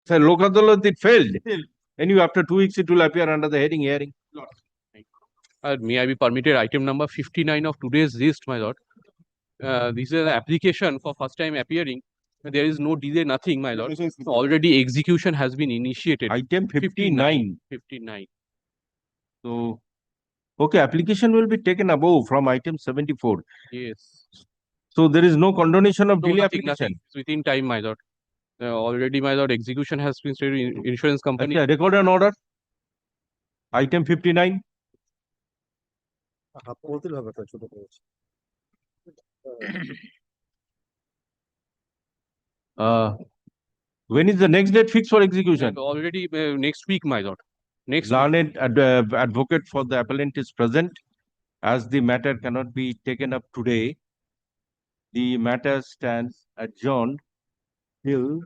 So Lok Adalat, it failed. Anyway, after 2 weeks, it will appear under the heading hearing. May I be permitted item number 59 of today's list, my lord? This is an application for first time appearing. There is no delay, nothing, my lord. Already execution has been initiated. Item 59. 59. So, okay, application will be taken above from item 74. Yes. So there is no condonation of No, delay nothing, application. nothing. It's within time, my lord. Already, my lord, execution has been started in insurance company. Okay, record an order. Item 59. When is the next date fixed for execution? Already next week, my lord. Next Learned advocate for the appellant is present. As the matter cannot be taken up today, the matter stands adjourned till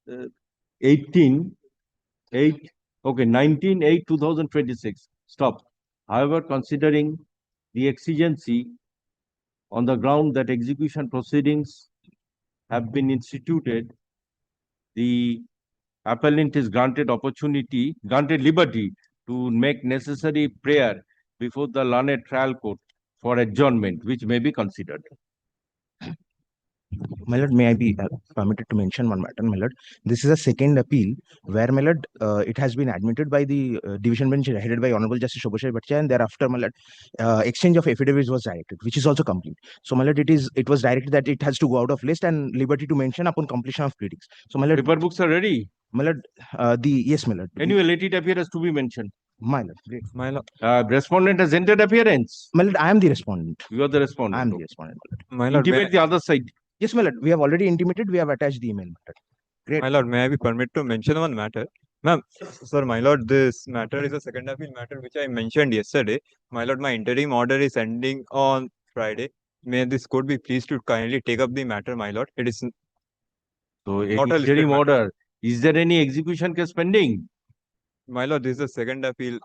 19/8/2026. Stop. However, considering the exigency on the ground that execution proceedings have been instituted, the appellant is granted liberty to make necessary prayer before the learned trial court for adjournment, which may be considered. My lord, may I be permitted to mention one matter, my lord? This is a second appeal where, my lord, it has been admitted by the division bench headed by Honorable Justice Shobhashai Bhattacharya, and thereafter, my lord, exchange of affidavits was directed, which is also complete. So, my lord, it was directed that it has to go out of list and liberty to mention upon completion of pleadings. So, my lord, Paper books are ready. My lord, yes, my lord. Anyway, let it appear as to be mentioned. My lord, great. My lord. Respondent has entered appearance. My lord, I am the respondent. You are the respondent. I am the respondent. My lord, intimate the other side. Yes, my lord. We have already intimated. We have attached the email. Great. My lord, may I be permitted to mention one matter? Ma'am, sir, my lord, this matter is a second appeal matter which I mentioned yesterday. My lord, my interim order is ending on Friday. May this court be pleased to kindly take up the matter, my lord. It is so not a interim order. Is there any execution case pending? My lord, this is a second appeal.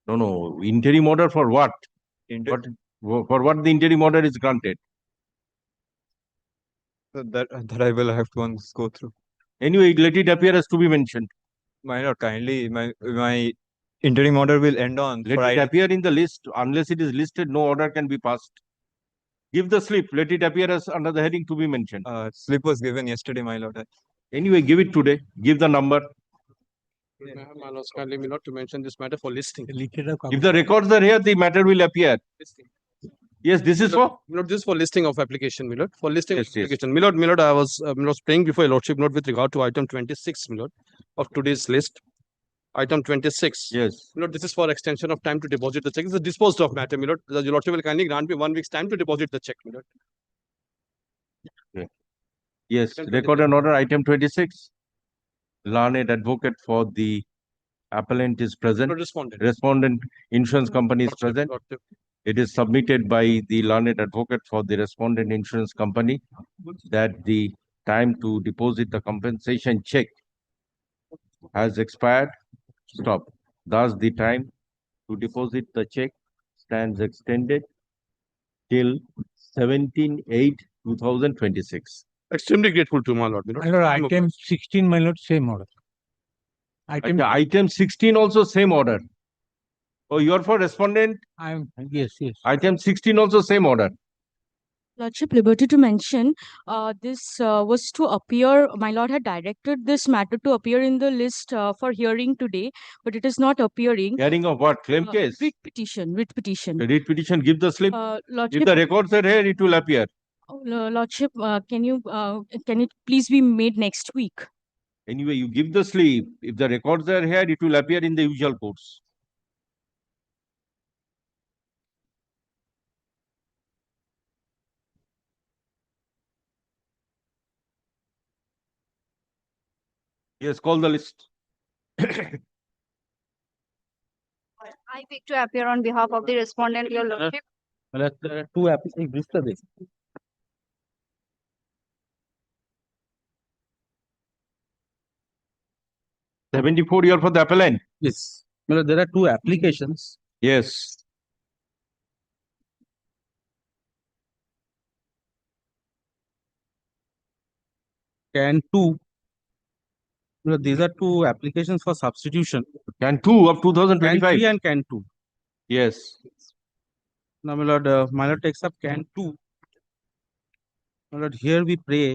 No. Interim order for what? For what the interim order is granted? So that I will have to once go through. Anyway, let it appear as to be mentioned. My lord, kindly, my interim order will end on Let Friday. it appear in the list. Unless it is listed, no order can be passed. Give the slip. Let it appear as under the heading to be mentioned. Slip was given yesterday, my lord. Anyway, give it today. Give the number. My lord, kindly me not to mention this matter for listing. If the records are here, the matter will appear. Yes, this is for? Milord, this is for listing of application, Milord. For listing Yes, of application. Milord, I was praying before your lordship, not with regard to item 26, Milord, of today's list. Item 26. Yes. Milord, this is for extension of time to deposit the check. This is a disposed of matter, Milord. Your lordship will kindly grant me 1 week's time to deposit the check, Milord. Okay. Yes, record an order, item 26. Learned advocate for the appellant is present. Respondent insurance company is present. It is submitted by the learned advocate for the respondent insurance company that the time to deposit the compensation check has expired. Stop. Thus, the time to deposit the check stands extended till 17/8/2026. Extremely grateful to my lord. My lord, item 16, my lord, same order. Item 16 also same order. Oh, you are for respondent? Yes. Item 16 also same order. Lordship, liberty to mention, this was to appear, my lord had directed this matter to appear in the list for hearing today, but it is not appearing. Hearing of what? Claim case? Writ petition. Writ petition, give the slip. Lordship, if the records are here, it will appear. Lordship, can it please be made next week? Anyway, you give the slip. If the records are here, it will appear in the usual courts. Yes, call the list. I beg to appear on behalf of the respondent, your lordship. There are two applications. 74, you are for the appellant. Yes. There are two applications. Yes. can 2. These are two applications for substitution. Can 2 of Can 2025. 3 and can 2. Yes. Now, my lord takes up can 2. My lord, here we pray.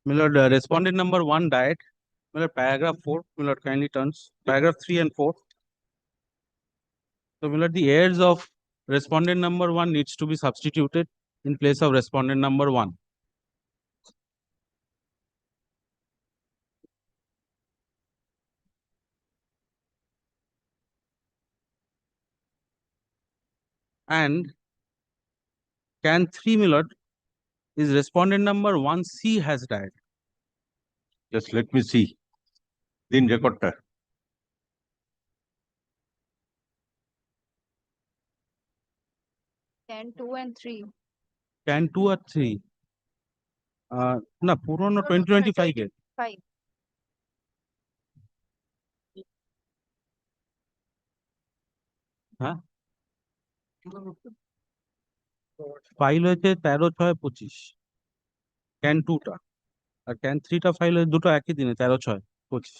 My lord, respondent number 1 died. My lord, paragraph 4. My lord, kindly turns. Paragraph 3 and 4. So, my lord, the heirs of respondent number 1 needs to be substituted in place of respondent number 1. And can 3, my lord, is respondent number 1C has died. Just let me see. Din record টা. Can 2 and 3. Can 2 or 3? Na, পুরনো 2025 এর। 5. হ্যাঁ file হয়েছে 13/6/25 can 2টা আর can 3টা file হয়েছে দুটো একই দিনে 13/6/25।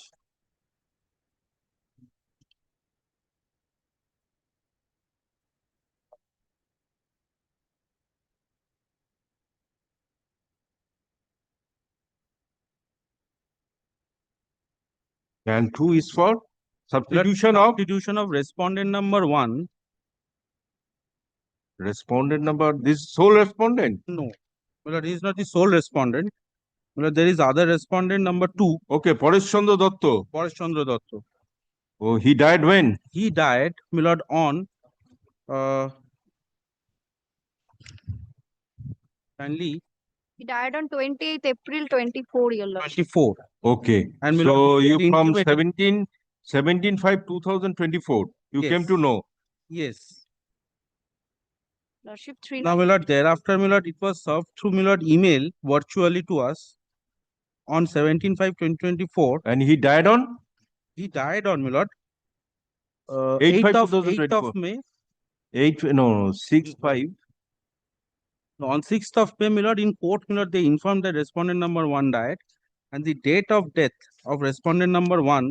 Can 2 is for substitution of respondent number 1. Respondent number, this sole respondent. No, well, he is not the sole respondent. Well, there is other respondent number 2, Okay, Paresh Chandra Datta. Paresh Chandra Datta. Oh, he died when? He died, my lord, on kindly He died on 28th April 24, your lordship. 24. Okay. And my so lord, you he from intimated- 17/5/2024, you came Yes. to know. Yes. Lordship 3. Now, my lord, thereafter, my lord, it was served through, my lord, email virtually to us on 17/5/2024. And he died on He died on, my lord, 8/5, 8th of 2024. May. 6/5. On 6th of May, my lord, in court, my lord, they informed that respondent number 1 died, and the date of death of respondent number 1,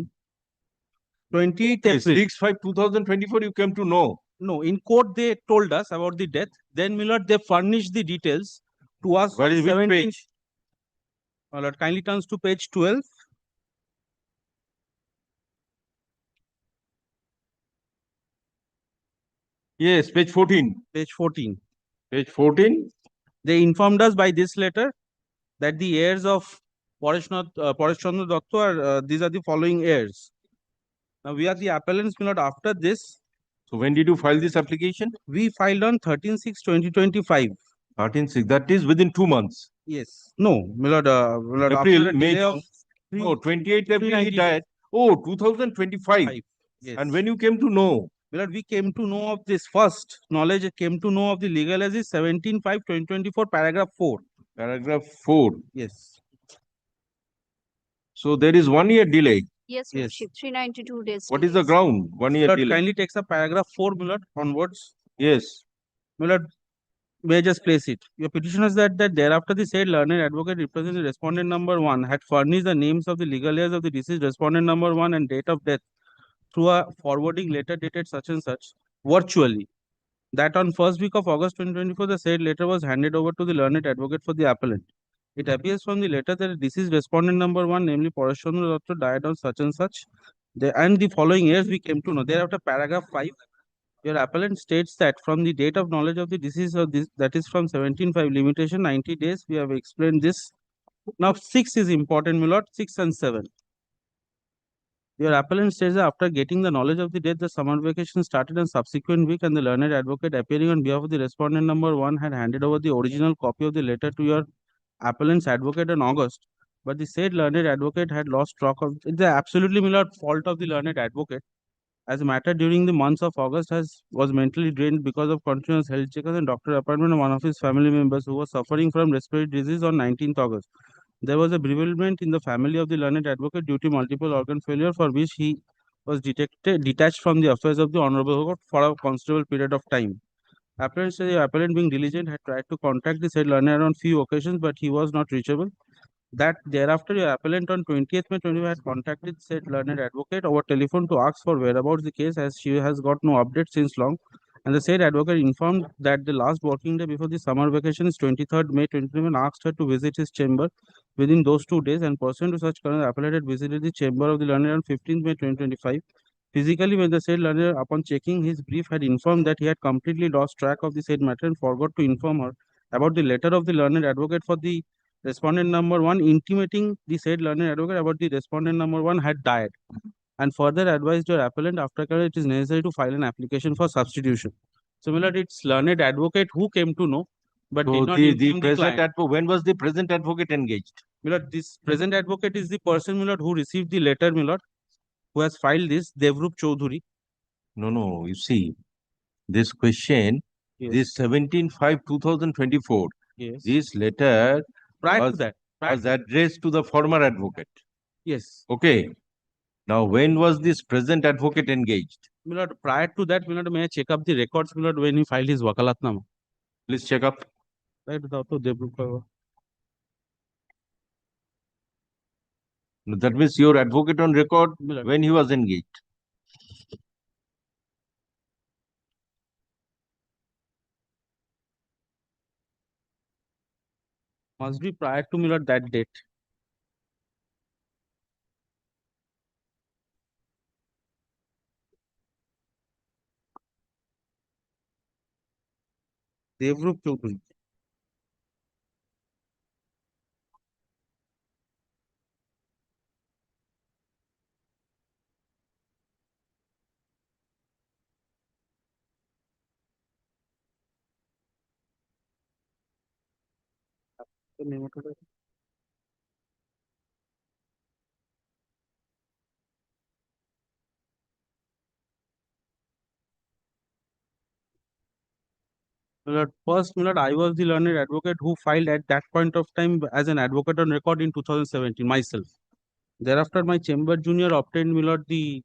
28th April. 6/5/2024, you came to know. No, in court they told us about the death. Then, my lord, they furnished the details to us. Where on is which 17th. page? My lord, kindly turns to page 12. Yes, page 14. Page 14. Page 14. They informed us by this letter that the heirs of Paresh Chandra Datta are these are the following heirs. Now we are the appellants, my lord. After this, So when did you file this application? we filed on 13/6/2025. 13/6. That is within 2 months. Yes. No, my lord. My lord, after April, a May, delay of no, 28th April he 390 died. Oh, 2025. 5. Yes. And when you came to know? My lord, we came to know of this first knowledge. Came to know of the legal as is 17/5/2024, paragraph 4. Paragraph 4. Yes. So there is 1 year delay. Yes, Yes. lordship. 392 days. What is the delays. ground? 1 My year lord, delay. kindly takes up paragraph 4, my lord, onwards. Yes. My lord, may I just place it? Your petition is that thereafter the said learned advocate representing respondent number 1 had furnished the names of the legal heirs of the deceased respondent number 1 and date of death through a forwarding letter dated such and such virtually. That on first week of August 2024, the said letter was handed over to the learned advocate for the appellant. It appears from the letter that the deceased respondent number 1, namely Paresh Chandra Datta, died on such and such. And the following years we came to know. Thereafter, paragraph 5. Your appellant states that from the date of knowledge of the decease of this, that is from 17/5 limitation 90 days. We have explained this. Now 6 is important, my lord. 6 and 7. Your appellant states that after getting the knowledge of the death, the summer vacation started on subsequent week, and the learned advocate appearing on behalf of the respondent number 1 had handed over the original copy of the letter to your appellant's advocate in August. But the said learned advocate had lost track of it's absolutely, my lord, fault of the learned advocate. As a matter, during the months of August was mentally drained because of continuous health checkups and doctor appointment of one of his family members who was suffering from respiratory disease on 19th August. There was a bereavement in the family of the learned advocate due to multiple organ failure, for which he was detached from the affairs of the Honorable Court for a considerable period of time. Appellant says the appellant, being diligent, had tried to contact the said learner on few occasions, but he was not reachable. That thereafter, the appellant on 20th May 20 had contacted said learned advocate over telephone to ask for whereabouts the case, as she has got no update since long. And the said advocate informed that the last working day before the summer vacation is 23rd May 2021, asked her to visit his chamber within those 2 days, and pursuant to such current, the appellant had visited the chamber of the learner on 15th May 2025. Physically, when the said learner, upon checking his brief, had informed that he had completely lost track of the said matter and forgot to inform her about the letter of the learned advocate for the respondent number 1, intimating the said learned advocate about the respondent number 1 had died, and further advised your appellant after it is necessary to file an application for substitution. Similarly, it's learned advocate who came to know, but So did not the inform the present client. when was the present advocate engaged? Milord, this present advocate is the person, Milord, who received the letter, Milord, who has filed this, Devrup Chaudhuri. No, you see, this question, Yes. this 17/5/2024, Yes. this letter Prior was- to that. was addressed to the former advocate. Yes. Okay. Now, when was this present advocate engaged? Milord, prior to that, Milord, may I check up the records, Milord, when he filed his wakalatnama? Please check up. Right, without the Devrup. That means your advocate on record Milord. when he was engaged. Must be prior to, Milord, that date. Devrup Chaudhuri. The name of it? Milord, first, Milord, I was the learned advocate who filed at that point of time as an advocate on record in 2017, myself. Thereafter, my chamber junior obtained, Milord, the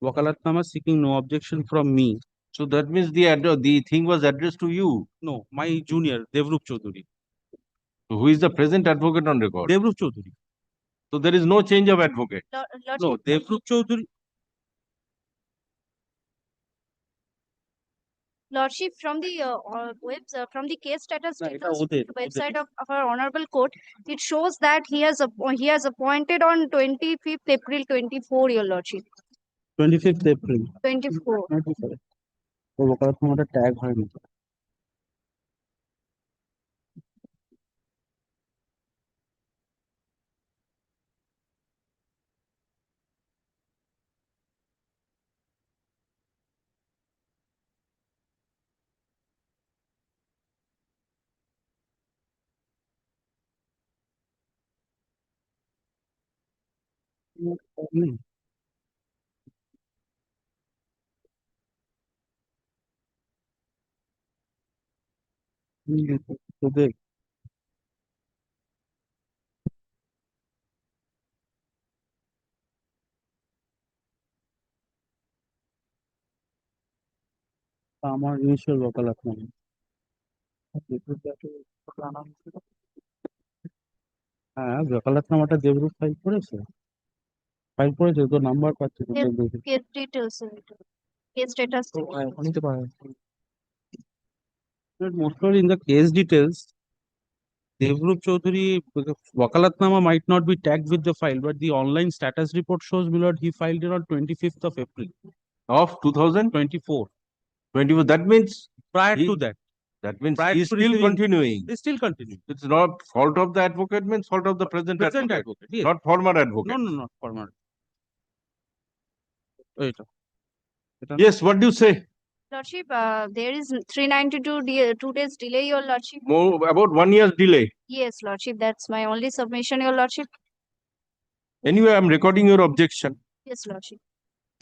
wakalatnama seeking no objection from me. So that means the thing was addressed to you. No, my junior, Devrup Chaudhuri. So who is the present advocate on record? Devrup Chaudhuri. So there is no change of advocate. No, Lordship, Devrup Chaudhuri. Lordship, from the from the case status No, এটা status ওদের, website of our honorable court, it shows that he has appointed on 25th April 24, your lordship. 25th April. 24. তো wakalatnamata tag হয়নি। নেই। তোদের আমার initial wakalatnama। হ্যাঁ, wakalatnamata Debrup file করেছে। File করেছে তো নাম্বার পাচ্ছে তো Yes, Debrup. case details. Case status. নিতে পারে। Most probably in the case details, Devrup Chaudhuri wakalatnama might not be tagged with the file, but the online status report shows, Milord, he filed it on 25th of April Of 2024. 24. That means Prior he- to that, that means Prior he is to still receiving- continuing. they still continue. It's not fault of the advocate, means fault of the present Present advocate, advocate, yes. not former advocate. No, not former. Wait. Yes, what do you say? Lordship, there is 392 2 days delay, your lordship. More about 1 year's delay. Yes, lordship, that's my only submission, your lordship. Anyway, I'm recording your objection. Yes, lordship.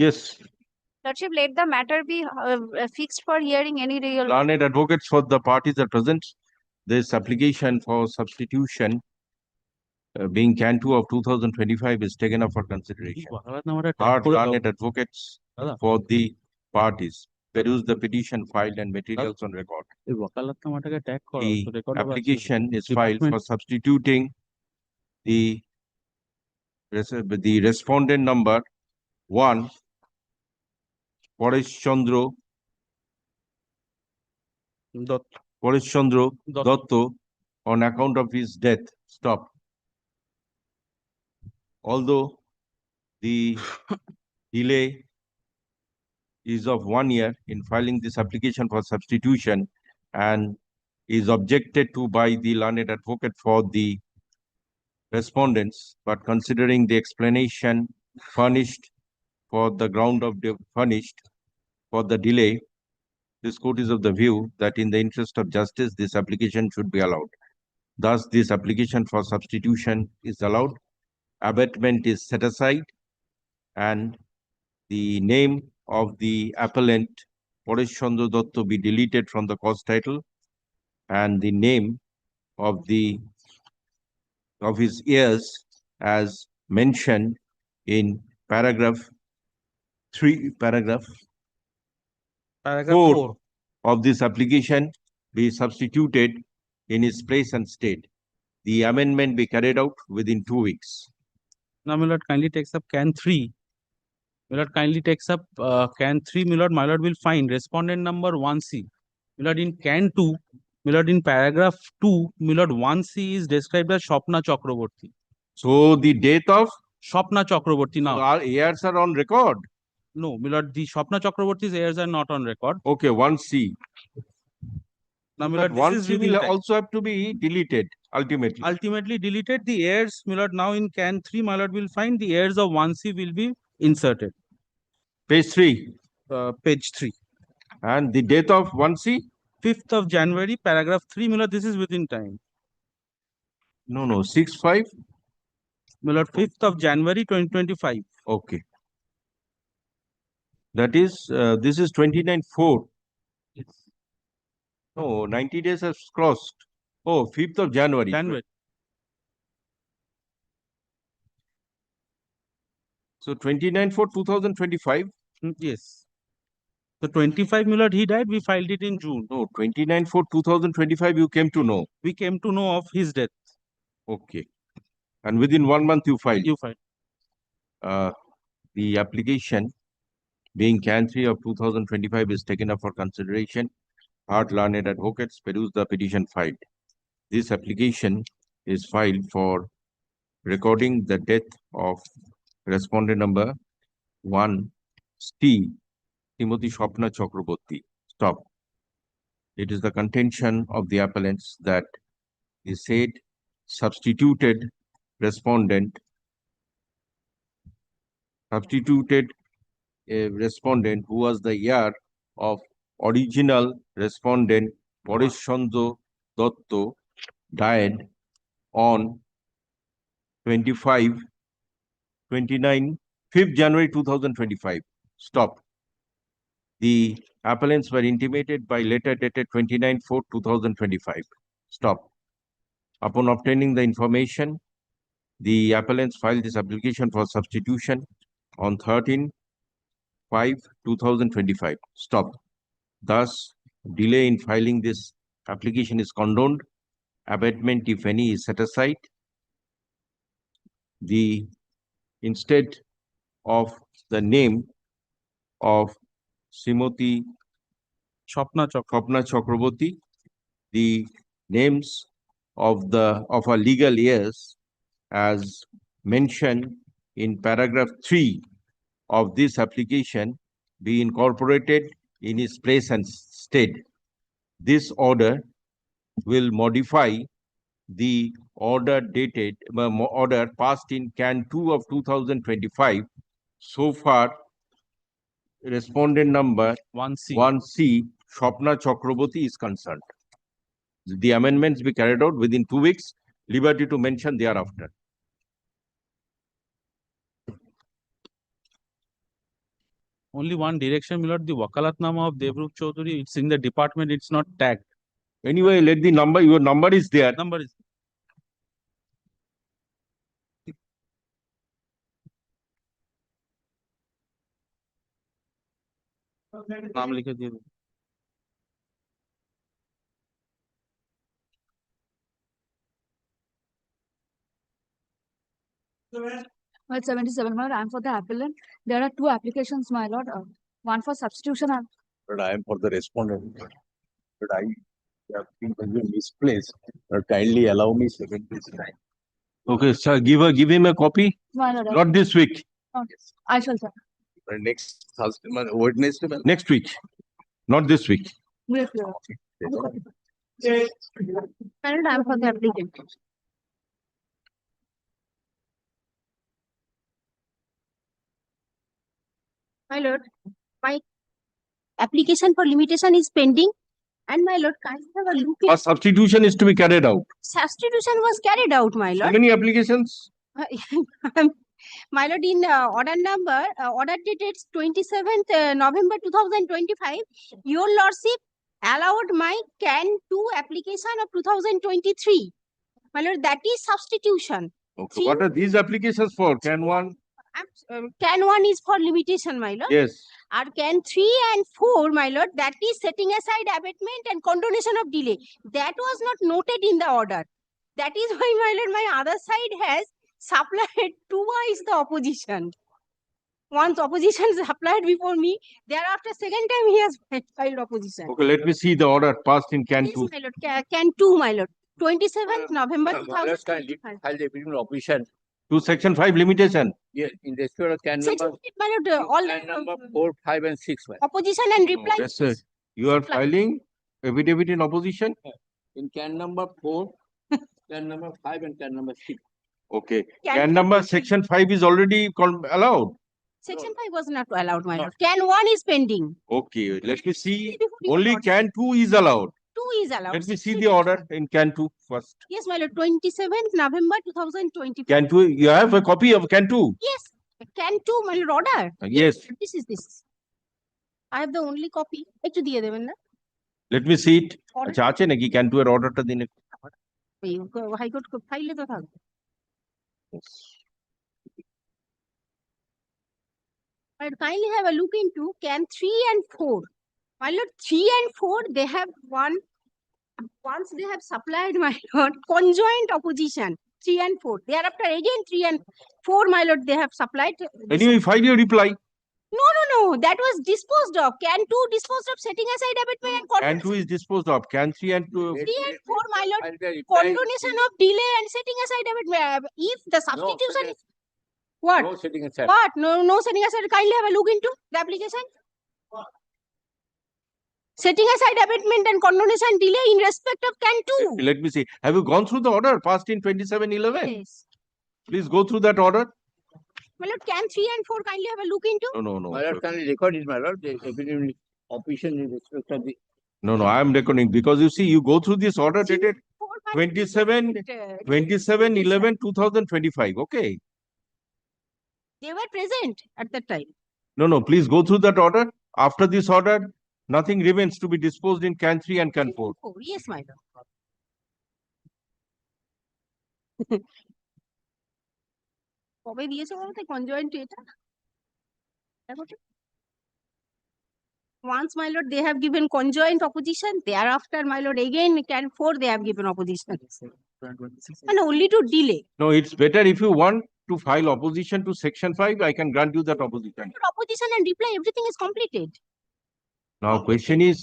Yes, Lordship, let the matter be fixed for hearing any day, your lordship. learned advocates for the parties are present. This application for substitution being Can 2 of 2025 is taken up for consideration. ওয়াকালাত নামাটা tag Hard করে দাও। learned advocates দাদা for the parties peruse the petition filed and materials on record. এই ওয়াকালাত নামাটাকে tag করো, The তো record application is filed Department- for substituting the respondent number 1, Paresh Chandra Dotto on account of his death. Stop. Although the delay is of 1 year in filing this application for substitution and is objected to by the learned advocate for the respondents, but considering the explanation furnished for the ground of furnished for the delay, this court is of the view that in the interest of justice, this application should be allowed. Thus, this application for substitution is allowed. Abatement is set aside, and the name of the appellant, Paresh Chandra Dotto, be deleted from the cause title, and the name of his heirs as mentioned in paragraph 4 of this application be substituted in his place and state. The amendment be carried out within 2 weeks. Now, my lord kindly takes up can 3. My lord kindly takes up can 3. My lord will find respondent number 1C. My lord in can 2. My lord in paragraph 2. My lord 1C is described as Shopna Chakraborty. So the death of Shopna Chakraborty now. our heirs are on record. No, my lord, the Shopna Chakraborty's heirs are not on record. Okay, 1C. Now, my But lord, this 1C is within will time. also have to be deleted ultimately. Ultimately deleted the heirs, my lord. Now in can 3, my lord will find the heirs of 1C will be inserted. Page 3. Page 3. And the date of 1C? 5th of January, paragraph 3, my lord, this is within time. No, 6/5. My lord, 5th of January 2025. Okay. That is, this is 29/4. No, 90 days has crossed. Oh, 5th of January. January. So 29/4/2025. Yes. So 25, my lord, he died. We filed it in June. No, 29/4/2025 you came to know. We came to know of his death. Okay. And within 1 month you filed. You filed. The application being can 3 of 2025 is taken up for consideration. Hard learned advocates peruse the petition filed. This application is filed for recording the death of respondent number 1C, Timothy Shopna Chakraborty. Stop. It is the contention of the appellants that the said substituted respondent who was the heir of original respondent Paresh Chandra Dotto died on 5th January 2025. Stop. The appellants were intimated by letter dated 29/4/2025. Stop. Upon obtaining the information, the appellants filed this application for substitution on 13/5/2025. Stop. Thus, delay in filing this application is condoned. Abatement, if any, is set aside. Instead of the name of Srimati Shopna Chakraborty, the names of our legal heirs as mentioned in paragraph 3 of this application be incorporated in his place and stead. This order will modify the order passed in can 2 of 2025. So far, respondent number 1C, Shopna Chakraborty, is concerned. The amendments be carried out within 2 weeks. Liberty to mention thereafter. Only one direction, my lord. The Wakalatnama of Devrut Chaudhary, it's in the department, it's not tagged. Anyway, let the number, your number is there. Number is नाम लिखे दिए। Well, 77, my lord, I am for the appellant. There are two applications, my lord. One for substitution and But I am for the respondent. But I have been misplaced. Kindly allow me 7 days time. Okay, sir, give him a copy. my lord. Not this week. I shall, sir. Next Thursday, Wednesday. Next week. Not this week. Yes, sir. My lord, I am for the applicant. My lord, my application for limitation is pending. And my lord, kindly have a look A at substitution is to be carried out. substitution was carried out, my How lord. many applications? My lord, in order number, order dated 27th November 2025, your lordship allowed my CAN 2 application of 2023. My lord, that is substitution. Okay. What are these applications for? Can one? CAN 1 is for limitation, my lord. Yes. Our CAN 3 and 4, my lord, that is setting aside abatement and condonation of delay. That was not noted in the order. That is why, my lord, my other side has supplied twice the opposition. Once opposition supplied before me, thereafter second time he has filed opposition. Okay, let me see the order passed in Can Yes, 2. my lord, CAN 2, my lord. 27th November Let's 2025. file the opinion of opposition. To Section 5 limitation. Yes, in respect of can Section number, 8, my lord, all can number 4, 5, and 6. ma'am. opposition and reply. Yes, sir. You are Supply. filing affidavit in opposition? In can number 4, can number 5, and can number 6. Okay. Can Can number Section 5 is already allowed. Section 5 was not allowed, my lord. CAN 1 is pending. Okay, let me see. Before you Only got- Can 2 is allowed. 2 is allowed. Let me see the order in Can 2 first. Yes, my lord, 27th November 2025. Can 2, you have a copy of Can 2? Yes, CAN 2, my lord, order. Yes. This is this. I have the only copy. Ekটু দিয়ে দেবেন না? Let me see it. Order. আচ্ছা আছে নাকি Can 2 এর অর্ডারটা দিন একটু। ওই হাইকোর্ট ফাইলে তো থাকবে। But kindly have a look into CAN 3 and 4. My lord, 3 and 4, they have once they have supplied, my lord, conjoint opposition. 3 and 4. Thereafter again 3 and 4, my lord, they have supplied. Anyway, file your reply. No, that was disposed of. CAN 2 disposed of setting aside abatement and Can 2 is disposed of. Can 3 and 2. 3 and 4, my lord, File the reply. condonation of delay and setting aside abatement. If the substitution is what? No setting aside. What? No setting aside. Kindly have a look into the application. Setting aside abatement and condonation delay in respect of CAN 2. Let me see. Have you gone through the order passed in 2711? Yes. Please go through that order. My lord, CAN 3 and 4, kindly have a look into. No. My lord, can I record it, my lord? The opinion opposition in respect of the. No, I am recording because you see, you go through this order dated 27/11/2025. Okay. They were present at that time. No. Please go through that order. After this order, nothing remains to be disposed in Can 3 and Can 4. Oh, yes, my lord. কবে দিয়েছে বলতে conjoint এটা? দেখো তো। Once, my lord, they have given conjoint opposition. Thereafter, my lord, again CAN 4, they have given opposition. And only to delay. No, it's better if you want to file opposition to Section 5, I can grant you that opposition. Opposition and reply, everything is completed. Now, question is,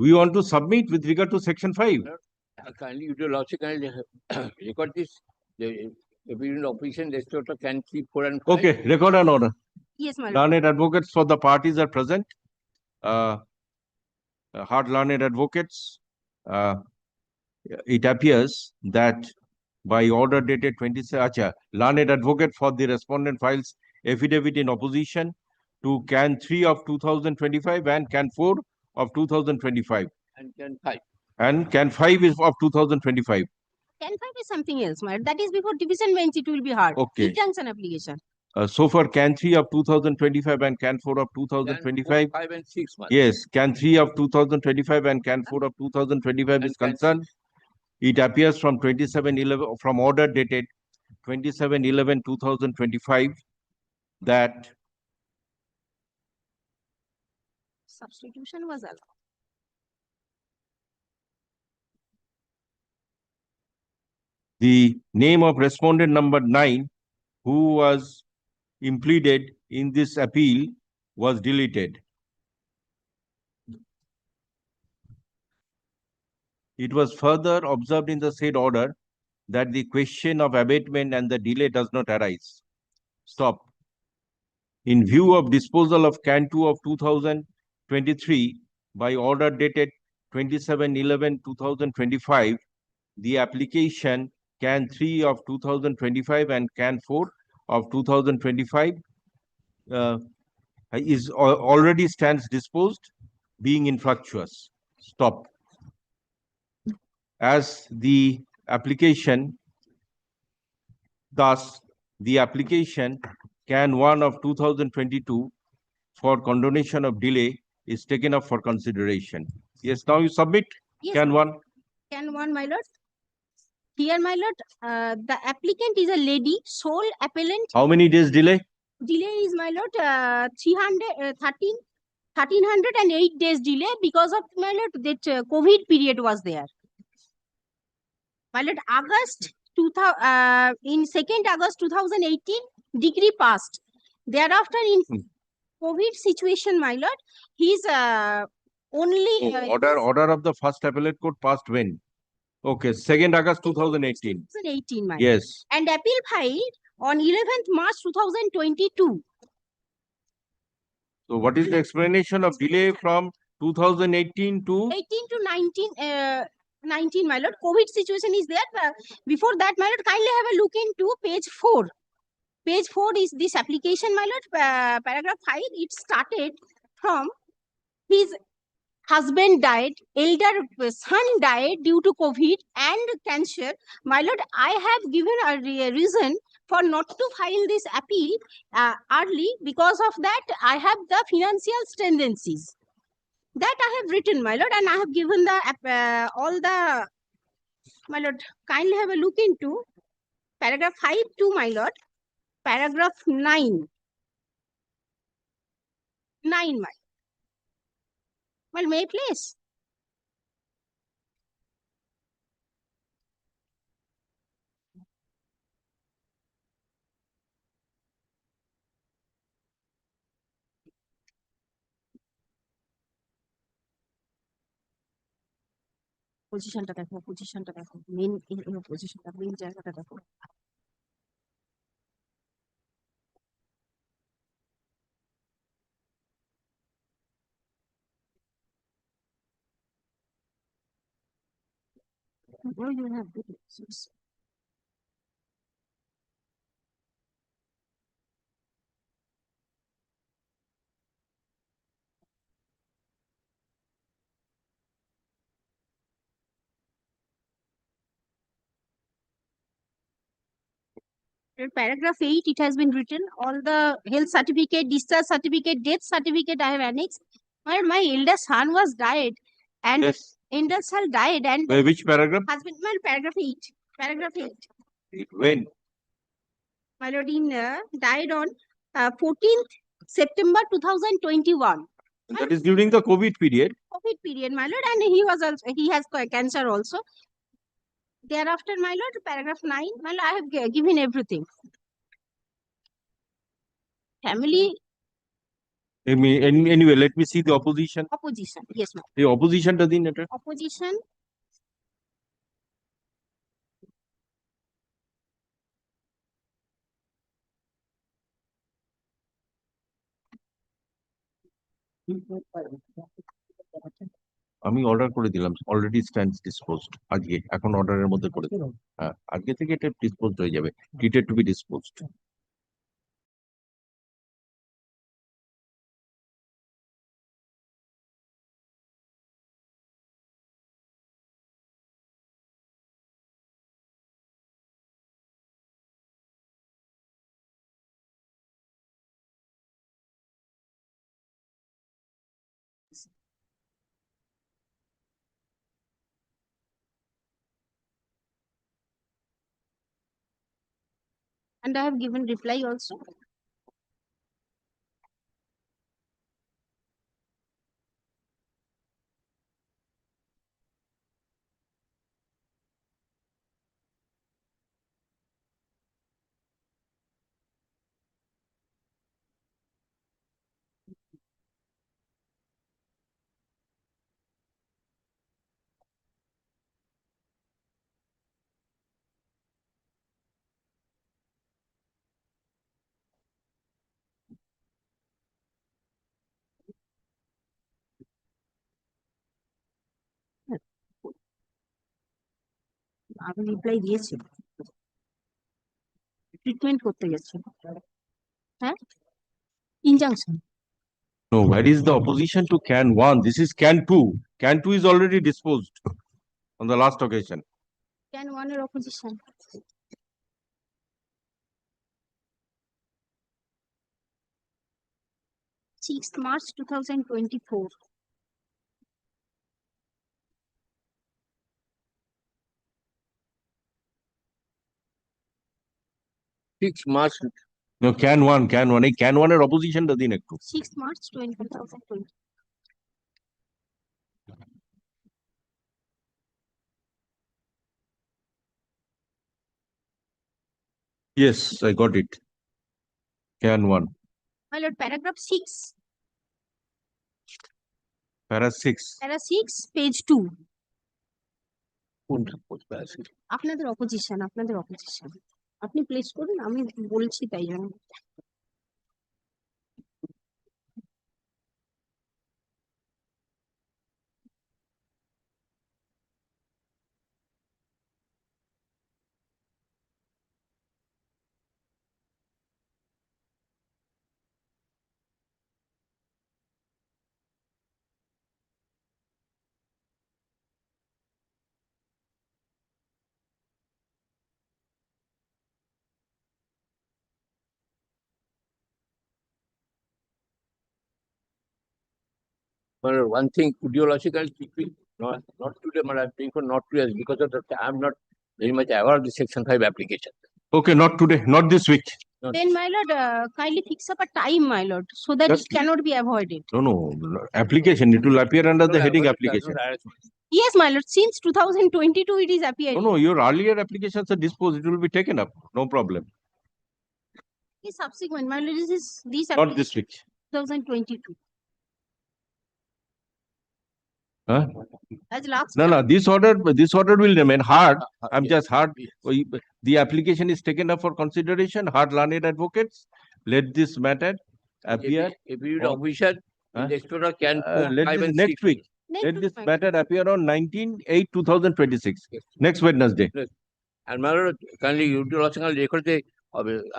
we want to submit with regard to Section 5. Kindly, you do lordship, kindly record this. The opinion of opposition, respect of can 3, 4, and 5. Okay, record an order. Yes, my lord. Learned advocates for the parties are present. Hard learned advocates. It appears that by order dated 27, learned advocate for the respondent files affidavit in opposition to Can 3 of 2025 and Can 4 of 2025. And can 5. And Can 5 is of 2025. CAN 5 is something else, my lord. That is before division bench, it will be hard. Okay. Injunction application. So for Can 3 of 2025 and Can 4 of 2025. 5 and 6, man. Yes, Can 3 of 2025 and Can 4 of 2025 is And Can concerned. It appears from 27/11 from order dated 27/11/2025 that Substitution was allowed. The name of respondent number 9, who was impleaded in this appeal, was deleted. It was further observed in the said order that the question of abatement and the delay does not arise. Stop. In view of disposal of Can 2 of 2023 by order dated 27/11/2025, the application Can 3 of 2025 and Can 4 of 2025 is already stands disposed, being infructuous. Stop. As the application, thus the application Can 1 of 2022 for condonation of delay is taken up for consideration. Yes, now you submit Yes, Can 1. Can 1, my lord. Here, my lord, the applicant is a lady, sole appellant. How many days delay? Delay is, my lord, 1308 days delay because of, my lord, that COVID period was there. My lord, in 2nd August 2018, decree passed. Thereafter, in COVID situation, my lord, he's only Order of the first appellate court passed when? Okay, 2nd August 2018. 2018, my lord. Yes. And appeal filed on 11th March 2022. So what is the explanation of delay from 2018 to 18 to 19, my lord. COVID situation is there. Before that, my lord, kindly have a look into page 4. Page 4 is this application, my lord. Paragraph 5, it started from his husband died, elder son died due to COVID and cancer. My lord, I have given a reason for not to file this appeal early. Because of that, I have the financial tendencies. That I have written, my lord, and I have given the all the, my lord, kindly have a look into paragraph 5 to, my lord, paragraph 9. 9, my. Well, may I please? পজিশনটা দেখো, পজিশনটা দেখো, main পজিশনটা, main জায়গাটা দেখো। Where you have good answers. In paragraph 8, it has been written all the health certificate, discharge certificate, death certificate I have annexed. Where my elder son was died, and yes? elder son died, and Which paragraph? husband. Well, paragraph 8. Paragraph 8. When? My lord, died on 14th September 2021. That is during the COVID period. COVID period, my lord, and he was also, he has cancer also. Thereafter, my lord, paragraph 9, my lord, I have given everything. Family I mean, anyway, let me see the opposition. opposition. Yes, ma'am. The opposition to the letter. Opposition. আমি order করে দিলাম, already stands disposed. আজকে এখন অর্ডারের মধ্যে করে দিলাম। হ্যাঁ, আজকে থেকে এটা ডিসপোজড হয়ে যাবে, treated to be disposed. And I have given reply also. আমি রিপ্লাই দিয়েছি, ট্রিটমেন্ট করতে গেছে, হ্যাঁ, injunction. No, where is the opposition to can 1? This is can 2. Can 2 is already disposed on the last occasion. Can ওয়ানের opposition, March 6, 2024. March. No, can 1, can 1. এই can 1 এর opposition টা দিন একটু। March 6, 2020. Yes, I got it. Can 1. My lord, paragraph 6. Para 6. Para 6, page 2. কোনটা করতে আছে? আপনাদের অপোজিশন, আপনাদের অপোজিশন। আপনি প্লেস করুন, আমি বলছি তাই জন্য। Well, one thing, ideological, not today, but I'm saying for not today, because of the I'm not very much aware of the Section 5 application. Okay, not today, not this week. Then, my lord, kindly fix up a time, my lord, so that Just- it cannot be avoided. No, application. It will appear under the heading application. Yes, my lord, since 2022 it is appearing. No, your earlier applications are disposed. It will be taken up. No problem. The subsequent, my lord, this Not this week. 2022. Huh? As last. No, this order will remain hard. I'm just hard. The application is taken up for consideration. Hard learned advocates, let this matter appear. If you on- official, Huh? the extra can 4, Let 5 this and next 6. week. Next Let week, this my lord. matter appear on 19/8/2026. Yes. Next Wednesday. And my lord, kindly ideological record,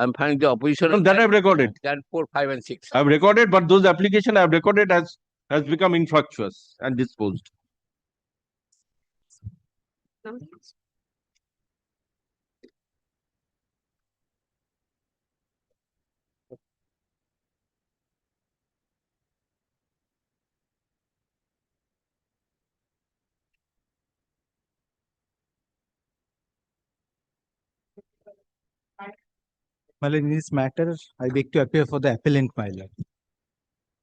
I'm finding the opposition. No, that I've recorded. Can 4, 5 and 6. I've recorded, but those applications I've recorded has become infructuous and disposed. Numbers. My lord, in this matter, I beg to appear for the appellant, my lord.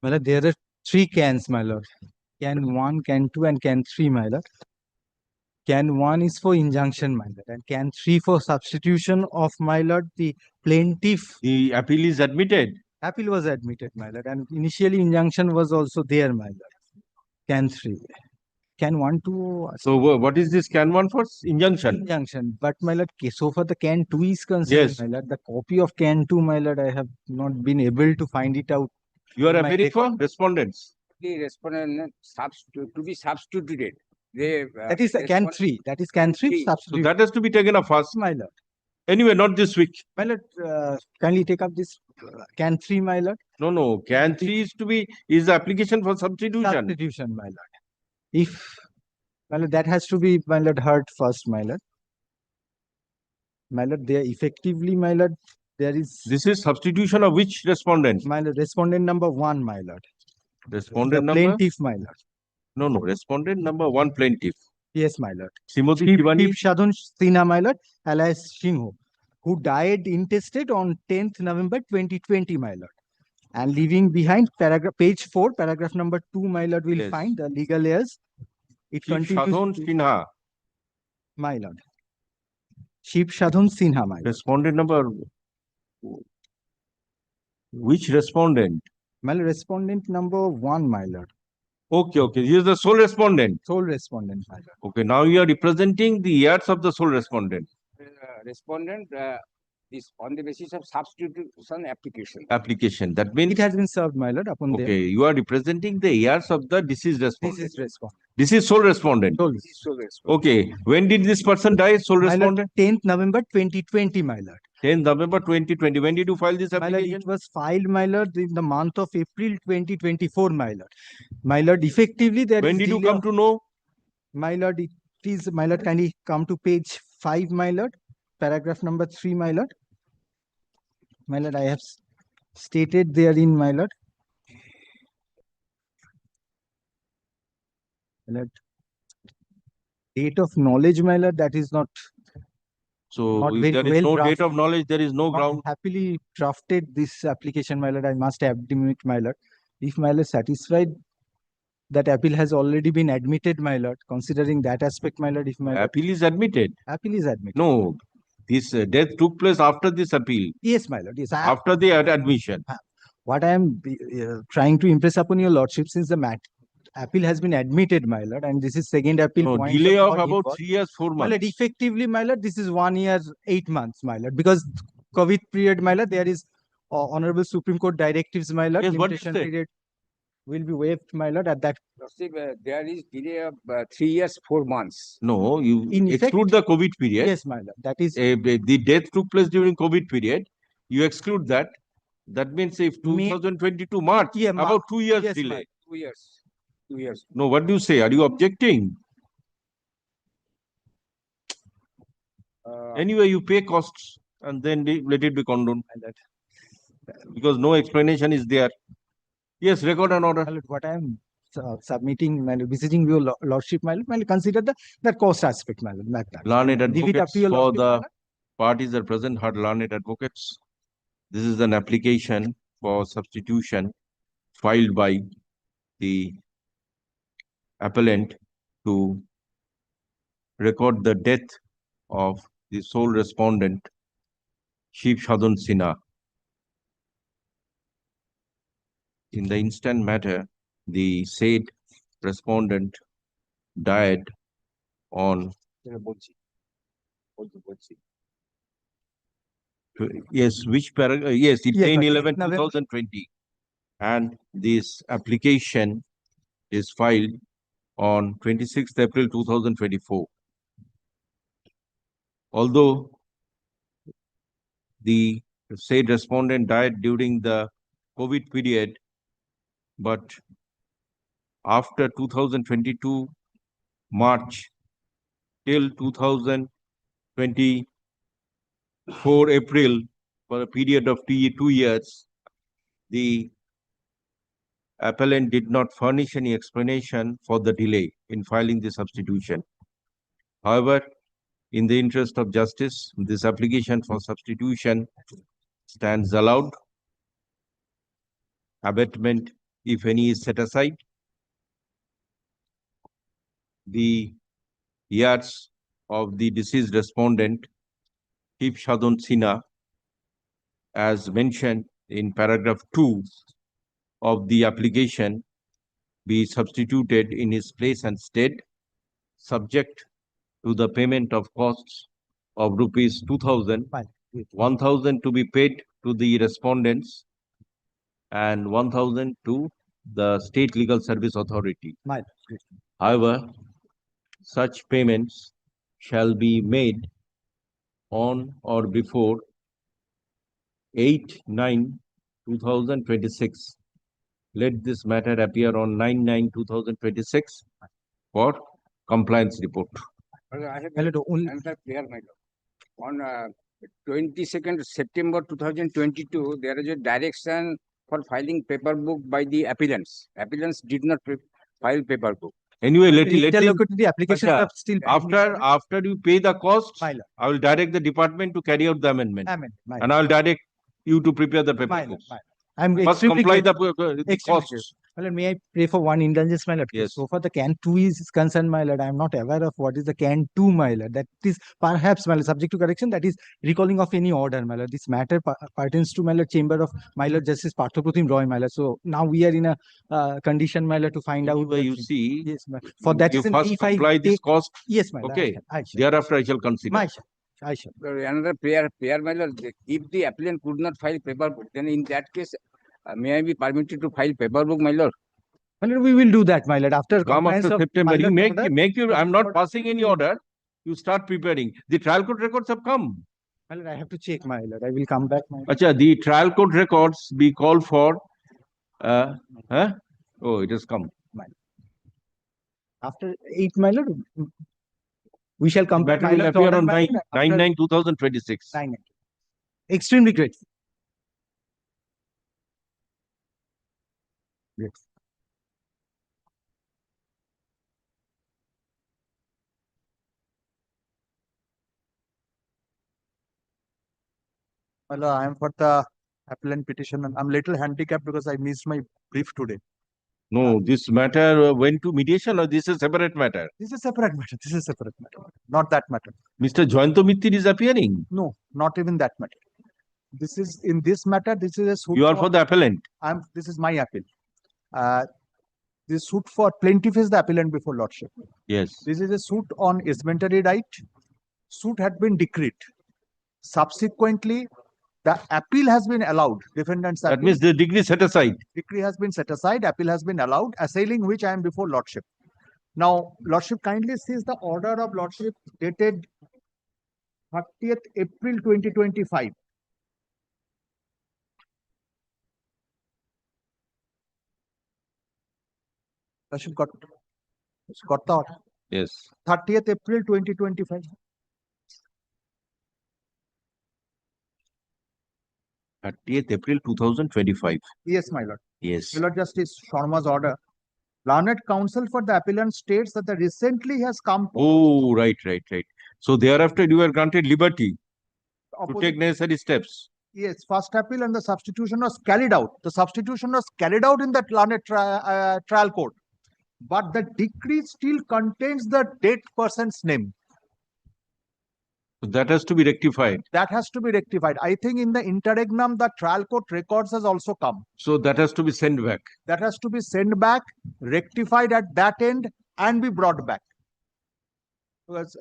My lord, there are 3 cans, my lord. Can 1, can 2, and can 3, my lord. Can 1 is for injunction, my lord, and can 3 for substitution of, my lord, the plaintiff. The appeal is admitted. Appeal was admitted, my lord, and initially injunction was also there, my lord. Can 3. Can 1, 2. So what is this can 1 for? Injunction. Injunction, but my lord, so far the can 2 is concerned, Yes. my lord. The copy of can 2, my lord, I have not been able to find it out. You are My appearing for record- respondents. The respondent to be substituted. They, That is can 3. That is can 3 three. So substitute. that has to be taken up first. My lord. Anyway, not this week. My lord, kindly take up this can 3, my lord. No. Can 3 is the application for substitution. Substitution, my lord. If, my lord, that has to be, my lord, heard first, my lord. My lord, there effectively, my lord, there is, This is substitution of which respondent? my lord, respondent number 1, my lord. The Respondent number? plaintiff, my lord. No. Respondent number 1 plaintiff. Yes, my lord. Srimati Chief Shivani. Sadhun Sinha, my lord, alias Singho, who died intestate on 10th November 2020, my lord. And leaving behind page 4, paragraph number 2, my lord, will Yes. find the legal heirs. It Chief continues Sadhon to- Sinha. my lord. Chief Sadhun Sinha, my lord. Respondent number. Which respondent? My lord, respondent number 1, my lord. Okay. He is the sole respondent. Sole respondent, my lord. Okay. Now you are representing the heirs of the sole respondent. respondent this on the basis of substitution application. Application. That means, It has been served, my lord, upon them. okay, you are representing the heirs of the deceased This respondent. is response. This is sole respondent. This is so responsible. Okay. When did this person die? Sole My lord, respondent? 10th November 2020, my lord. 10th November 2020. When did you file this My lord, application? it was filed, my lord, in the month of April 2024, my lord. My lord, effectively there When is did you delay come of- to know? My lord, it is, my lord, kindly come to page 5, my lord, paragraph number 3, my lord. My lord, I have stated therein, my lord. My lord, date of knowledge, my lord, that is not So Not if very there is well no date drafted. of knowledge, there is no ground. happily drafted this application, my lord. I must admit, my lord. If my lord satisfied that appeal has already been admitted, my lord, considering that aspect, my lord, if my lord, Appeal is admitted. appeal is admitted. No, this death took place after this appeal, Yes, my lord. Yes, after the admission. what I am trying to impress upon your lordship, since the appeal has been admitted, my lord, and this is second appeal No, point delay of law about default. 3 years, 4 My lord, months. effectively, my lord, this is 1 year, 8 months, my lord, because COVID period, my lord, there is Honorable Supreme Court directives, my lord, Yes, what did limitation you say? period will be waived, my lord, at that. There is delay of 3 years, 4 months. No, you In effect, exclude the COVID period. Yes, my lord, that is The death took place during COVID period. You exclude that. That means if May- 2022 March, Yeah, about 2 years yes, delay. 2 years. 2 years. No, what do you say? Are you objecting? Anyway, you pay costs and then let it be condoned my lord. because no explanation is there. Yes, record an order. My lord, what I am submitting, my lord, visiting your lordship, my lord, consider the cost aspect, my lord. Learned Leave it up advocates to your for lordship, my the lord. parties that present are learned advocates. This is an application for substitution filed by the appellant to record the death of the sole respondent, Shiv Sadhan Sinha. In the instant matter, the said respondent died on yes, which paragraph? Yes, it's Yes, 10/11/2020, and this application is filed on 26th April 2024. Although the said respondent died during the COVID period, but after 2022 March till 2024 April, for a period of 2 years, the appellant did not furnish any explanation for the delay in filing the substitution. However, in the interest of justice, this application for substitution stands allowed. Abatement, if any, is set aside. The heirs of the deceased respondent, Shiv Sadhan Sinha, as mentioned in paragraph 2 of the application, be substituted in his place and stead, subject to the payment of costs of rupees 2,000, 1,000 to be paid to the respondents, and 1,000 to the State Legal Service Authority. However, such payments shall be made on or before 8/9/2026. Let this matter appear on 9/9/2026 for compliance report. I have My lord, only- answer clear, my lord. On 22nd September 2022, there is a direction for filing paper book by the appellants. Appellants did not file paper book. Anyway, let him. Interlocutory applications Acha, are still After you pay the costs, My lord. I will direct the department to carry out the amendment, Amen. My and I will direct you to prepare the paper My lord, books. my lord. I'm Must extremely comply grateful. the Extremely costs. My lord, may I pray for one indulgence, my lord? Yes. So far, the CAN 2 is concerned, my lord. I am not aware of what is the CAN 2, my lord. That is perhaps, my lord, subject to correction, that is recalling of any order, my lord. This matter pertains to, my lord, Chamber of, my lord, Justice Parthapratim Roy, my lord. So now we are in a condition, my lord, to find out. Anyway, the you thing. see, Yes, my For that you reason, first if I comply this take, cost. yes, my lord. Okay. I shall. Thereafter, I shall consider. My shall. I shall. Another prayer, my lord. If the applicant could not file paper book, then in that case, may I be permitted to file paper book, my lord? My lord, we will do that, my lord, after Come compliance after of September. You pilot order. make your, I'm not passing any order. You start preparing. The trial court records have come. My lord, I have to check, my lord. I will come back, my lord. Acha, the trial court records be called for. Huh? Oh, it has come. After 8, my lord, we shall come back, Matter my will lord, to appear order, on my lord, after 9/9/2026. 9. Extremely grateful. Yes. Hello, I am for the appellant petition. And I'm little handicapped because I missed my brief today. No, this matter went to mediation or this is a separate matter? This is separate matter. This is separate matter. Not that matter. Mr. Joyanto Mittir is appearing. No, not even that matter. This is in this matter. This is a suit. You are for the appellant. This is my appeal. This suit for plaintiff is the appellant before lordship. Yes. This is a suit on easement right. Suit had been decreed. Subsequently, the appeal has been allowed. Defendants. That means the degree set aside. Decree has been set aside. Appeal has been allowed. Assailing which I am before lordship. Now, lordship kindly sees the order of lordship dated 30th April 2025. Lordship got the order. Yes. 30th April 2025. 30th April 2025. Yes, my lord. Yes. My lord Justice Sharma's order. Learned counsel for the appellant states that the recently has come. Oh, right. So thereafter you were granted liberty to take necessary steps. Yes, first appeal and the substitution was carried out. The substitution was carried out in that learned trial court. But the decree still contains the dead person's name. So that has to be rectified. That has to be rectified. I think in the interregnum, the trial court records has also come. So that has to be sent back. That has to be sent back, rectified at that end, and be brought back. Because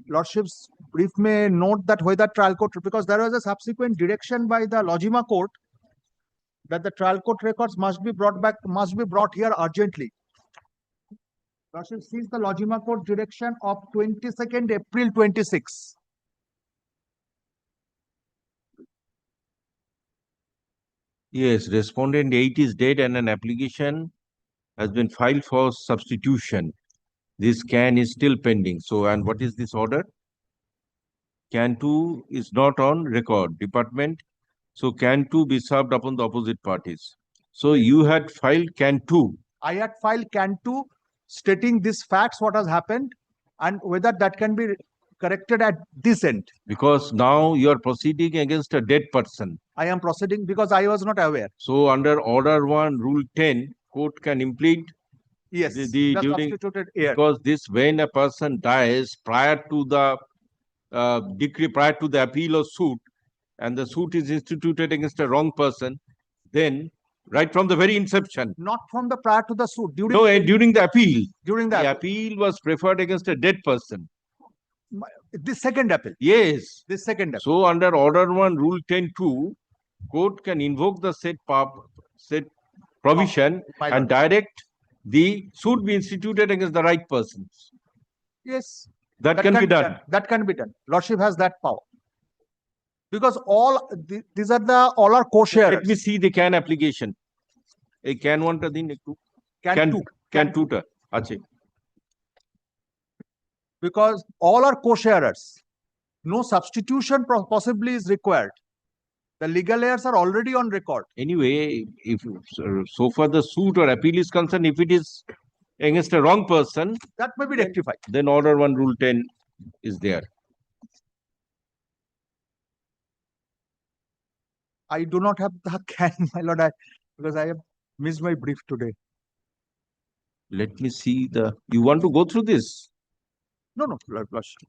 lordship's brief may note that whether trial court, because there was a subsequent direction by the Lojima court that the trial court records must be brought back, must be brought here urgently. Lordship sees the Lojima court direction of 22nd April 26. Yes, respondent 8 is dead and an application has been filed for substitution. This can is still pending. So, and what is this order? Can 2 is not on record. Department. So, can 2 be served upon the opposite parties? So, you had filed can 2. I had filed can 2 stating these facts, what has happened, and whether that can be corrected at this end. Because now you are proceeding against a dead person. I am proceeding because I was not aware. So, under Order 1, Rule 10, court can implead. Yes, during, substituted heir. Because this, when a person dies prior to the decree, prior to the appeal or suit, and the suit is instituted against a wrong person, then right from the very inception. Not from the prior to the suit. During the appeal. During the appeal was preferred against a dead person. The second appeal. Yes. The second appeal. So under Order 1, Rule 10(2), court can invoke the said provision and direct the suit be instituted against the right persons. Yes. That can be done. That can be done. Lordship has that power. Because all these are all our co-sharers. Let me see the can application. A can 1 can 2 Achhe. Because all are co-sharers. No substitution possibly is required. The legal heirs are already on record. Anyway, if so far the suit or appeal is concerned, if it is against a wrong person, that may be rectified. Then Order 1, Rule 10 is there. I do not have the can, my lord, because I have missed my brief today. Let me see the. You want to go through this? No, Lordship.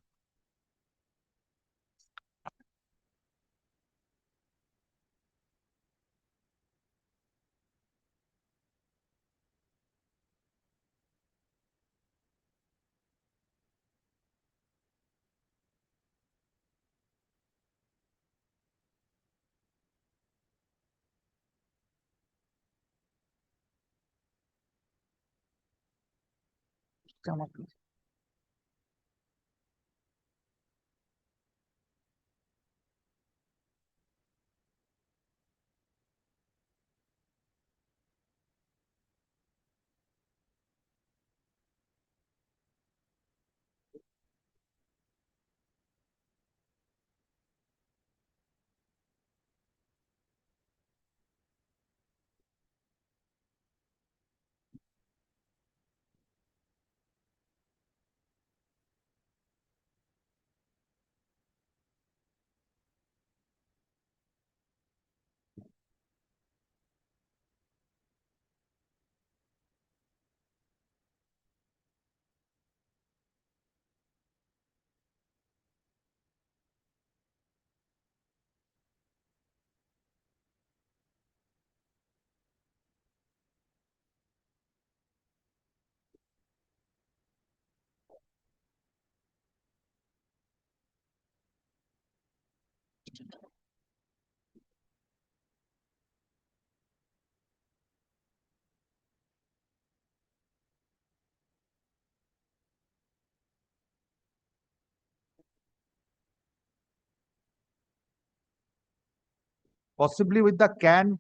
Possibly with the can,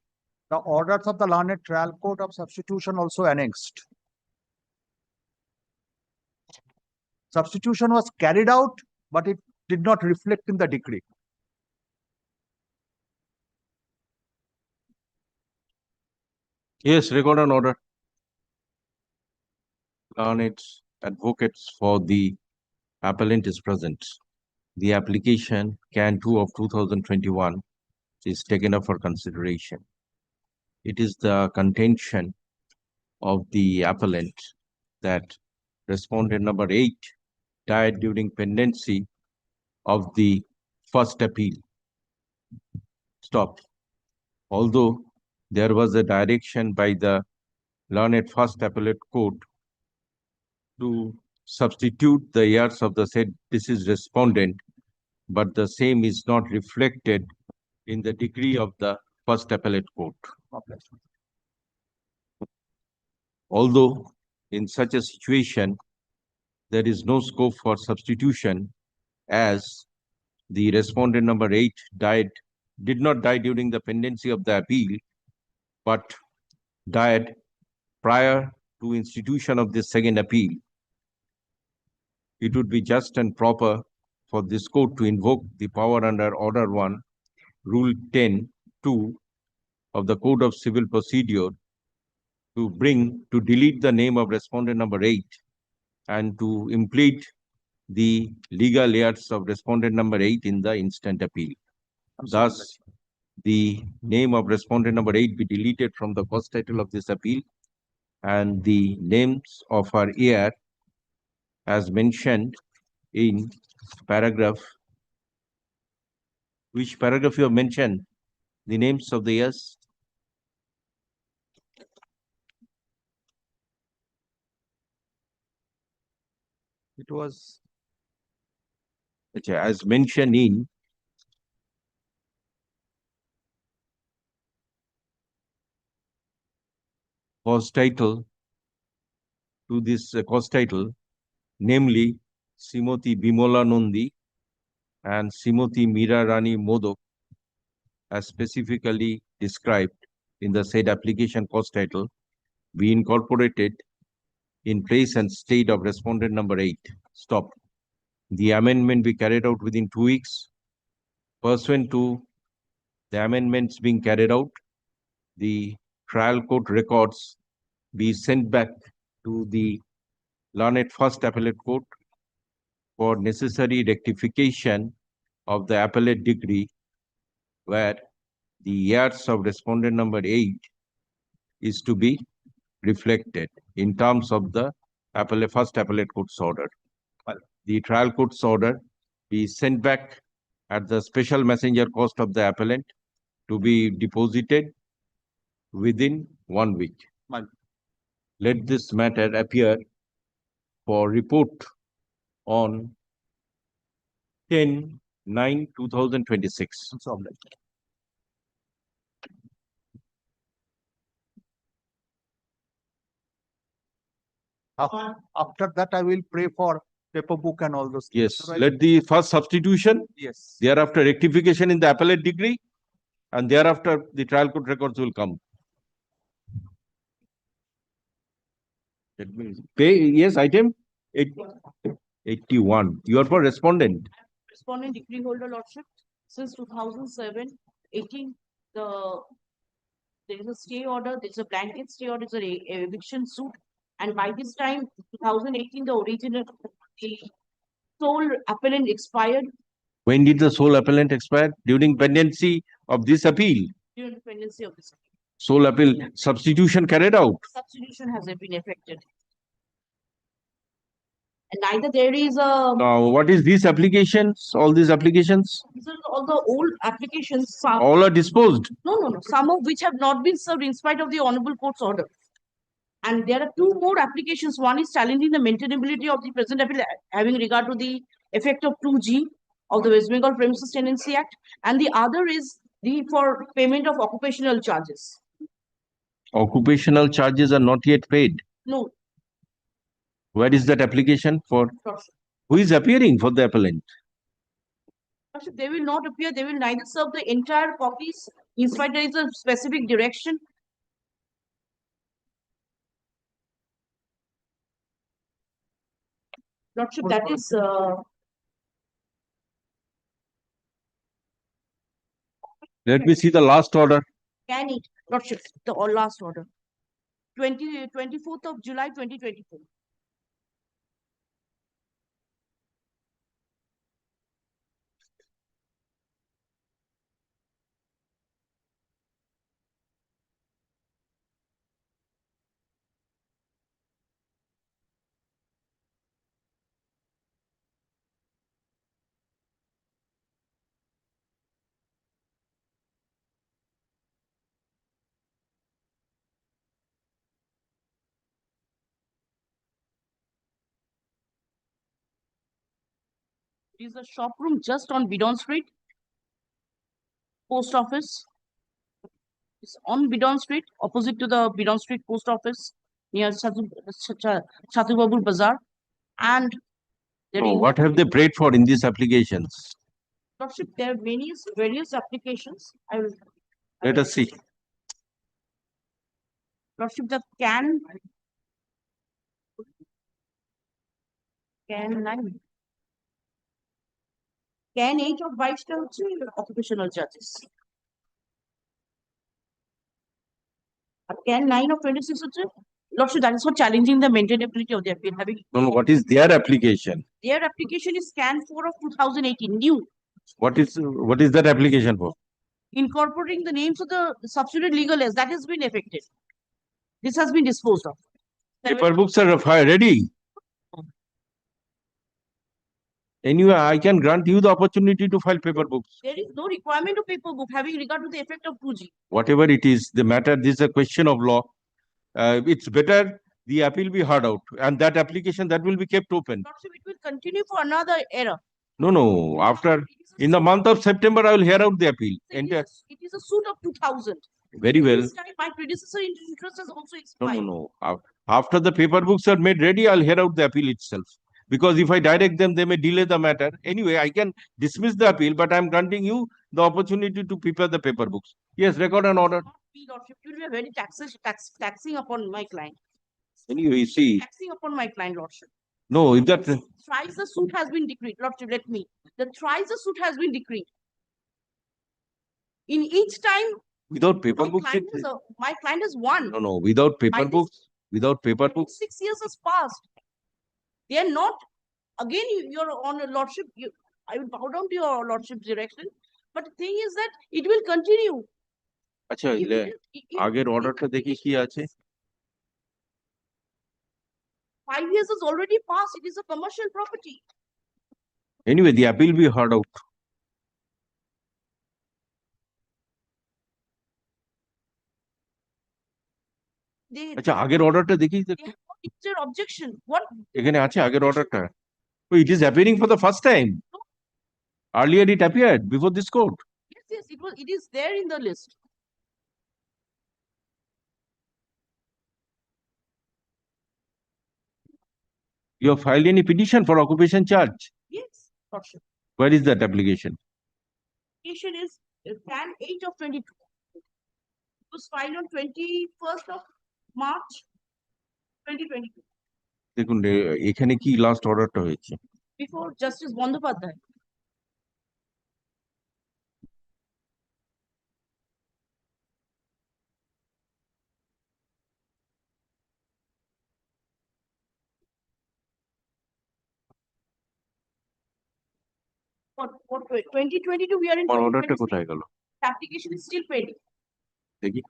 the orders of the learned trial court of substitution also annexed. Substitution was carried out, but it did not reflect in the decree. Yes, record an order. Learned advocates for the appellant is present. The application Can 2 of 2021 is taken up for consideration. It is the contention of the appellant that respondent number 8 died during pendency of the first appeal. Stop. Although there was a direction by the learned first appellate court to substitute the years of the said deceased respondent, but the same is not reflected in the decree of the first appellate court. Although in such a situation, there is no scope for substitution, as the respondent number 8 did not die during the pendency of the appeal, but died prior to institution of this second appeal. It would be just and proper for this court to invoke the power under Order 1, Rule 10(2) of the Code of Civil Procedure to delete the name of respondent number 8 and to implead the legal heirs of respondent number 8 in the instant appeal. Thus, the name of respondent number 8 be deleted from the first title of this appeal, and the names of our heir as mentioned in paragraph. Which paragraph you have mentioned? The names of the heirs? It was As mentioned in cause title to this cause title, namely Srimati Bimola Nandi and Srimati Meera Rani Modak, as specifically described in the said application cause title, be incorporated in place and state of respondent number 8. Stop. The amendment be carried out within 2 weeks. Pursuant to the amendments being carried out, the trial court records be sent back to the learned first appellate court for necessary rectification of the appellate decree, where the years of respondent number 8 is to be reflected in terms of the first appellate court's order. The trial court's order be sent back at the special messenger cost of the appellant to be deposited within 1 week. Let this matter appear for report on 10/9/2026. After that, I will pray for paper book and all those things. Yes, Right? let the first substitution, Yes. thereafter rectification in the appellate degree, and thereafter the trial court records will come. Let me pay, yes, item 81. You are for respondent. Respondent decree holder lordship, since 2007, 18, there is a stay order, there's a blanket stay order, there's a eviction suit. And by this time, 2018, the original, the sole appellant expired When did the sole appellant expire? During pendency of this appeal. during the pendency of this. Sole appeal substitution carried out. Substitution has been effected. And neither there is a, Now, what is these applications? All these applications? these are all the old applications, some, All are disposed. no, some of which have not been served in spite of the honorable court's order. And there are two more applications. One is challenging the maintainability of the present appeal having regard to the effect of 2G of the West Bengal Premises Tenancy Act. And the other is for payment of occupational charges. Occupational charges are not yet paid. No, Where is that application for? Lordship. Who is appearing for the appellant? Lordship, they will not appear. They will neither serve the entire copies in spite there is a specific direction. Lordship, that is Let me see the last order. can it, Lordship, the last order. 24th of July 2024. It is a shop room just on Bidon Street. Post office. It's on Bidon Street, opposite to the Bidon Street post office near Chatubabur Bazaar. And there So is, what have they prayed for in these applications? Lordship, there are various applications. I will. Let us see. Lordship, the can 9. Can 8 of 22 হচ্ছে occupational charges. And can 9 of 26 হচ্ছে, Lordship, that is for challenging the maintainability of the appeal. Having No, no, what is their application? their application is can 4 of 2018, new, What is that application for? incorporating the names of the substituted legal heirs. That has been effected. This has been disposed of. Paper books are ready. Anyway, I can grant you the opportunity to file paper books. There is no requirement of paper book having regard to the effect of 2G. Whatever it is, the matter, this is a question of law. It's better the appeal be heard out, and that application that will be kept open. Lordship, it will continue for another era. No, after, in the month of September, I will hear out the appeal. It is a suit of 2000. Very well. This time, my predecessor in interest has also expired. No. After the paper books are made ready, I'll hear out the appeal itself. Because if I direct them, they may delay the matter. Anyway, I can dismiss the appeal, but I'm granting you the opportunity to prepare the paper books. Yes, record an order. Lordship, you will be very taxing upon my client. Anyway, you see. Taxing upon my client, Lordship. No, if that. Thrice the suit has been decreed. Lordship, let me. Thrice the suit has been decreed. In each time, Without paper books. My client has won. No, without paper books. Without paper books. 6 years has passed. They are not, again, your honor, Lordship, I will bow down to your Lordship's direction. But the thing is that it will continue. আচ্ছা আগের অর্ডারটা দেখি কি আছে 5 years has already passed. It is a commercial property. Anyway, the appeal be heard out. আচ্ছা আগের অর্ডারটা দেখি It's their objection. What? এখানে আছে আগের অর্ডারটা It is appearing for the first time. Earlier it appeared before this court. Yes, it is there in the list. You have filed any petition for occupation charge? Yes, Lordship. Where is that application? Application is Plan 8 of 22. It was filed on 21st of March 2022 দেখুন এখানে কি last অর্ডারটা হয়েছে? before Justice Bandyopadhyay. For 2022, we are in আমার অর্ডারটা 2026. কোথায় গেল? Application is still pending. দেখি।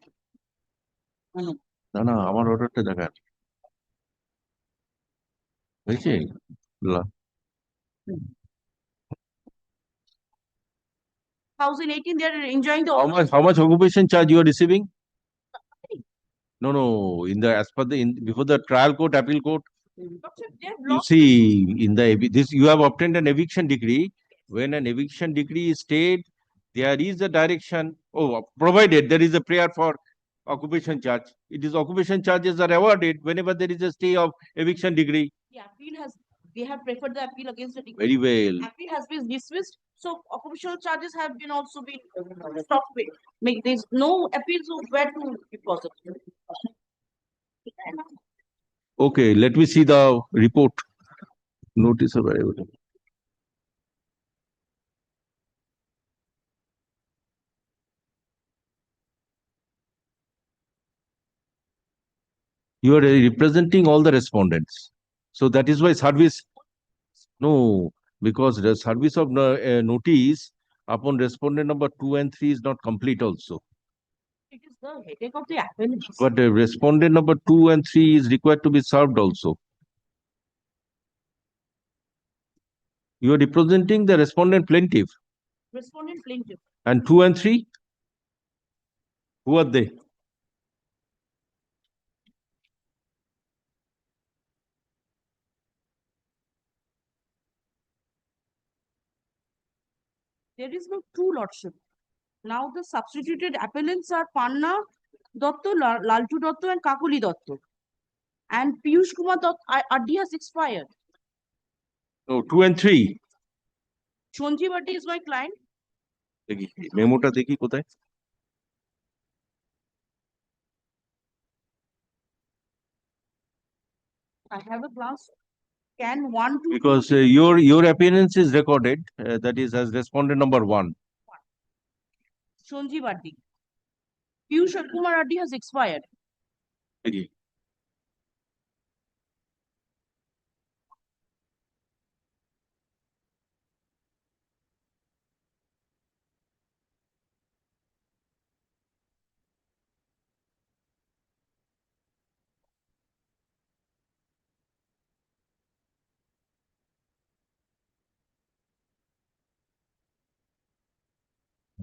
না না আমার অর্ডারটা দেখান। হয়েছে? 2018, they are enjoying the. How much occupation charge you are receiving? No. In the as per the before the trial court, appeal court, Lordship, they have you blocked. see in the this you have obtained an eviction decree. When an eviction decree is stayed, there is a direction. Oh, provided there is a prayer for occupation charge. It is occupation charges are awarded whenever there is a stay of eviction decree. The appeal has, they have preferred the appeal against the decree. Very well. Appeal has been dismissed, so occupational charges have been also been stopped with. Make there's no appeals of where to be possible. Okay, let me see the report. Notice of evidence. You are representing all the respondents. So that is why service, no, because the service of notice upon respondent number 2 and 3 is not complete also. It is the headache of the appellants. But respondent number 2 and 3 is required to be served also. You are representing the respondent plaintiff. Respondent plaintiff. And 2 and 3? Who are they? There is no true lordship. Now the substituted appellants are Panna Dotto, Laltu Dotto and Kakuli Dotto. And Piyush Kumar Dotto, RD has expired. No, 2 and 3. Shonji Bhatti is my client. দেখি মেমোটা দেখি কোথায়? I have a glance. Can 1, 2, Because your appearance is recorded, that is as respondent number 1. Shonji Bhatti. Piyush Kumar RD has expired. দেখি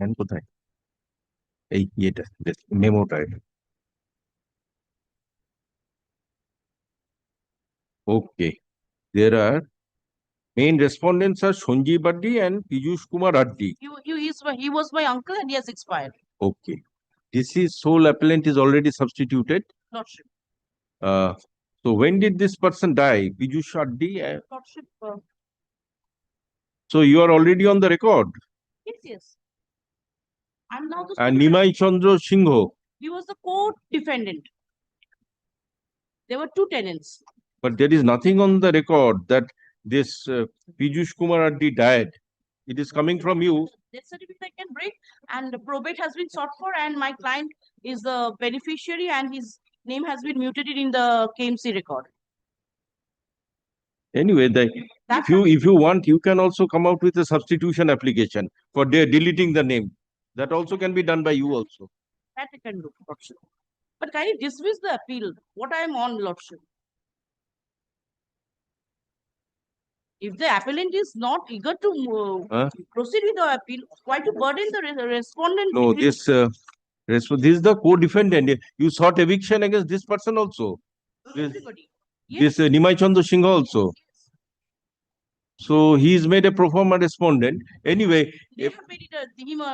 ধ্যান কোথায়? এই ইয়েটা মেমোটা এটা। Okay, there are main respondents are Sanjeev Bhatti and Piyush Kumar Reddy. He was my uncle and he has expired. Okay, this is sole appellant is already substituted. Lordship. So when did this person die? Piyush Reddy. Lordship. So you are already on the record. Yes. I'm now the. And Nimai Chandra Singho. He was the co-defendant. There were 2 tenants. But there is nothing on the record that this Piyush Kumar Reddy died. It is coming from you. Death certificate I can break, and the probate has been sought for, and my client is the beneficiary, and his name has been mutated in the KMC record. Anyway, if you want, you can also come out with a substitution application for deleting the name. That also can be done by you also. That I can do, Lordship. But can you dismiss the appeal? What I am on, Lordship. If the appellant is not eager to proceed with the appeal, why to burden the respondent? No, this is the co-defendant. You sought eviction against this person also. Everybody. This Nimai Chandra Singh also. So he is made a pro forma respondent. Anyway, They have made it him a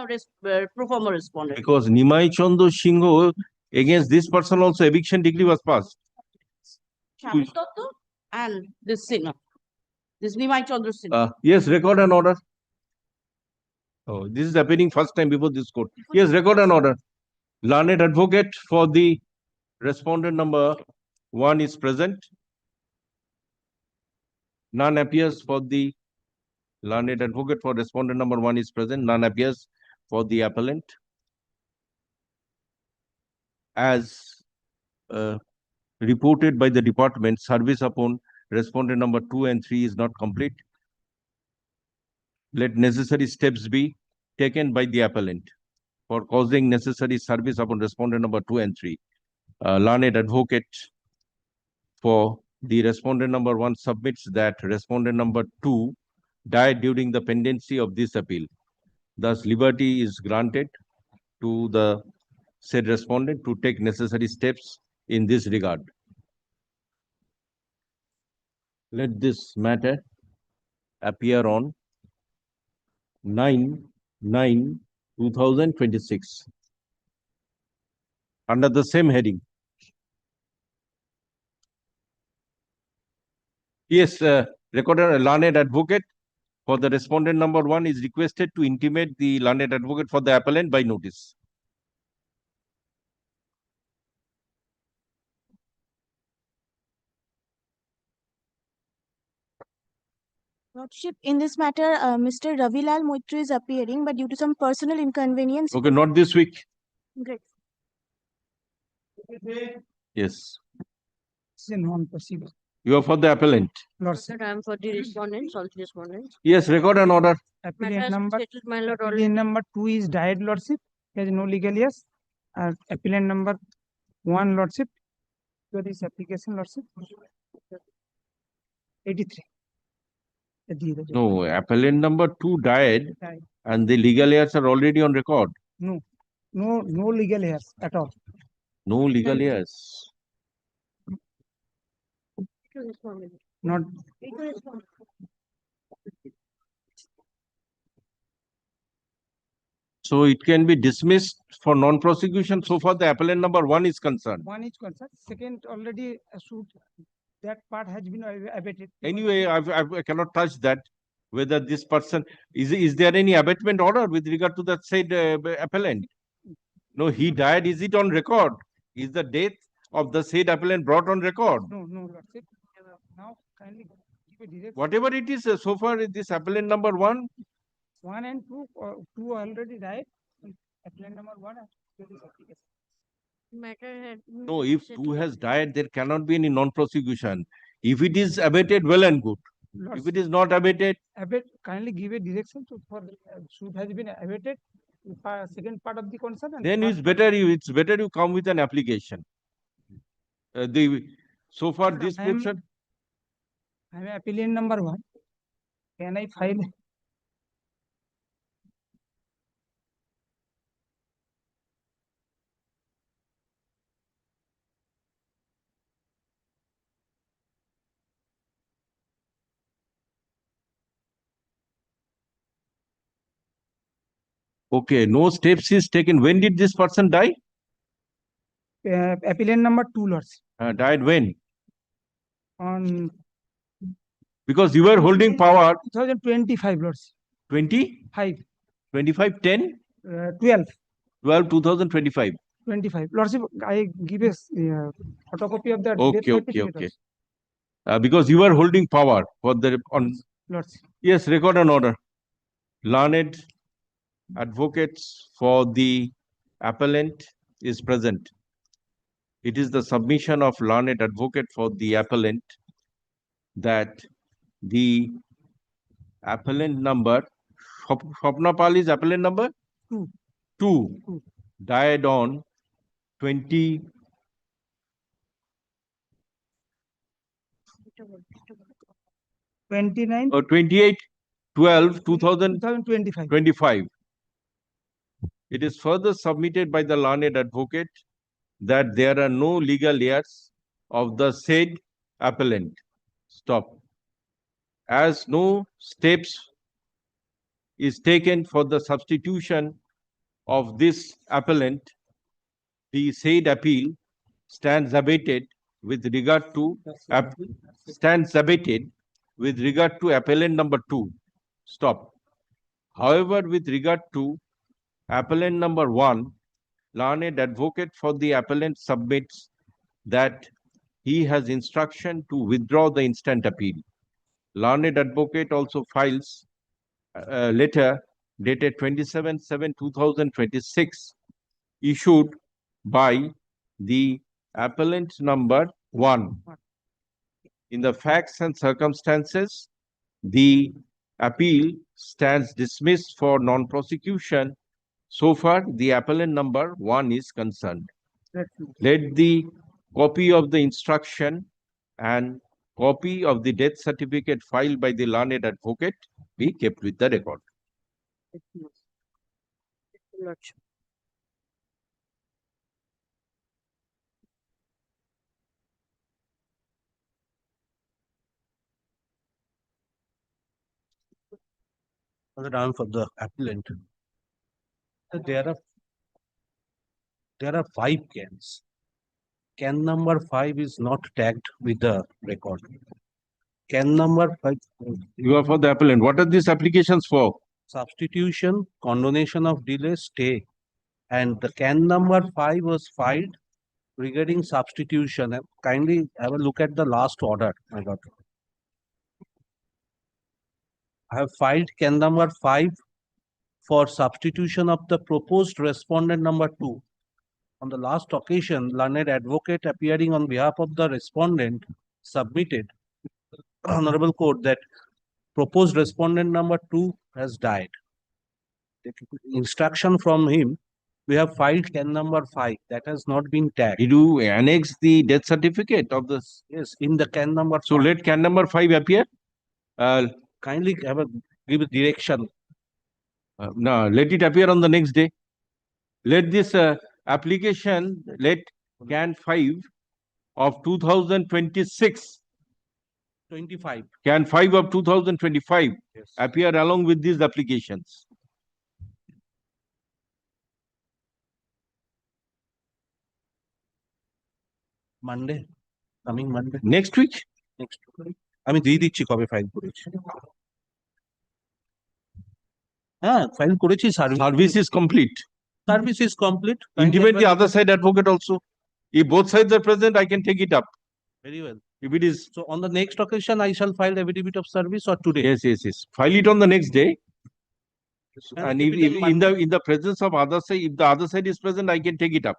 pro forma respondent. because Nimai Chandra Singh against this person also eviction decree was passed. Shamil Dotto and this sinner. This Nimai Chandra Singh. Yes, record an order. Oh, this is happening first time before this court. Yes, record an order. Learned advocate for the respondent number 1 is present. None appears for the learned advocate for respondent number 1 is present. None appears for the appellant. As reported by the department, service upon respondent number 2 and 3 is not complete. Let necessary steps be taken by the appellant for causing necessary service upon respondent number 2 and 3. Learned advocate for the respondent number 1 submits that respondent number 2 died during the pendency of this appeal. Thus, liberty is granted to the said respondent to take necessary steps in this regard. Let this matter appear on 9/9/2026 under the same heading. Yes, recorder learned advocate for the respondent number 1 is requested to intimate the learned advocate for the appellant by notice. Lordship, in this matter, Mr. Ravilal Moitri is appearing, but due to some personal inconvenience. Okay, not this week. Great. Yes. It's a non-proceedable. You are for the appellant. Lordship. I am for the respondents, all the respondents. Yes, record an order. Appellant number, Stated, my lord, already. appellant number 2 is died, Lordship. He has no legal years. Appellant number 1, Lordship. For this application, Lordship. 83. No, appellant number 2 died Died. and the legal heirs are already on record. No legal heirs at all. No legal heirs. Not. So it can be dismissed for non-prosecution so far the appellant number 1 is concerned. One is concerned. Second, already suit. That part has been abated. Anyway, I cannot touch that. Whether this person is there any abatement order with regard to that said appellant? No, he died. Is it on record? Is the death of the said appellant brought on record? No, Lordship. Now, kindly give a direction. Whatever it is, so far this appellant number 1. 1 and 2, 2 already died. Appellant number 1 has this application. Matter had. No, if 2 has died, there cannot be any non-prosecution. If it is abated, well and good. If it is not abated, Kindly give a direction for suit has been abated. Second part of the concern. And then first it's better you come with an application. So far this portion. I am appellant number 1. Can I file? Okay, no steps is taken. When did this person die? Appellant number 2, Lords. Died when? On Because you were holding power. 2025, Lords. 25? 10? 12. 2025. 25. Lordship, I give a photocopy of that. Okay. Because you were holding power for the on. Lordship. Yes, record an order. Learned advocates for the appellant is present. It is the submission of learned advocate for the appellant that the appellant number, Swapnapal is appellant number? 2. Died on 29 or 28/12/2025. It is further submitted by the learned advocate that there are no legal heirs of the said appellant. Stop. As no steps is taken for the substitution of this appellant, the said appeal stands abated with regard to stands abated with regard to appellant number 2. Stop. However, with regard to appellant number 1, learned advocate for the appellant submits that he has instruction to withdraw the instant appeal. Learned advocate also files a letter dated 27/7/2026 issued by the appellant number 1. In the facts and circumstances, the appeal stands dismissed for non-prosecution so far the appellant number 1 is concerned. Let the copy of the instruction and copy of the death certificate filed by the learned advocate be kept with the record. Madam, for the appellant, there are 5 cans. Can number 5 is not tagged with the record. Can number 5. You are for the appellant. What are these applications for? Substitution, condonation of delay, stay. And the can number 5 was filed regarding substitution. Kindly have a look at the last order, my lord. I have filed can number 5 for substitution of the proposed respondent number 2. On the last occasion, learned advocate appearing on behalf of the respondent submitted Honorable Court that proposed respondent number 2 has died. The instruction from him, we have filed can number 5 that has not been tagged. Did you annex the death certificate of this? Yes, in the can number 5. So let can number 5 appear. Kindly give a direction. No, let it appear on the next day. Let this application, let can 5 of 2026. 25. Can 5 of 2025 yes, appear along with these applications? Monday, coming Monday. Next week? Next week. আমি দিয়ে দিচ্ছি কবে file করেছি হ্যাঁ file করেছি Service is complete. Service is complete. Intimate the other side advocate also. If both sides are present, I can take it up. Very well. If it is. So on the next occasion, I shall file the affidavit of service or today? Yes. File it on the next day. And if in the presence of other side, if the other side is present, I can take it up,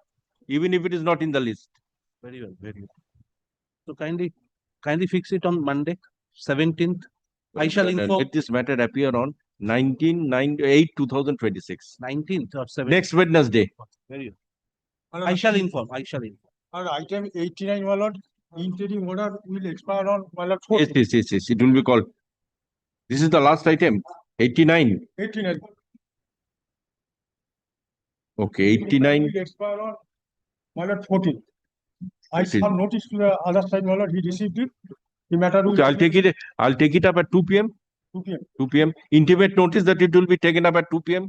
even if it is not in the list. Very well, very well. So kindly fix it on Monday, 17th. I shall inform. Let this matter appear on 19/8/2026. 19th or 17th. Next Wednesday. Very well. I shall inform. Item 89, my lord, interim order will expire on, my lord, Yes. It will be called. This is the last item. 89. 89. Okay, 89. Will expire on, my lord, 14. I 14. have noticed to the other side, my lord, he received it. The matter will. Okay, I'll take it up at 2 p.m. 2 p.m. 2 p.m. Intimate notice that it will be taken up at 2 p.m.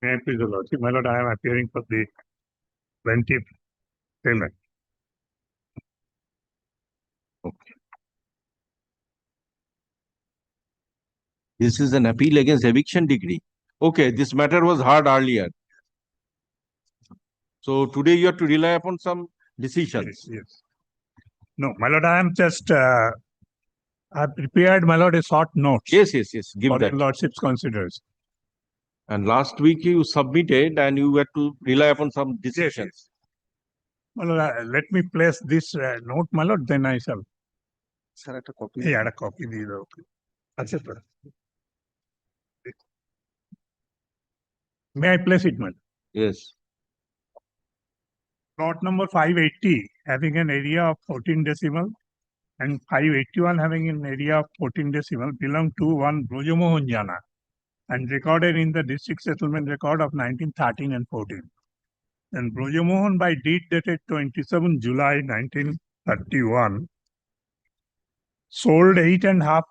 May I please, Your Lordship? My lord, I am appearing for the 20th payment. Okay. This is an appeal against eviction decree. Okay, this matter was heard earlier. So today you have to rely upon some decisions. Yes. No, my lord, I am just, I prepared, my lord, a short note. Yes. Give for that. Your Lordship's consideration. And last week you submitted and you had to rely upon some decisions. Well, let me place this note, my lord, then I shall. Sir, a copy. Yeah, a copy. Accept. May I place it, my lord? Yes. Plot number 580 having an area of 14 decimal and 581 having an area of 14 decimal belong to one Brojomohan Jana and recorded in the district settlement record of 1913 and 14. And Brojomohan by deed dated 27 July 1931 sold 8.5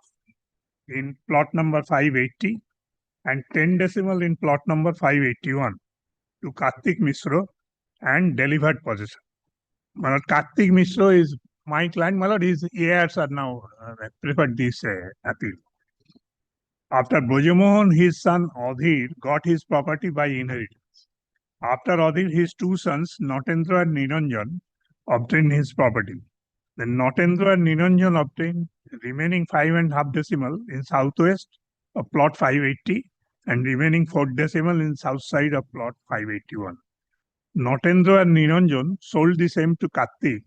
in plot number 580 and 10 decimal in plot number 581 to Kartik Misro and delivered possession. My lord, Kartik Misro is my client. My lord, his heirs are now preferred this appeal. After Brojomohan, his son Adhir got his property by inheritance. After Adhir, his two sons Notendra and Niranjan obtained his property. Then Notendra and Niranjan obtained remaining 5.5 decimal in southwest of plot 580 and remaining 4 decimal in south side of plot 581. Notendra and Niranjan sold the same to Kartik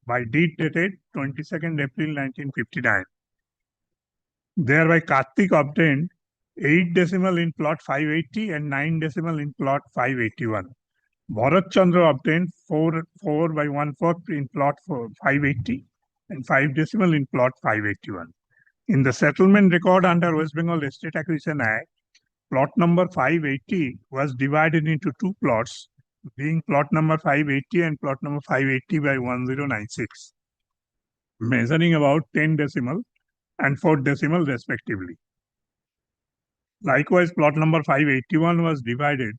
by deed dated 22nd April 1959. Thereby Kartik obtained 8 decimal in plot 580 and 9 decimal in plot 581. Bharat Chandra obtained 4 by 1/4 in plot 580 and 5 decimal in plot 581. In the settlement record under West Bengal Estate Acquisition Act, plot number 580 was divided into 2 plots, being plot number 580 and plot number 580 by 1096, measuring about 10 decimal and 4 decimal respectively. Likewise, plot number 581 was divided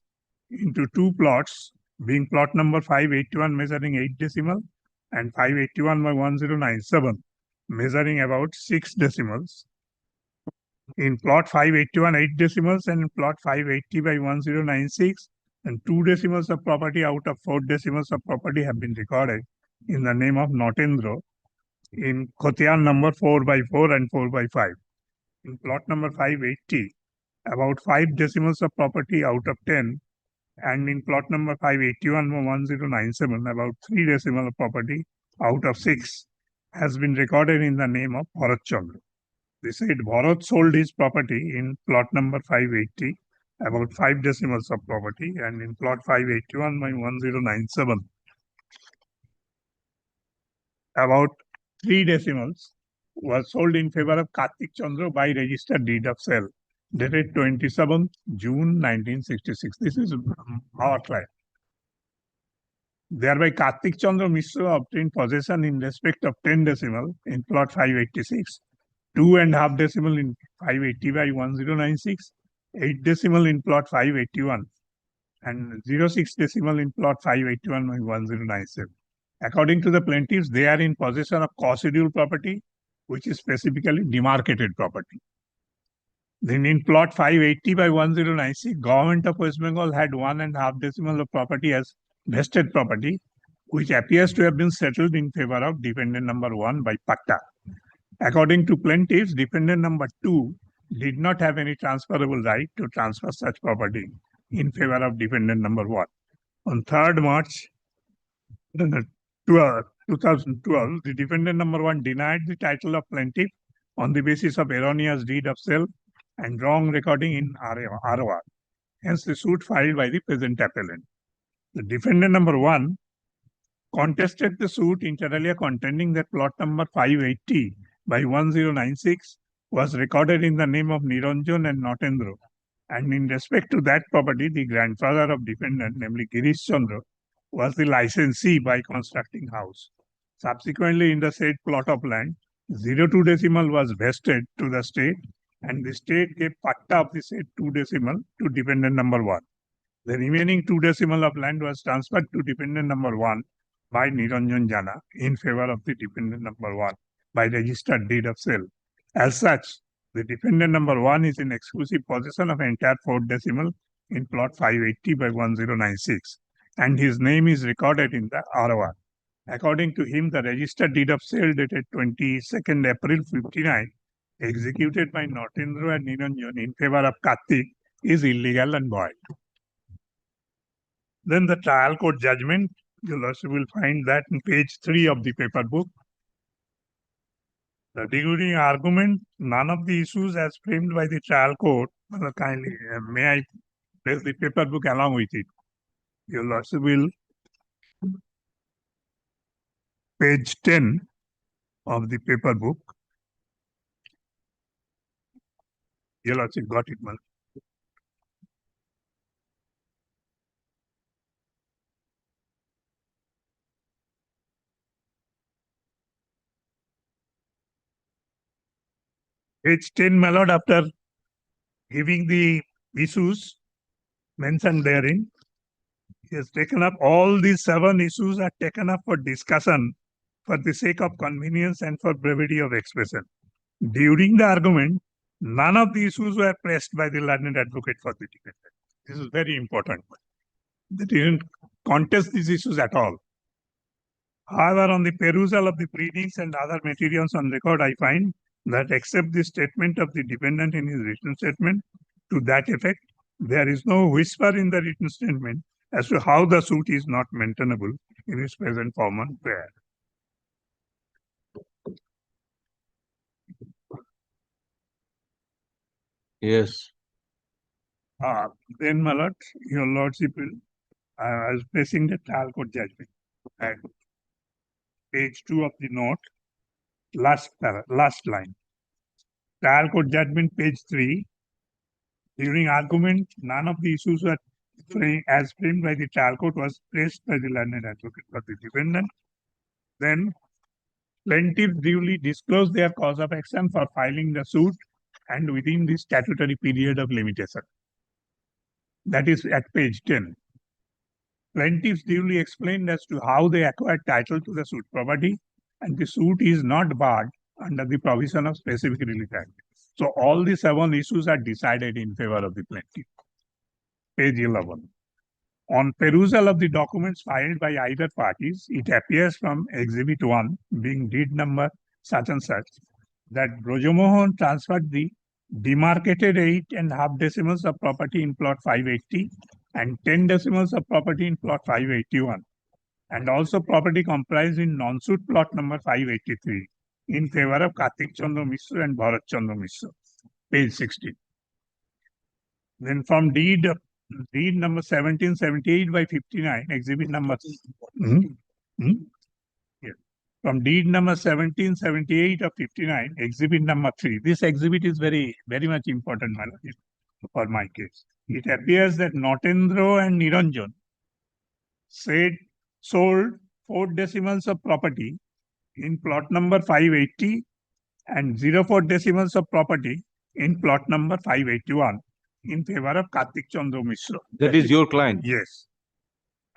into 2 plots, being plot number 581 measuring 8 decimal and 581 by 1097, measuring about 6 decimals. In plot 581, 8 decimals, and in plot 580 by 1096, and 2 decimals of property out of 4 decimals of property have been recorded in the name of Notendra in Khotian number 4 by 4 and 4 by 5. In plot number 580, about 5 decimals of property out of 10, and in plot number 581 by 1097, about 3 decimal of property out of 6 has been recorded in the name of Bharat Chandra. They said Bharat sold his property in plot number 580, about 5 decimals of property, and in plot 581 by 1097, about 3 decimals was sold in favor of Kartik Chandra by registered deed of sale, dated 27th June 1966. This is our client. Thereby, Kartik Chandra Mishra obtained possession in respect of 10 decimal in plot 586, 2.5 decimal in 580 by 1096, 8 decimal in plot 581, and 0.6 decimal in plot 581 by 1097. According to the plaintiffs, they are in possession of co-schedule property, which is specifically demarcated property. Then in plot 580 by 1096, Government of West Bengal had 1.5 decimal of property as vested property, which appears to have been settled in favor of defendant number 1 by Patta. According to plaintiffs, defendant number 2 did not have any transferable right to transfer such property in favor of defendant number 1. On 3rd March 2012, the defendant number 1 denied the title of plaintiff on the basis of erroneous deed of sale and wrong recording in ROR. Hence, the suit filed by the present appellant. The defendant number 1 contested the suit inter alia contending that plot number 580 by 1096 was recorded in the name of Niranjan and Notendra, and in respect to that property, the grandfather of defendant, namely Girish Chandra, was the licensee by constructing house. Subsequently, in the said plot of land, 0.2 decimal was vested to the state, and the state gave patta of the said 2 decimal to dependent number 1. The remaining 2 decimal of land was transferred to dependent number 1 by Niranjan Jana in favor of the dependent number 1 by registered deed of sale. As such, the dependent number 1 is in exclusive possession of entire 4 decimal in plot 580 by 1096, and his name is recorded in the ROR. According to him, the registered deed of sale dated 22nd April 59, executed by Notendra and Niranjan in favor of Kartik, is illegal and void. Then the trial court judgment, your lordship will find that in page 3 of the paper book. The concluding argument, none of the issues as framed by the trial court, kindly, may I place the paper book along with it? Your lordship will, page 10 of the paper book. Your lordship got it, man. Page 10, my lord, after giving the issues mentioned therein, he has taken up all these 7 issues are taken up for discussion for the sake of convenience and for brevity of expression. During the argument, none of the issues were pressed by the learned advocate for the defendant. This is very important. They didn't contest these issues at all. However, on the perusal of the pleadings and other materials on record, I find that except the statement of the defendant in his written statement, to that effect, there is no whisper in the written statement as to how the suit is not maintainable in its present form and prayer. Yes. Then, my lord, your lordship will, I was placing the trial court judgment at page 2 of the note, last line. Trial court judgment, page 3. During argument, none of the issues were as framed by the trial court was placed by the learned advocate for the defendant. Then, plaintiffs duly disclosed their cause of action for filing the suit and within the statutory period of limitation. That is at page 10. Plaintiffs duly explained as to how they acquired title to the suit property, and the suit is not barred under the provision of Specific Relief Act. So all the 7 issues are decided in favor of the plaintiff. Page 11. On perusal of the documents filed by either parties, it appears from Exhibit 1, being deed number such and such, that Brojomohan transferred the demarcated 8.5 decimals of property in plot 580 and 10 decimals of property in plot 581, and also property comprised in non-suit plot number 583 in favor of Kartik Chandra Mishra and Bharat Chandra Mishra, page 16. Then from deed number 1778 by 59, exhibit number from deed number 1778 of 59, exhibit number 3. This exhibit is very much important for my case. It appears that Notendra and Niranjan sold 4 decimals of property in plot number 580 and 04 decimals of property in plot number 581 in favor of Kartik Chandra Mishra. That is your client? Yes.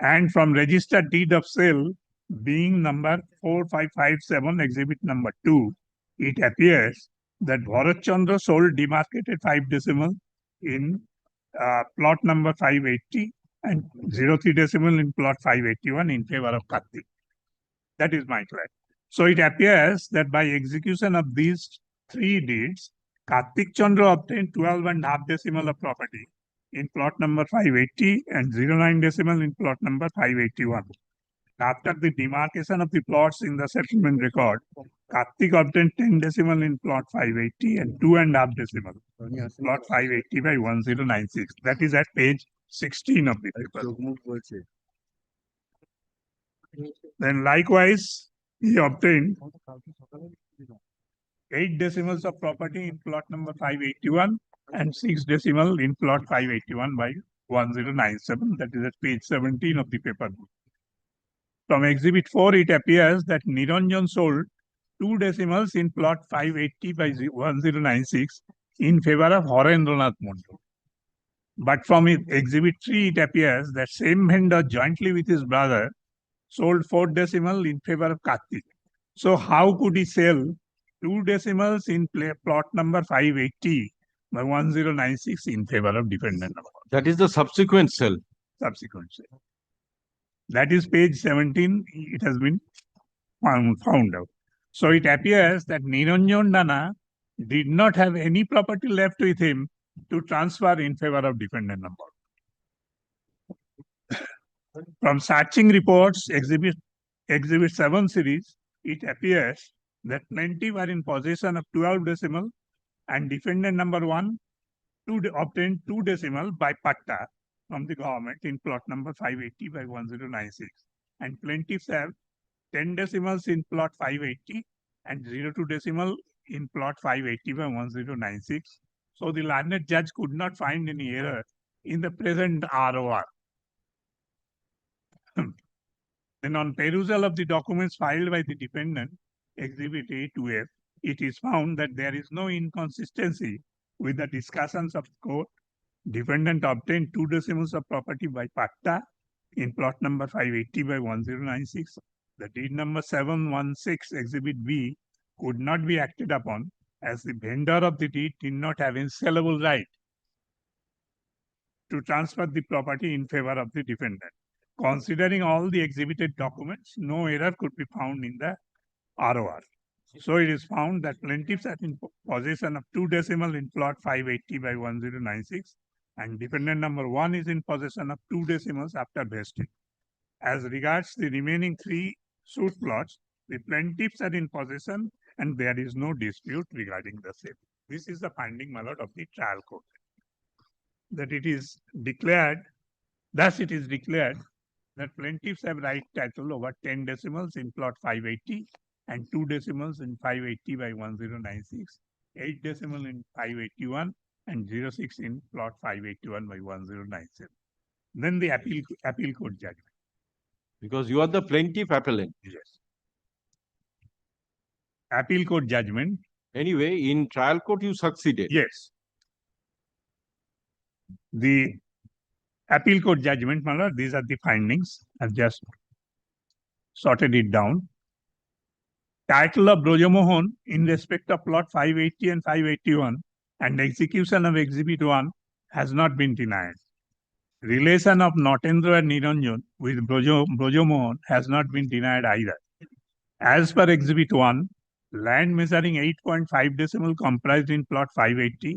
And from registered deed of sale being number 4557, exhibit number 2, it appears that Bharat Chandra sold demarcated 5 decimal in plot number 580 and 03 decimal in plot 581 in favor of Kartik. That is my client. So it appears that by execution of these 3 deeds, Kartik Chandra obtained 12.5 decimal of property in plot number 580 and 09 decimal in plot number 581. After the demarcation of the plots in the settlement record, Kartik obtained 10 decimal in plot 580 and 2.5 decimal in plot 580 by 1096. That is at page 16 of the paper. Then likewise, he obtained 8 decimals of property in plot number 581 and 6 decimal in plot 581 by 1097. That is at page 17 of the paper. From exhibit 4, it appears that Niranjan sold 2 decimals in plot 580 by 1096 in favor of Horendranath Mondal. But from exhibit 3, it appears that same vendor jointly with his brother sold 4 decimal in favor of Kartik. So how could he sell 2 decimals in plot number 580 by 1096 in favor of defendant number? That is the subsequent sale. Subsequent sale. That is page 17. It has been found out. So it appears that Niranjan Dana did not have any property left with him to transfer in favor of defendant number. From searching reports, Exhibit 7 series, it appears that plaintiff are in possession of 12 decimal and defendant number 1 obtained 2 decimal by patta from the government in plot number 580 by 1096. And plaintiffs have 10 decimals in plot 580 and 02 decimal in plot 580 by 1096. So the learned judge could not find any error in the present ROR. Then on perusal of the documents filed by the defendant, Exhibit A to F, it is found that there is no inconsistency with the discussions of court. Defendant obtained 2 decimals of property by patta in plot number 580 by 1096. The deed number 716, Exhibit B, could not be acted upon as the vendor of the deed did not have insellable right to transfer the property in favor of the defendant. Considering all the exhibited documents, no error could be found in the ROR. So it is found that plaintiffs are in possession of 2 decimal in plot 580 by 1096 and defendant number 1 is in possession of 2 decimals after vesting. As regards the remaining 3 suit plots, the plaintiffs are in possession and there is no dispute regarding the same. This is the finding, my lord, of the trial court. That it is declared, thus it is declared that plaintiffs have right title over 10 decimals in plot 580 and 2 decimals in 580 by 1096, 8 decimal in 581 and 06 in plot 581 by 1097. Then the appeal court judgment. Because you are the plaintiff appellant. Yes. Appeal court judgment. Anyway, in trial court you succeeded. Yes. The appeal court judgment, my lord, these are the findings. I've just sorted it down. Title of Brojomohon in respect of plot 580 and 581 and execution of Exhibit 1 has not been denied. Relation of Notendra and Niranjan with Brojomohon has not been denied either. As per Exhibit 1, land measuring 8.5 decimal comprised in plot 580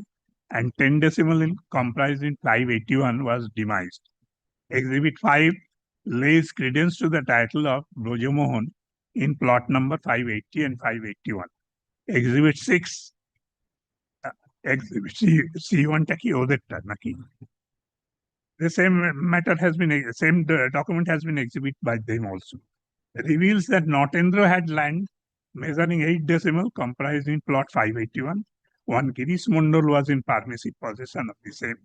and 10 decimal comprised in 581 was demised. Exhibit 5 lays credence to the title of Brojomohon in plot number 580 and 581. Exhibit 6, Exhibit C1 taki oderta naki. The same matter has been, same document has been exhibited by them also. It reveals that Notendra had land measuring 8 decimal comprised in plot 581. One Girish Mondal was in permissive possession of the same.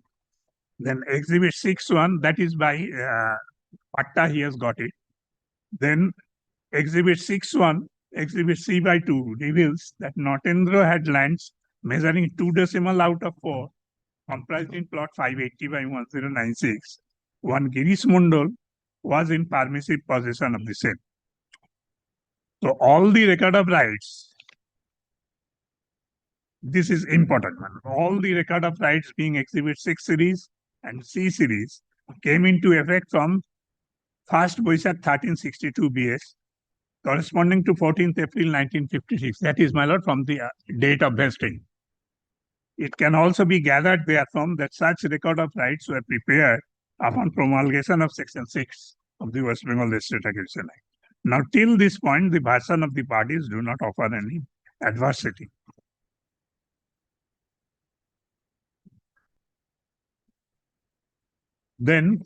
Then Exhibit 6.1, that is by Patta, he has got it. Then Exhibit 6.1, Exhibit C by 2 reveals that Notendra had lands measuring 2 decimal out of 4 comprised in plot 580 by 1096. One Girish Mondal was in permissive possession of the same. So all the record of rights, this is important, man. All the record of rights being Exhibit 6 series and C series came into effect from 1st Boisak 1362 BS corresponding to 14th April 1956. That is, my lord, from the date of vesting. It can also be gathered therefrom that such record of rights were prepared upon promulgation of Section 6 of the West Bengal Estate Acquisition Act. Now, till this point, the version of the parties do not offer any adversity. Then,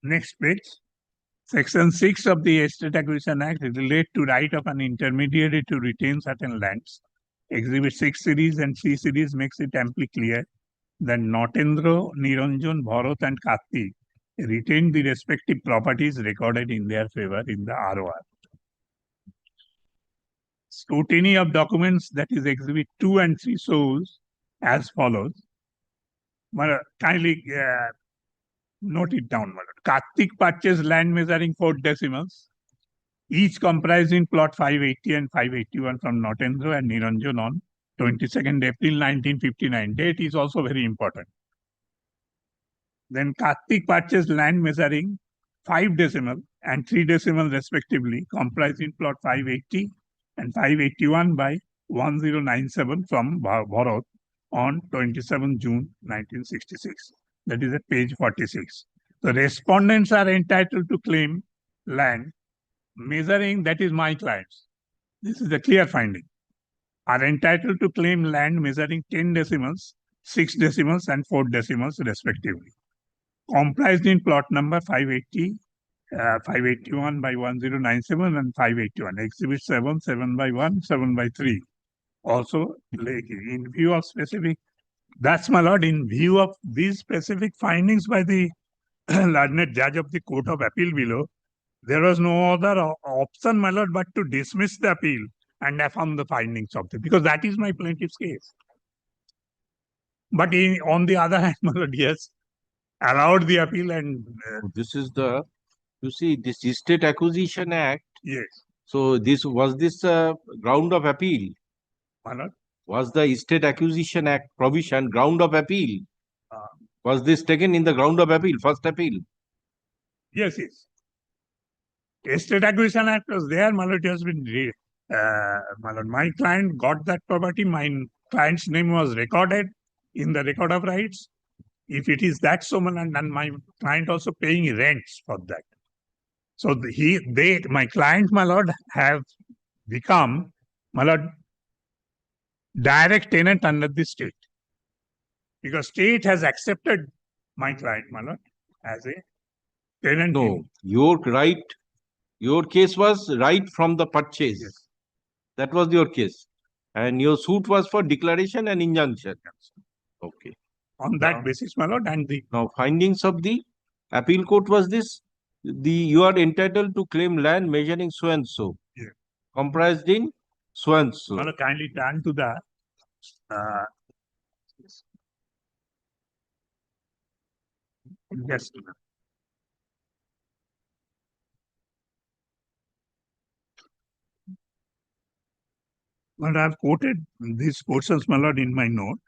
next page, Section 6 of the Estate Acquisition Act relate to right of an intermediary to retain certain lands. Exhibit 6 series and C series makes it amply clear that Notendra, Niranjan, Bharat and Kartik retained the respective properties recorded in their favor in the ROR. Scrutiny of documents, that is Exhibit 2 and 3, shows as follows. Kindly note it down. Kartik purchased land measuring 4 decimals, each comprised in plot 580 and 581 from Notendra and Niranjan on 22nd April 1959. Date is also very important. Then Kartik purchased land measuring 5 decimal and 3 decimal respectively, comprised in plot 580 and 581 by 1097 from Bharat on 27 June 1966. That is at page 46. The respondents are entitled to claim land measuring, that is my clients. This is a clear finding. Are entitled to claim land measuring 10 decimals, 6 decimals, and 4 decimals respectively. Comprised in plot number 580, 581 by 1097 and 581. Exhibit 7, 7 by 1, 7 by 3. Also, like, in view of specific, that's my lord, in view of these specific findings by the learned judge of the Court of Appeal below, there was no other option, my lord, but to dismiss the appeal and affirm the findings of the, because that is my plaintiff's case. But on the other hand, my lord, yes, allowed the appeal and This is the, you see, this Estate Acquisition Act. Yes. So this was this ground of appeal. My lord? Was the Estate Acquisition Act provision ground of appeal? Was this taken in the ground of appeal, first appeal? Yes, yes. Estate Acquisition Act was there, my lord, it has been my lord, my client got that property, my client's name was recorded in the record of rights. If it is that so, my lord, and my client also paying rents for that. So my client, my lord, have become, my lord, direct tenant under the state. Because state has accepted my client, my lord, as a tenant. No, your right, your case was right from the purchase. Yes. That was your case. And your suit was for declaration and injunction. Okay. On that basis, my lord, and the now findings of the appeal court was this: you are entitled to claim land measuring so and so, comprised in so and so. my lord, kindly turn to the yes. Well, I have quoted these portions, my lord, in my note.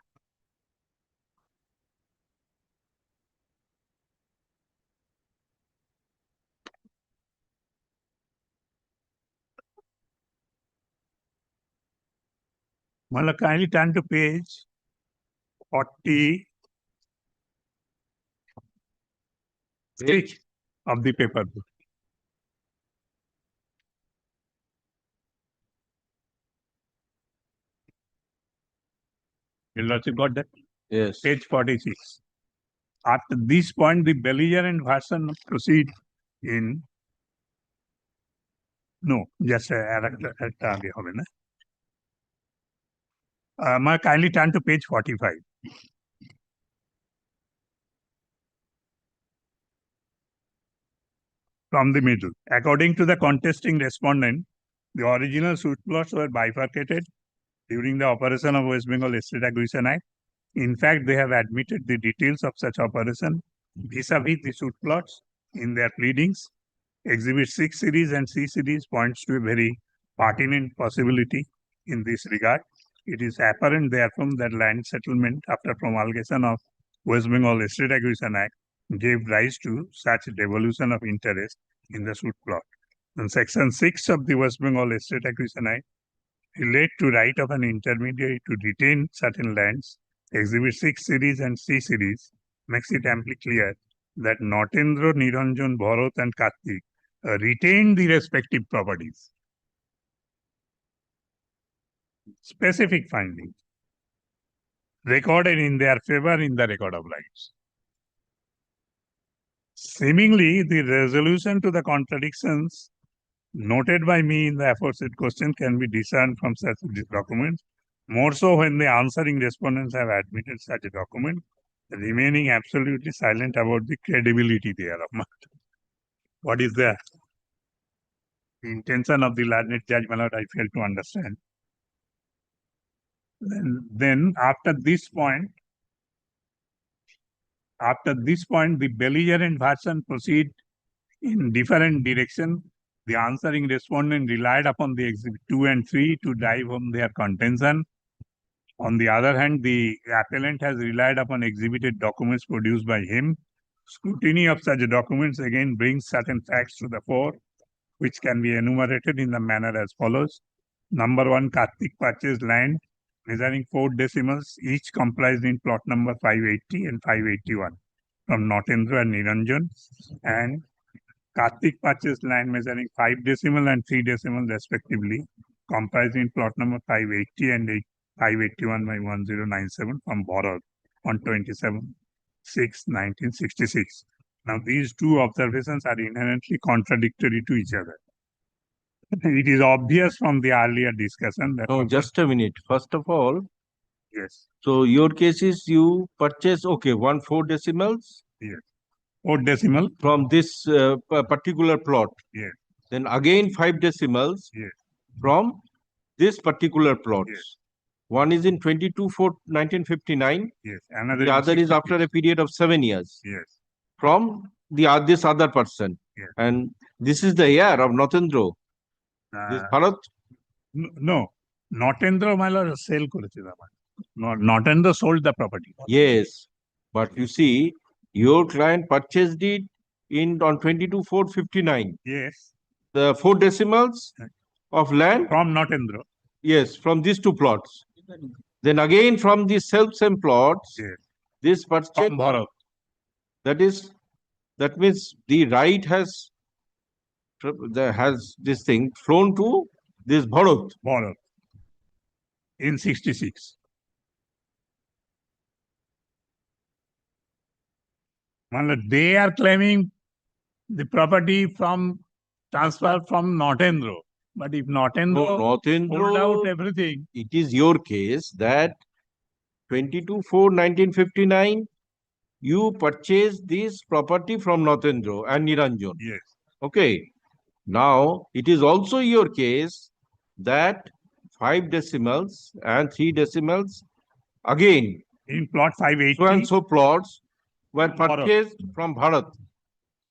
My lord, kindly turn to page 40 of the paper book. Your lordship got that? Yes. Page 46. After this point, the belligerent version proceed in no, just kindly turn to page 45. From the middle. According to the contesting respondent, the original suit plots were bifurcated during the operation of West Bengal Estate Acquisition Act. In fact, they have admitted the details of such operation vis-a-vis the suit plots in their pleadings. Exhibit 6 series and C series points to a very pertinent possibility in this regard. It is apparent therefore that land settlement after promulgation of West Bengal Estate Acquisition Act gave rise to such devolution of interest in the suit plot. And Section 6 of the West Bengal Estate Acquisition Act relate to right of an intermediary to retain certain lands. Exhibit 6 series and C series makes it amply clear that Notendra, Niranjan, Bharat and Kartik retained the respective properties. Specific findings recorded in their favor in the record of rights. Seemingly, the resolution to the contradictions noted by me in the aforesaid question can be discerned from such documents, more so when the answering respondents have admitted such a document, remaining absolutely silent about the credibility thereof. What is the intention of the learned judge, my lord, I fail to understand. Then after this point, the belligerent version proceed in different direction. The answering respondent relied upon the exhibit 2 and 3 to drive home their contention. On the other hand, the appellant has relied upon exhibited documents produced by him. Scrutiny of such documents again brings certain facts to the fore, which can be enumerated in the manner as follows. Number 1, Kartik purchased land measuring 4 decimals, each comprised in plot number 580 and 581 from Notendra and Niranjan, and Karthik purchased land measuring 5 decimal and 3 decimal respectively, comprised in plot number 580 and 581 by 1097 from Bharat on 27/6/1966. Now, these two observations are inherently contradictory to each other. It is obvious from the earlier discussion that. No, just a minute. First of all, Yes. so your case is you purchase, okay, 4 decimals. Yes. 4 decimal. From this particular plot. Yes. Then again 5 decimals. Yes. From this particular plot. Yes. One is in 22/4/1959. Yes. The other is after a period of 7 years. Yes. From this other person. Yes. And this is the heir of Notendra. This Bharat? No. Notendra Mala sale করেছে আমার। Notendra sold the property. Yes. But you see, your client purchased it on 22/4/59. Yes. The 4 decimals of land. From Notendra. Yes, from these 2 plots. Then again from the same plots, yes. This purchase. From Bharat. That means the right has this thing flown to this Bharat. Bharat. In 66. They are claiming the property from transfer from Notendra. But if Notendra sold out everything. It is your case that 22/4/1959, you purchased this property from Notendra and Niranjan. Yes. Okay. Now, it is also your case that 5 decimals and 3 decimals again in plot 580. So and so plots were purchased from Bharat.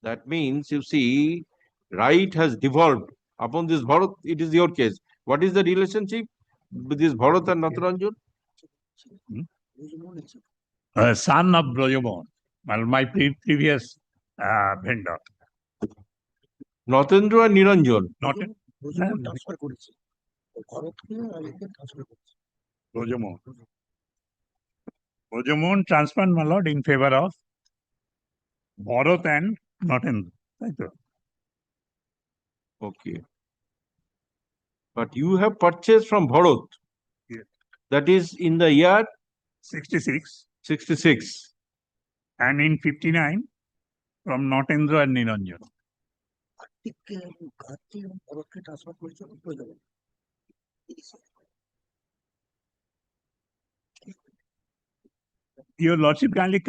That means, you see, right has devolved upon this Bharat. It is your case. What is the relationship with this Bharat and Natranjan? Son of Brajamon, my previous vendor. Notendra and Niranjan. Brajamon transferred, my lord, in favor of Bharat and Notendra. Okay. But you have purchased from Bharat. Yes. That is in the year 66. 66. And in 59 from Notendra and Niranjan. Your Lordship kindly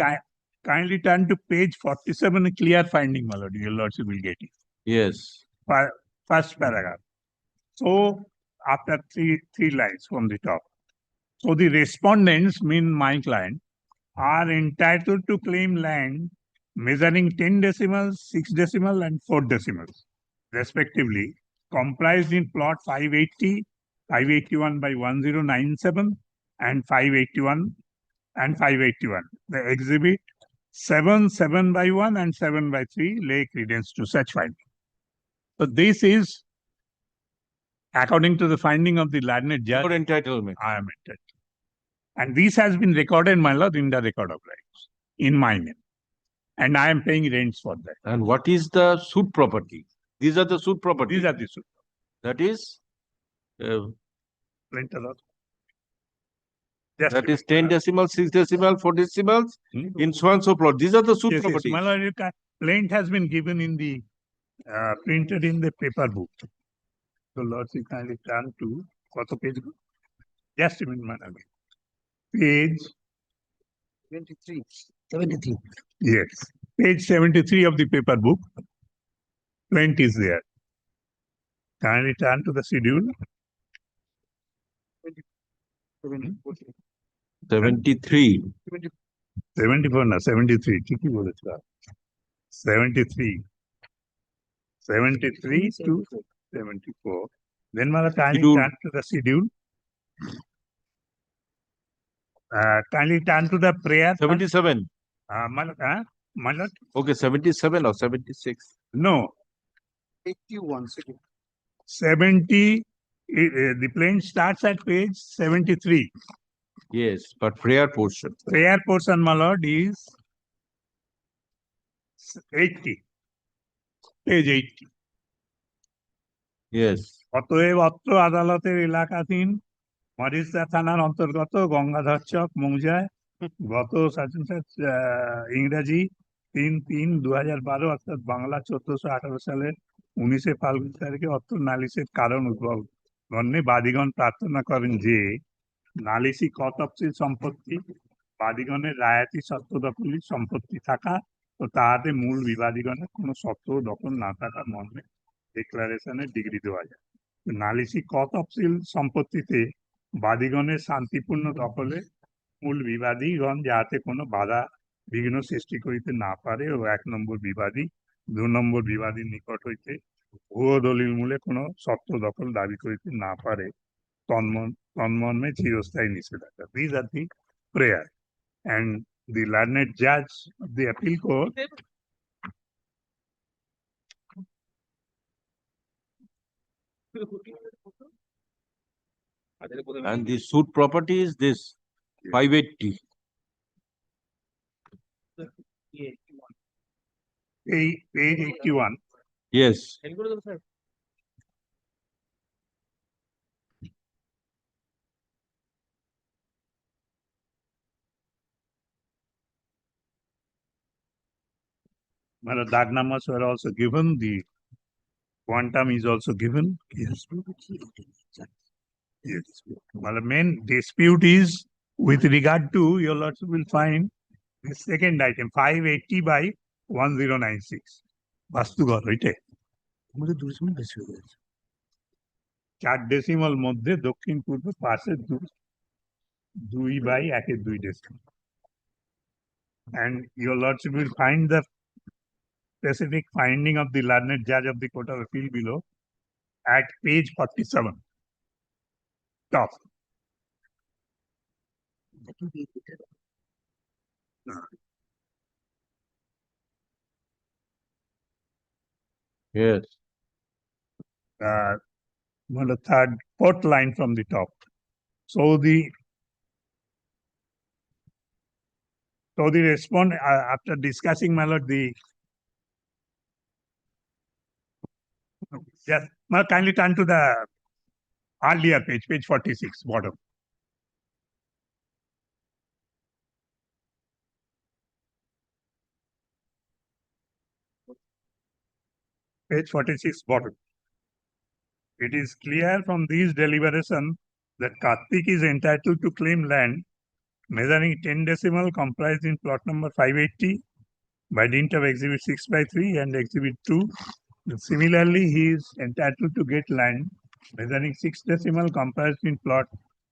turn to page 47, a clear finding, my lord. Your Lordship will get it. Yes. First paragraph. So, after three lines from the top. So, the respondents, mean my client, are entitled to claim land measuring 10 decimals, 6 decimal, and 4 decimals, respectively, comprised in plot 580, 581 by 1097, and 581 and 581. The exhibit 7 by 1 and 7 by 3 lay credence to such finding. So this is according to the finding of the learned judge. Your entitlement. I am entitled. And this has been recorded, my lord, in the record of rights, in my name. And I am paying rents for that. And what is the suit property? These are the suit property. These are the suit. That is? That is 10 decimals, 6 decimals, 4 decimals in so and so plot. These are the suit properties. Yes, my lord, plaint has been given in the printed in the paper book. So, Lord, you kindly turn to what page? Just a minute, madam. Page 73. 73. Yes. Page 73 of the paper book. 20 is there. Kindly turn to the schedule. 73. 74, no, 73. 73. 73 to 74. Then, Mother, kindly turn to the schedule. Kindly turn to the prayer. 77. Malad? Okay, 77 or 76? No. 81. 70 The plain starts at page 73. Yes, but prayer portion. Prayer portion, my lord, is 80. Page 80. Yes. অতএব অত্র আদালতের এলাকাধীন মরিচা থানার অন্তর্গত গঙ্গাধর চক মৌজায় গত ইংরেজি 3/3/2012 অর্থাৎ বাংলা 1418 সালের 19শে ফাল্গুন তারিখে অত্র নালিশের কারণ উদ্ভব গণ্যে বাদীগণ প্রার্থনা করেন যে নালিশি ক তফসিল সম্পত্তি বাদীগণের রায়াতি সত্ত্ব দখলি সম্পত্তি থাকা ও তাহাতে মূল বিবাদীগণের কোনো সত্ত্ব দখল না থাকা মর্মে ডিক্লারেশনের ডিগ্রি দেওয়া যায়। নালিশি ক তফসিল সম্পত্তিতে বাদীগণের শান্তিপূর্ণ দখলে মূল বিবাদীগণ যাতে কোনো বাধা বিঘ্ন সৃষ্টি করিতে না পারে ও 1 নম্বর বিবাদী 2 নম্বর বিবাদীর নিকট হইতে ভুয়ো দলিল মূলে কোনো সত্ত্ব দখল দাবি করিতে না পারে তন্মর্মে চিরস্থায়ী নিষেধাজ্ঞা। These are the prayer and the learned judge of the appeal court And the suit property is this 580. page 81. Yes. Well, the numbers were also given, the quantum is also given. Yes. Yes. Well, the main dispute is with regard to, you also will find the second item, 580 by 1096. Vastughar, right? 4 decimal মধ্যে দক্ষিণ পূর্ব পাশে 2/1/2 decimal. And your lordship will find the specific finding of the learned judge of the Court of Appeal below at page 47. Top. Yes. The fourth line from the top. So the respond after discussing, my lord, yes, kindly turn to the earlier page 46, bottom. Page 46, bottom. It is clear from these deliberations that Karthik is entitled to claim land measuring 10 decimal comprised in plot number 580 by dint of exhibit 6/3 and exhibit 2. Similarly, he is entitled to get land measuring 6 decimal comprised in plot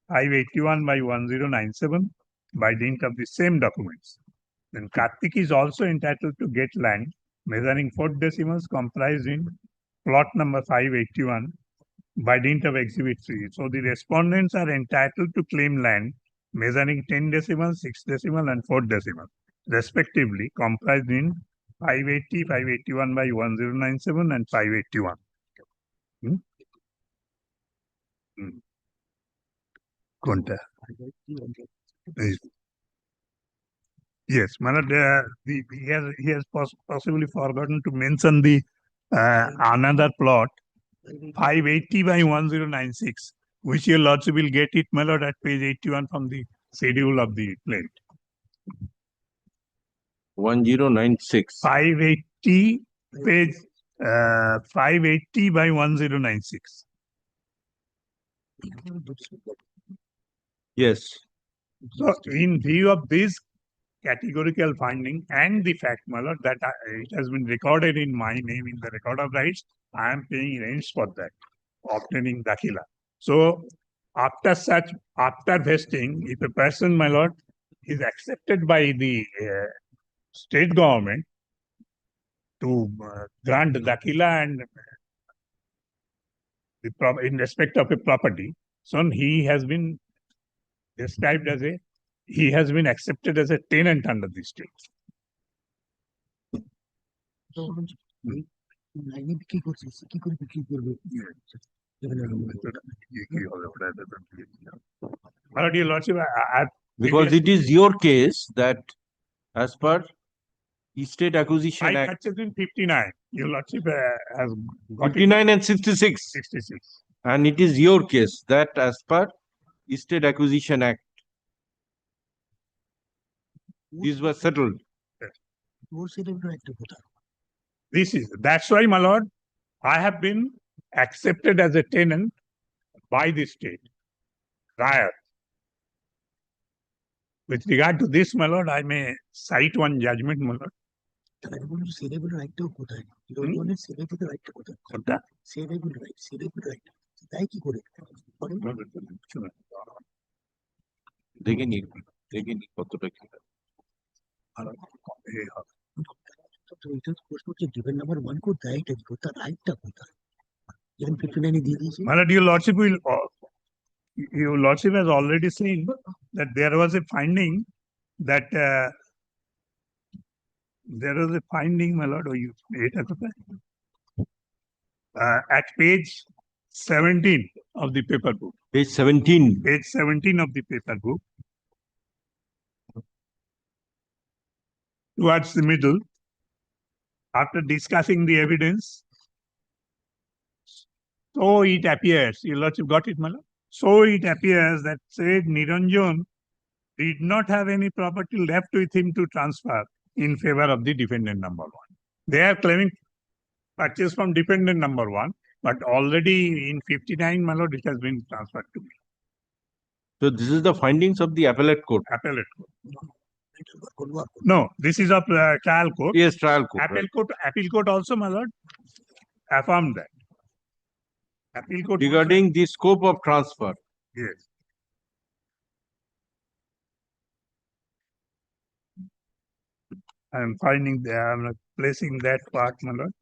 581 by 1097 by dint of the same documents. Then Karthik is also entitled to get land measuring 4 decimals comprised in plot number 581 by dint of exhibit 3. So the respondents are entitled to claim land measuring 10 decimal, 6 decimal and 4 decimal respectively comprised in 580, 581 by 1097 and 581. Konta? Yes, he has possibly forgotten to mention the another plot 580 by 1096, which your lordship will get it, my lord, at page 81 from the schedule of the plate. 1096. 580 page 580 by 1096. Yes. So, in view of this categorical finding and the fact, my lord, that it has been recorded in my name in the record of rights, I am paying rents for that, obtaining dakila. So, after vesting, if a person, my lord, is accepted by the state government to grant dakila and in respect of a property, so he has been described as he has been accepted as a tenant under the state. Your Lordship, Because it is your case that as per Estate Acquisition I Act purchased in 59. Your Lordship has got 59 and 66. 66. And it is your case that as per Estate Acquisition Act, these were settled. That's why, my lord, I have been accepted as a tenant by the state prior. With regard to this, my lord, I may cite one judgment, my lord. কোনটা? দেখিনি কতটা কি My lord, your lordship has already seen that there was a finding that my lord, at page 17 of the paper book. Page 17. Page 17 of the paper book. Towards the middle, after discussing the evidence, so it appears, your lordship got it, my lord? So it appears that said Niranjan did not have any property left with him to transfer in favor of the defendant number one. They are claiming purchase from defendant number one, but already in 59, my lord, it has been transferred to me. So this is the findings of the appellate court. Appellate court. No, this is of trial court. Yes, trial court. Appeal court also, my lord, affirmed that. Appeal court Regarding the scope of transfer. Yes. I am placing that part, my lord.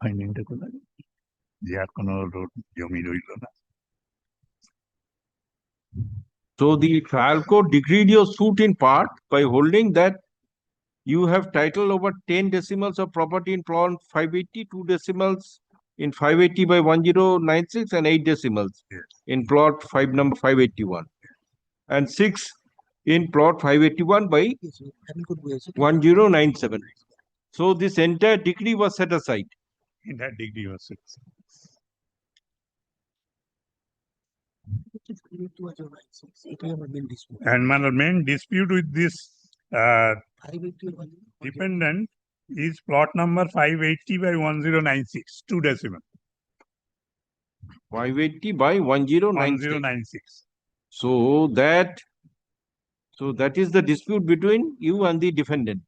ফাইন্ডিংটা কোথায় যে আর কোনো জমি রইল না So the trial court decreed your suit in part by holding that you have title over 10 decimals of property in plot 580, 2 decimals in 580 by 1096 and 8 decimals in plot 5 number 581 and 6 in plot 581 by 1097. So this entire decree was set aside. In that degree was set aside. And my main dispute with this dependent is plot number 580 by 1096, 2 decimal. 580 by 1096. So that is the dispute between you and the defendant.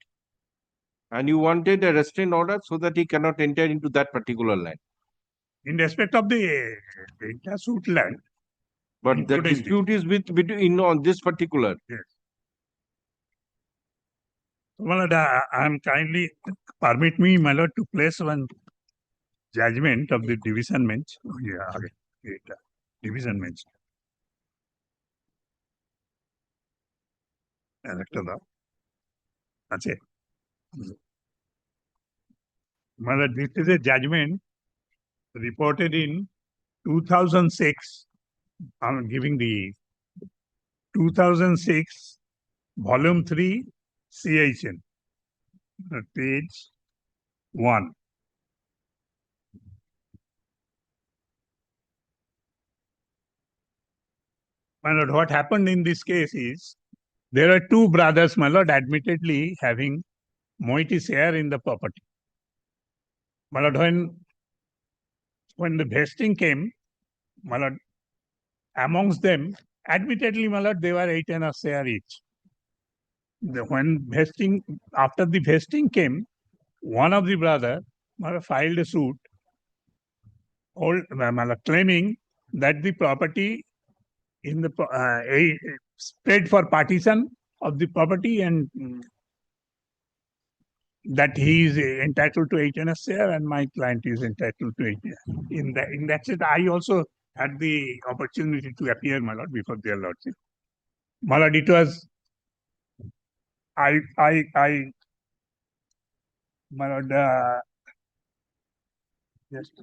And you wanted a restraint order so that he cannot enter into that particular land. In respect of the entire suit land. But the dispute is between on this particular. Yes. My lord, I am kindly permit me, my lord, to place one judgment of the division bench. Division bench. That's it. My lord, this is a judgment reported in 2006. I'm giving the 2006 volume 3 CHN page 1. My lord, what happened in this case is there are two brothers, my lord, admittedly having moiety share in the property. My lord, when the vesting came, my lord, amongst them, admittedly, my lord, they were 8 and a share each. When vesting, after the vesting came, one of the brother filed a suit, claiming that the property in the spread for partition of the property and that he is entitled to 8 share and my client is entitled to 8. In that sense, I also had the opportunity to appear, my lord, before their lordship. My lord, it was my lord, just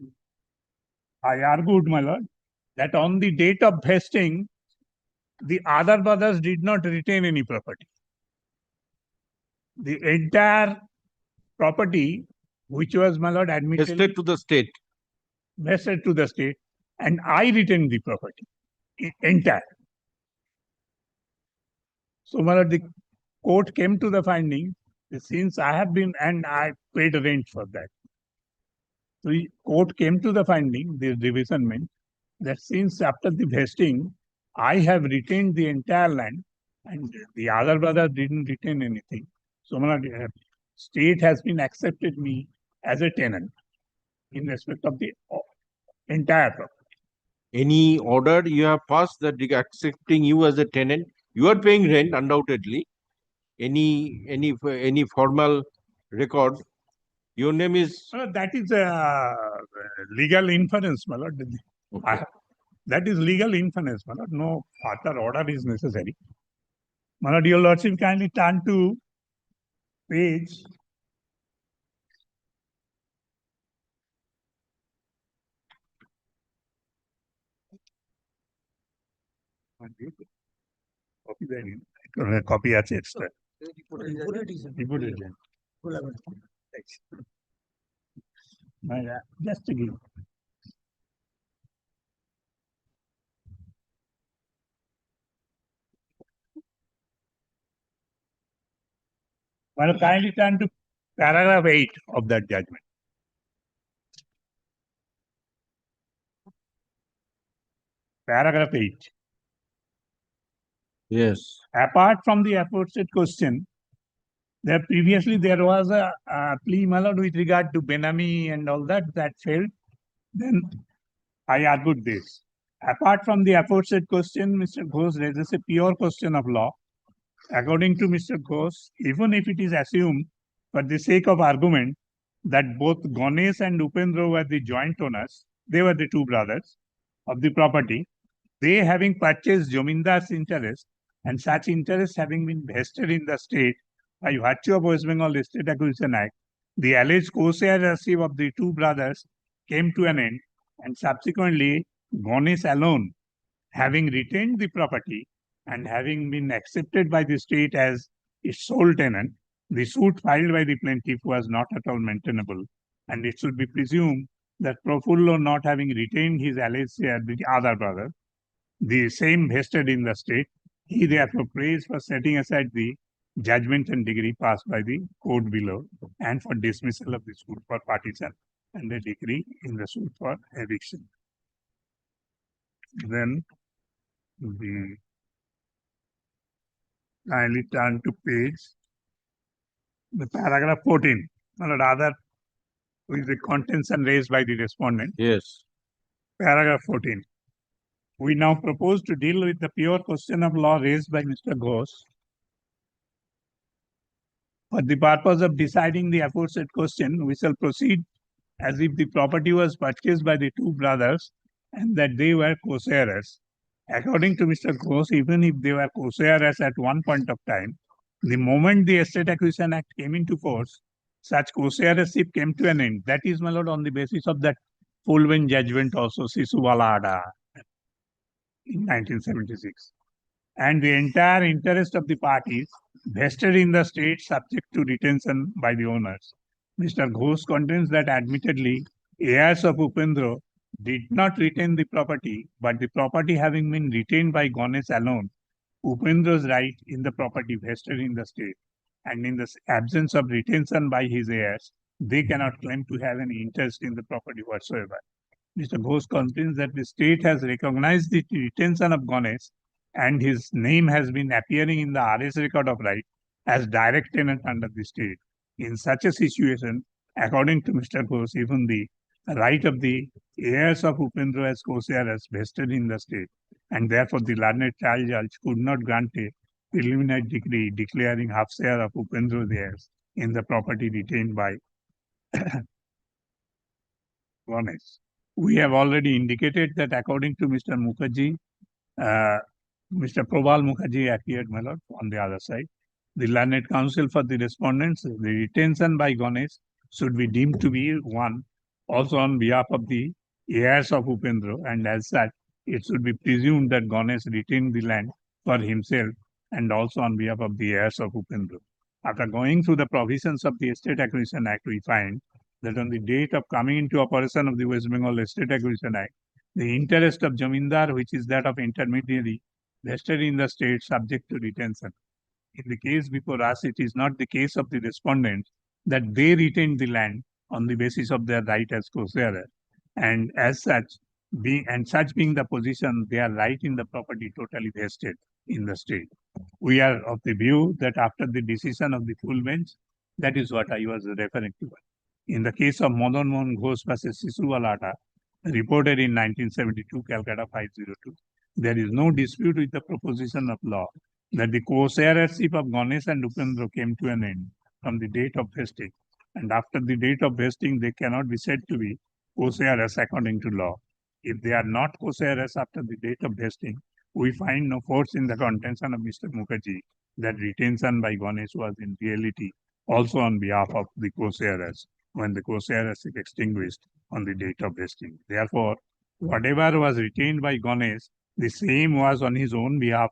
I argued, my lord, that on the date of vesting, the other brothers did not retain any property. The entire property, which was, my lord, admitted Vested to the state. vested to the state, and I retained the property entire. So, my lord, the court came to the finding that since I have been and I paid rent for that. So, the court came to the finding, the divisionment, that since after the vesting, I have retained the entire land and the other brother didn't retain anything. So, my lord, state has been accepted me as a tenant in respect of the entire property. Any order you have passed that accepting you as a tenant, you are paying rent undoubtedly. Any formal record, your name is. That is a legal inference, my lord. That is legal inference, my lord. No further order is necessary. My lord, your lordship, kindly turn to page. Copy that. Copy আছে extra. Reported. Just to give. Well, kindly turn to paragraph 8 of that judgment. Paragraph 8. Yes. Apart from the aforesaid question, there was a plea, my lord, with regard to Benami and all that failed. Then I argued this. Apart from the aforesaid question, Mr. Ghosh raises a pure question of law. According to Mr. Ghosh, even if it is assumed for the sake of argument that both Ganesh and Upendra were the joint owners, they were the two brothers of the property, they having purchased Jomindar's interest and such interest having been vested in the state by virtue of West Bengal Estate Acquisition Act, the alleged co-shareship of the two brothers came to an end, and subsequently Ganesh alone, having retained the property and having been accepted by the state as its sole tenant, the suit filed by the plaintiff was not at all maintainable, and it should be presumed that Profullo, not having retained his alleged share, the other brother, the same vested in the state, he therefore prays for setting aside the judgment and decree passed by the court below and for dismissal of the suit for partition and the decree in the suit for eviction. Then kindly turn to the paragraph 14, or rather with the contention raised by the respondent. Yes. Paragraph 14. We now propose to deal with the pure question of law raised by Mr. Ghosh. For the purpose of deciding the aforesaid question, we shall proceed as if the property was purchased by the two brothers and that they were co-sharers. According to Mr. Ghosh, even if they were co-sharers at one point of time, the moment the Estate Acquisition Act came into force, such co-sharership came to an end. That is, my lord, on the basis of that full bench judgment also, Sisuwala Ada in 1976. And the entire interest of the parties vested in the state subject to retention by the owners. Mr. Ghosh contends that admittedly, heirs of Upendra did not retain the property, but the property having been retained by Ganesh alone, Upendra's right in the property vested in the state, and in the absence of retention by his heirs, they cannot claim to have any interest in the property whatsoever. Mr. Ghosh contends that the state has recognized the retention of Ganesh and his name has been appearing in the RS record of right as direct tenant under the state. In such a situation, according to Mr. Ghosh, even the right of the heirs of Upendra as co-sharers vested in the state, and therefore the learned trial judge could not grant a preliminary decree declaring half share of Upendra's heirs in the property retained by Ganesh. We have already indicated that according to Mr. Mukherjee, Mr. Probal Mukherjee appeared, my lord, on the other side. The learned counsel for the respondents, the retention by Ganesh should be deemed to be one, also on behalf of the heirs of Upendra, and as such, it should be presumed that Ganesh retained the land for himself and also on behalf of the heirs of Upendra. After going through the provisions of the Estate Acquisition Act, we find that on the date of coming into operation of the West Bengal Estate Acquisition Act, the interest of Jamindar, which is that of intermediary, vested in the state subject to retention. In the case before us, it is not the case of the respondents that they retained the land on the basis of their right as co-sharer, and as such, being the position, their right in the property totally vested in the state. We are of the view that after the decision of the full bench, that is what I was referring to. In the case of Madan Mohan Ghosh versus Sisuwalata, reported in 1972, Calcutta 502, there is no dispute with the proposition of law that the co-sharership of Ganesh and Upendra came to an end from the date of vesting, and after the date of vesting, they cannot be said to be co-sharers according to law. If they are not co-sharers after the date of vesting, we find no force in the contention of Mr. Mukherjee that retention by Ganesh was in reality also on behalf of the co-sharers when the co-sharership extinguished on the date of vesting. Therefore, whatever was retained by Ganesh, the same was on his own behalf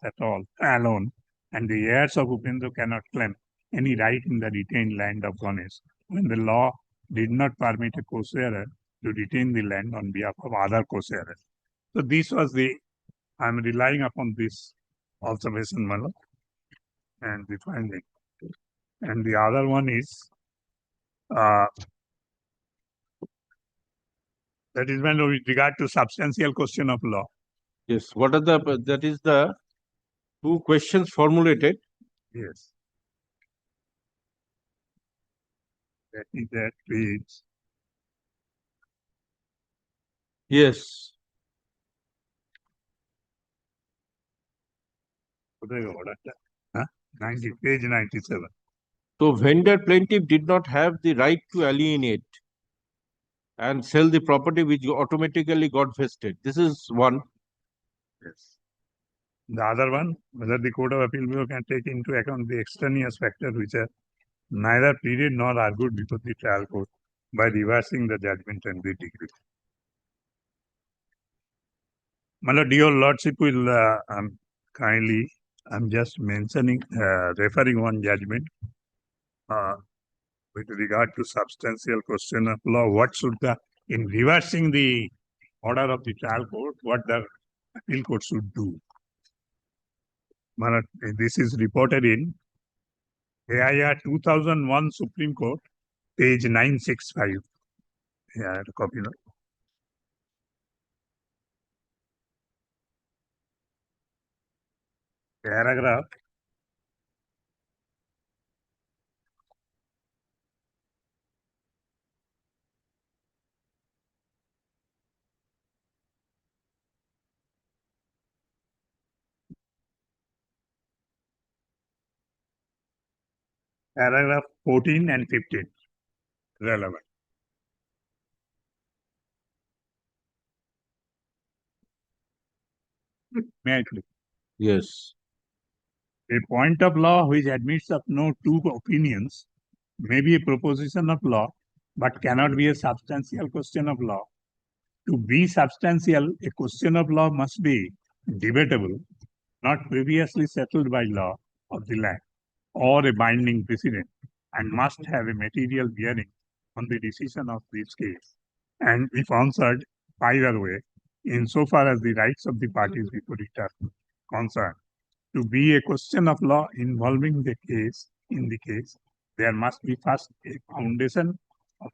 alone, and the heirs of Upendra cannot claim any right in the retained land of Ganesh when the law did not permit a co-sharer to retain the land on behalf of other co-sharers. So this was I'm relying upon this observation, Mala, and the finding. And the other one is, that is when with regard to substantial question of law. Yes, that is the two questions formulated. Yes. That is that page. Yes. Page 97. So vendor plaintiff did not have the right to alienate and sell the property which automatically got vested. This is one. Yes. The other one, whether the Court of Appeal Bureau can take into account the extraneous factors which are neither pleaded nor argued before the trial court by reversing the judgment and the decree. My lord, your lordship will kindly, I'm just mentioning, referring one judgment with regard to substantial question of law. What should in reversing the order of the trial court, what the appeal court should do? My lord, this is reported in AIR 2001 Supreme Court, page 965. Yeah, copy. No? Paragraph paragraph 14 and 15 relevant. May I please? Yes. A point of law which admits of no two opinions may be a proposition of law, but cannot be a substantial question of law. To be substantial, a question of law must be debatable, not previously settled by law of the land, or a binding precedent, and must have a material bearing on the decision of this case. And if answered either way, insofar as the rights of the parties before it are concerned, to be a question of law involving the case, there must be first a foundation of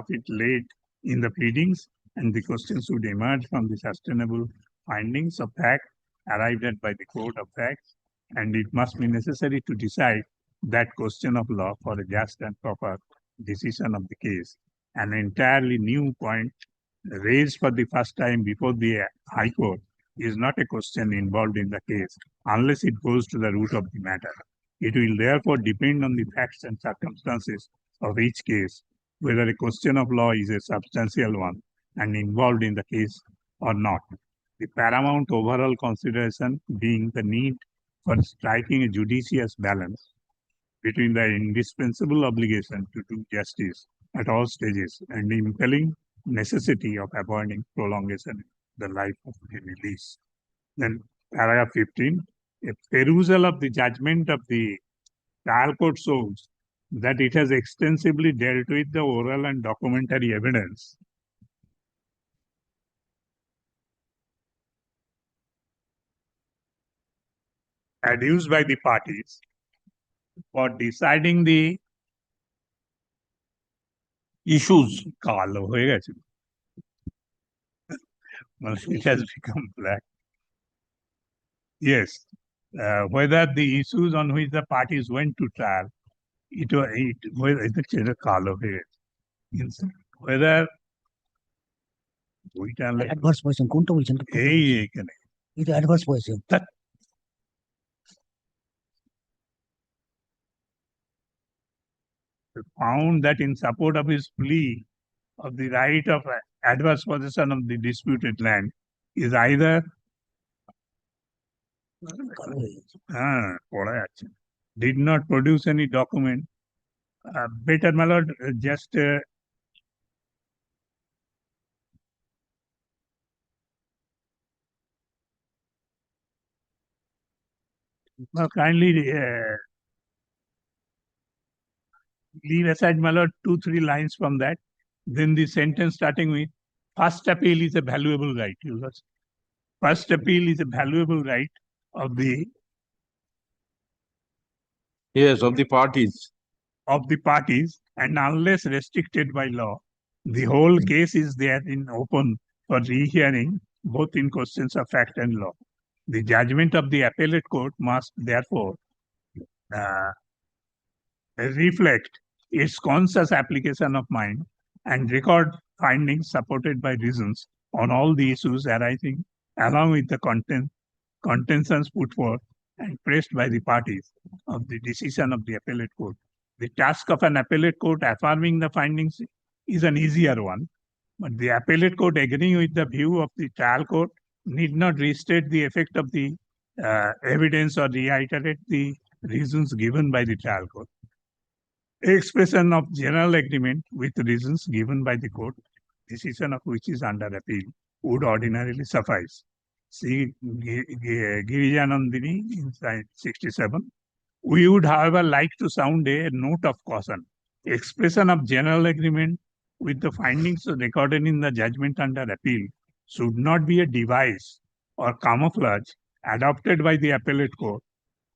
it laid in the pleadings, and the question should emerge from the sustainable findings of fact arrived at by the court of facts, and it must be necessary to decide that question of law for a just and proper decision of the case. An entirely new point raised for the first time before the High Court is not a question involved in the case unless it goes to the root of the matter. It will therefore depend on the facts and circumstances of each case, whether a question of law is a substantial one and involved in the case or not. The paramount overall consideration being the need for striking a judicious balance between the indispensable obligation to do justice at all stages and the impelling necessity of avoiding prolongation of the life of any lease. Then paragraph 15, a perusal of the judgment of the trial court shows that it has extensively dealt with the oral and documentary evidence adduced by the parties for deciding the issues. কালো হয়ে গেছে it has become black. Yes, whether the issues on which the parties went to trial, whether adverse position কোনটা বলছেন তো এইখানে এটা adverse position found that in support of his plea of the right of adverse possession of the disputed land is either did not produce any document. Better, my lord, just kindly leave aside, my lord, 2-3 lines from that. Then the sentence starting with first appeal is a valuable right. First appeal is a valuable right of the of the parties. And unless restricted by law, the whole case is there in open for rehearing, both in questions of fact and law. The judgment of the appellate court must therefore reflect its conscious application of mind and record findings supported by reasons on all the issues arising, along with the contentions put forth and pressed by the parties of the decision of the appellate court. The task of an appellate court affirming the findings is an easier one, but the appellate court agreeing with the view of the trial court need not restate the effect of the evidence or reiterate the reasons given by the trial court. Expression of general agreement with reasons given by the court, decision of which is under appeal, would ordinarily suffice. See Girijanandini in slide 67. We would, however, like to sound a note of caution. Expression of general agreement with the findings recorded in the judgment under appeal should not be a device or camouflage adopted by the appellate court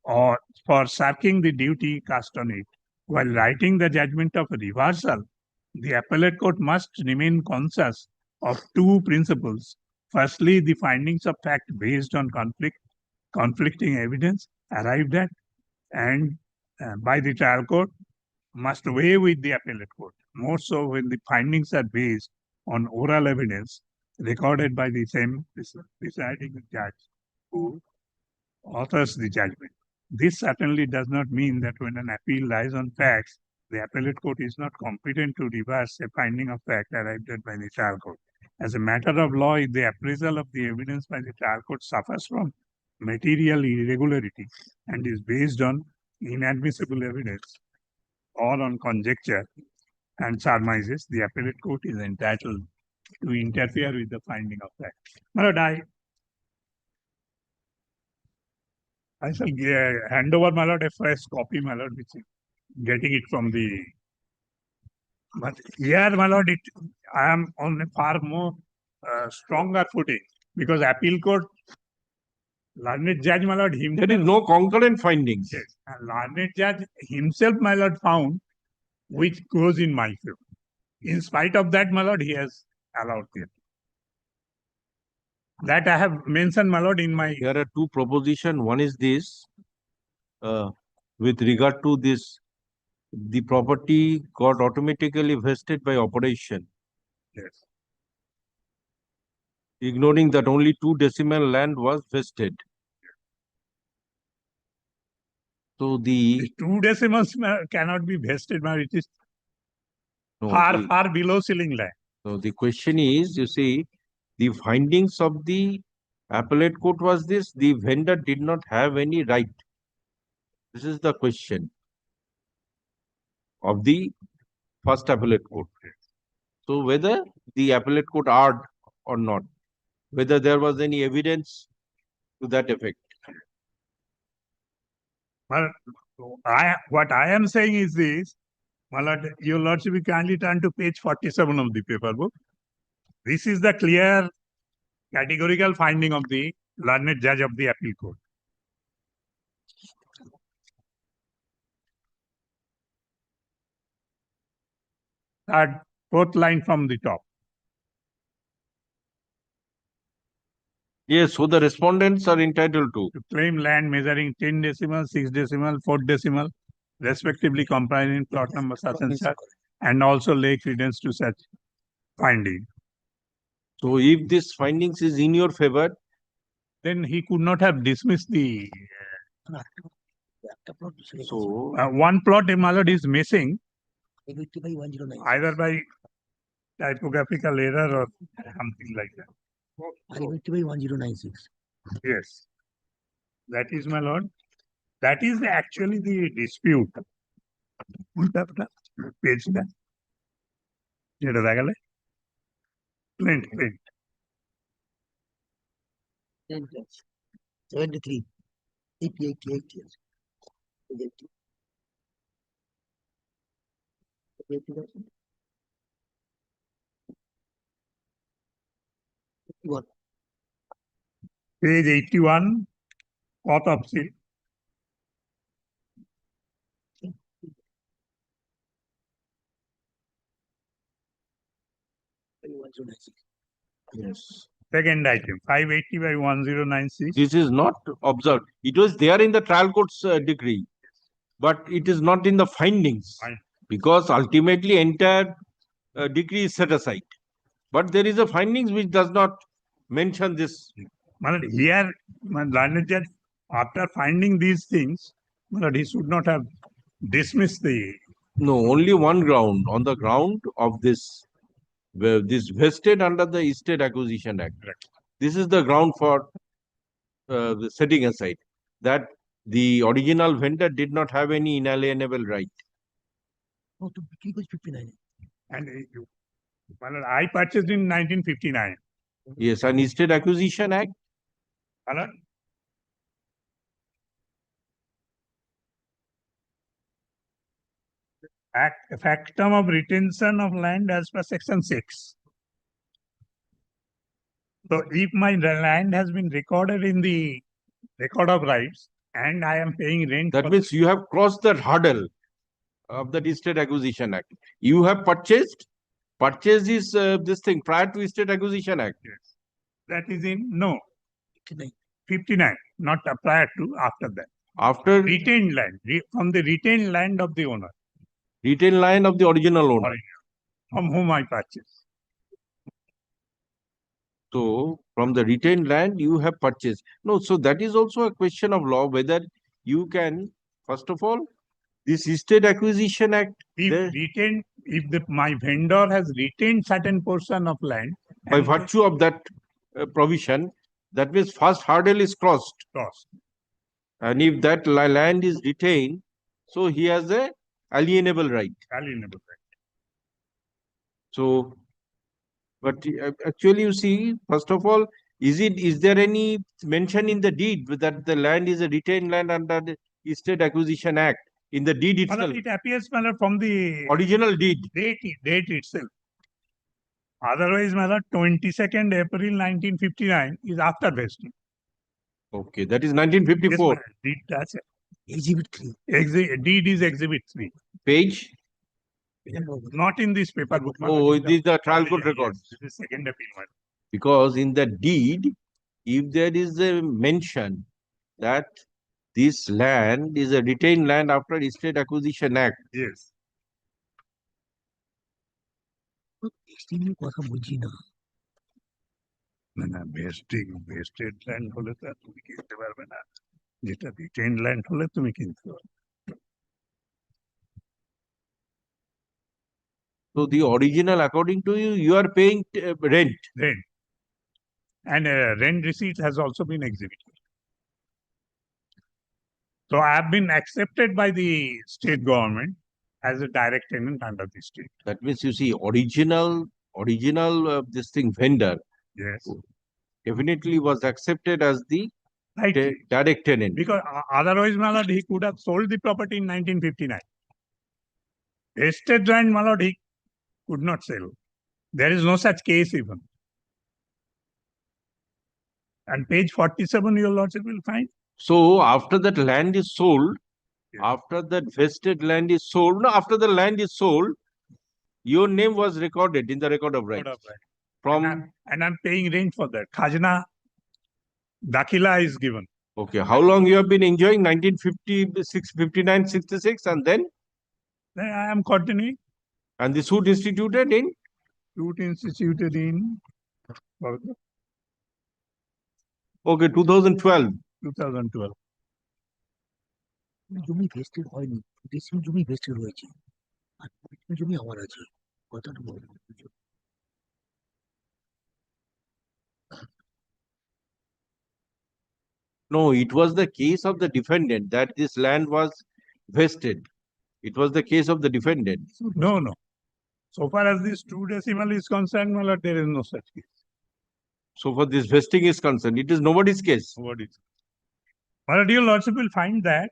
or for shirking the duty cast on it. While writing the judgment of reversal, the appellate court must remain conscious of two principles. Firstly, the findings of fact based on conflicting evidence arrived at and by the trial court must weigh with the appellate court, more so when the findings are based on oral evidence recorded by the same presiding judge who authors the judgment. This certainly does not mean that when an appeal lies on facts, the appellate court is not competent to reverse a finding of fact arrived at by the trial court. As a matter of law, if the appraisal of the evidence by the trial court suffers from material irregularity and is based on inadmissible evidence or on conjecture and surmises, the appellate court is entitled to interfere with the finding of fact. My lord, I shall hand over, my lord, a fresh copy, my lord, which is getting it from the. But here, my lord, I am on a far more stronger footing because appeal court, learned judge, my lord, himself. There is no concurrent findings. Yes, and learned judge himself, my lord, found which goes in my favor. In spite of that, my lord, he has allowed it. That I have mentioned, my lord, in my. There are two propositions. One is this, with regard to this, the property got automatically vested by operation. Yes. Ignoring that only 2 decimal land was vested. So the Two decimals cannot be vested, it is no, far below ceiling line. so the question is, you see, the findings of the appellate court was this: the vendor did not have any right. This is the question of the first appellate court. So whether the appellate court erred or not, whether there was any evidence to that effect. Well, what I am saying is this, my lord, your lordship, you kindly turn to page 47 of the paper book. This is the clear categorical finding of the learned judge of the appeal court. Fourth line from the top. Yes, so the respondents are entitled to claim land measuring 10 decimal, 6 decimal, 4 decimal, respectively comprising plot number such and such, and also lay credence to such finding. So if this findings is in your favor, then he could not have dismissed the. So one plot, my lord, is missing either by typographical error or something like that. 1096. Yes, that is, my lord. That is actually the dispute. Page that. Print. 73. 88. Page 81, fourth of seal. yes. Second item, 580 by 1096. This is not observed. It was there in the trial court's decree, but it is not in the findings, because ultimately entire decree is set aside. But there is a findings which does not mention this. Here, learned judge, after finding these things, he should not have dismissed the. No, only one ground, on the ground of this vested under the Estate Acquisition Act. This is the ground for the setting aside that the original vendor did not have any inalienable right. No, to become 59. And I purchased in 1959. Yes, an Estate Acquisition Act. Factum of retention of land as per section 6. So if my land has been recorded in the record of rights and I am paying rent. That means you have crossed that hurdle of the Estate Acquisition Act. You have purchased. Purchase is this thing prior to Estate Acquisition Act. Yes. That is in 59, not prior to, after that. After retained land, from the retained land of the owner. Retained land of the original owner. From whom I purchased. So from the retained land you have purchased. No, so that is also a question of law, whether you can, first of all, this Estate Acquisition Act. If my vendor has retained certain portion of land. By virtue of that provision, that means first hurdle is crossed. And if that land is retained, so he has a alienable right. So, but actually you see, first of all, is there any mention in the deed that the land is a retained land under the Estate Acquisition Act? In the deed itself. It appears from the original deed. Date itself. Otherwise, 22nd April 1959 is after vesting. Okay, that is 1954. Yes, deed, that's it. Exhibit 3. Deed is Exhibit 3. Page? Not in this paper book. Oh, this is the trial court records. This is second appeal. Because in the deed, if there is a mention that this land is a retained land after Estate Acquisition Act. Yes. vested land হলে তো তুমি কিনতে পারবে না যেটা retain land হলে তুমি কিনতে পারো। So the original, according to you, you are paying rent. Rent. And rent receipt has also been exhibited. So I have been accepted by the state government as a direct tenant under the state. That means you see original this thing vendor Yes. definitely was accepted as the Right. direct tenant. Because otherwise, my lord, he could have sold the property in 1959. Vested land, my lord, he could not sell. There is no such case even. And page 47, your lordship will find. So after that land is sold, after that vested land is sold, no, after the land is sold, your name was recorded in the record of rights. From And I'm paying rent for that. Khajna Dakila is given. Okay, how long you have been enjoying? 1956, 59, 66, and then? Then I am continuing. And the suit instituted in? Suit instituted in Okay, 2012. 2012. জমি vested হয়নি, দেশীয় জমি vested হয়েছে, আর জমি আমার আছে, কথাটা বল। No, it was the case of the defendant that this land was vested. It was the case of the defendant. No. So far as this 2 decimal is concerned, my lord, there is no such case. So for this vesting is concerned, it is nobody's case. Nobody's. My lord, your lordship will find that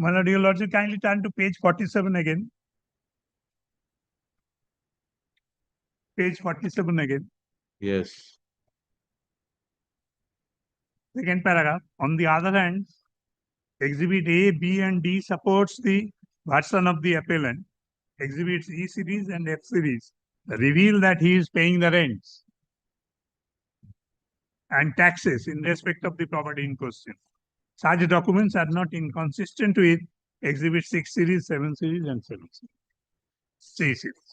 my lord, your lordship, kindly turn to page 47 again. Page 47 again. Yes. Second paragraph. On the other hand, exhibit A, B, and D supports the version of the appellant. Exhibits E series and F series reveal that he is paying the rents and taxes in respect of the property in question. Such documents are not inconsistent with Exhibit 6 series, 7 series, and 7 series. C series.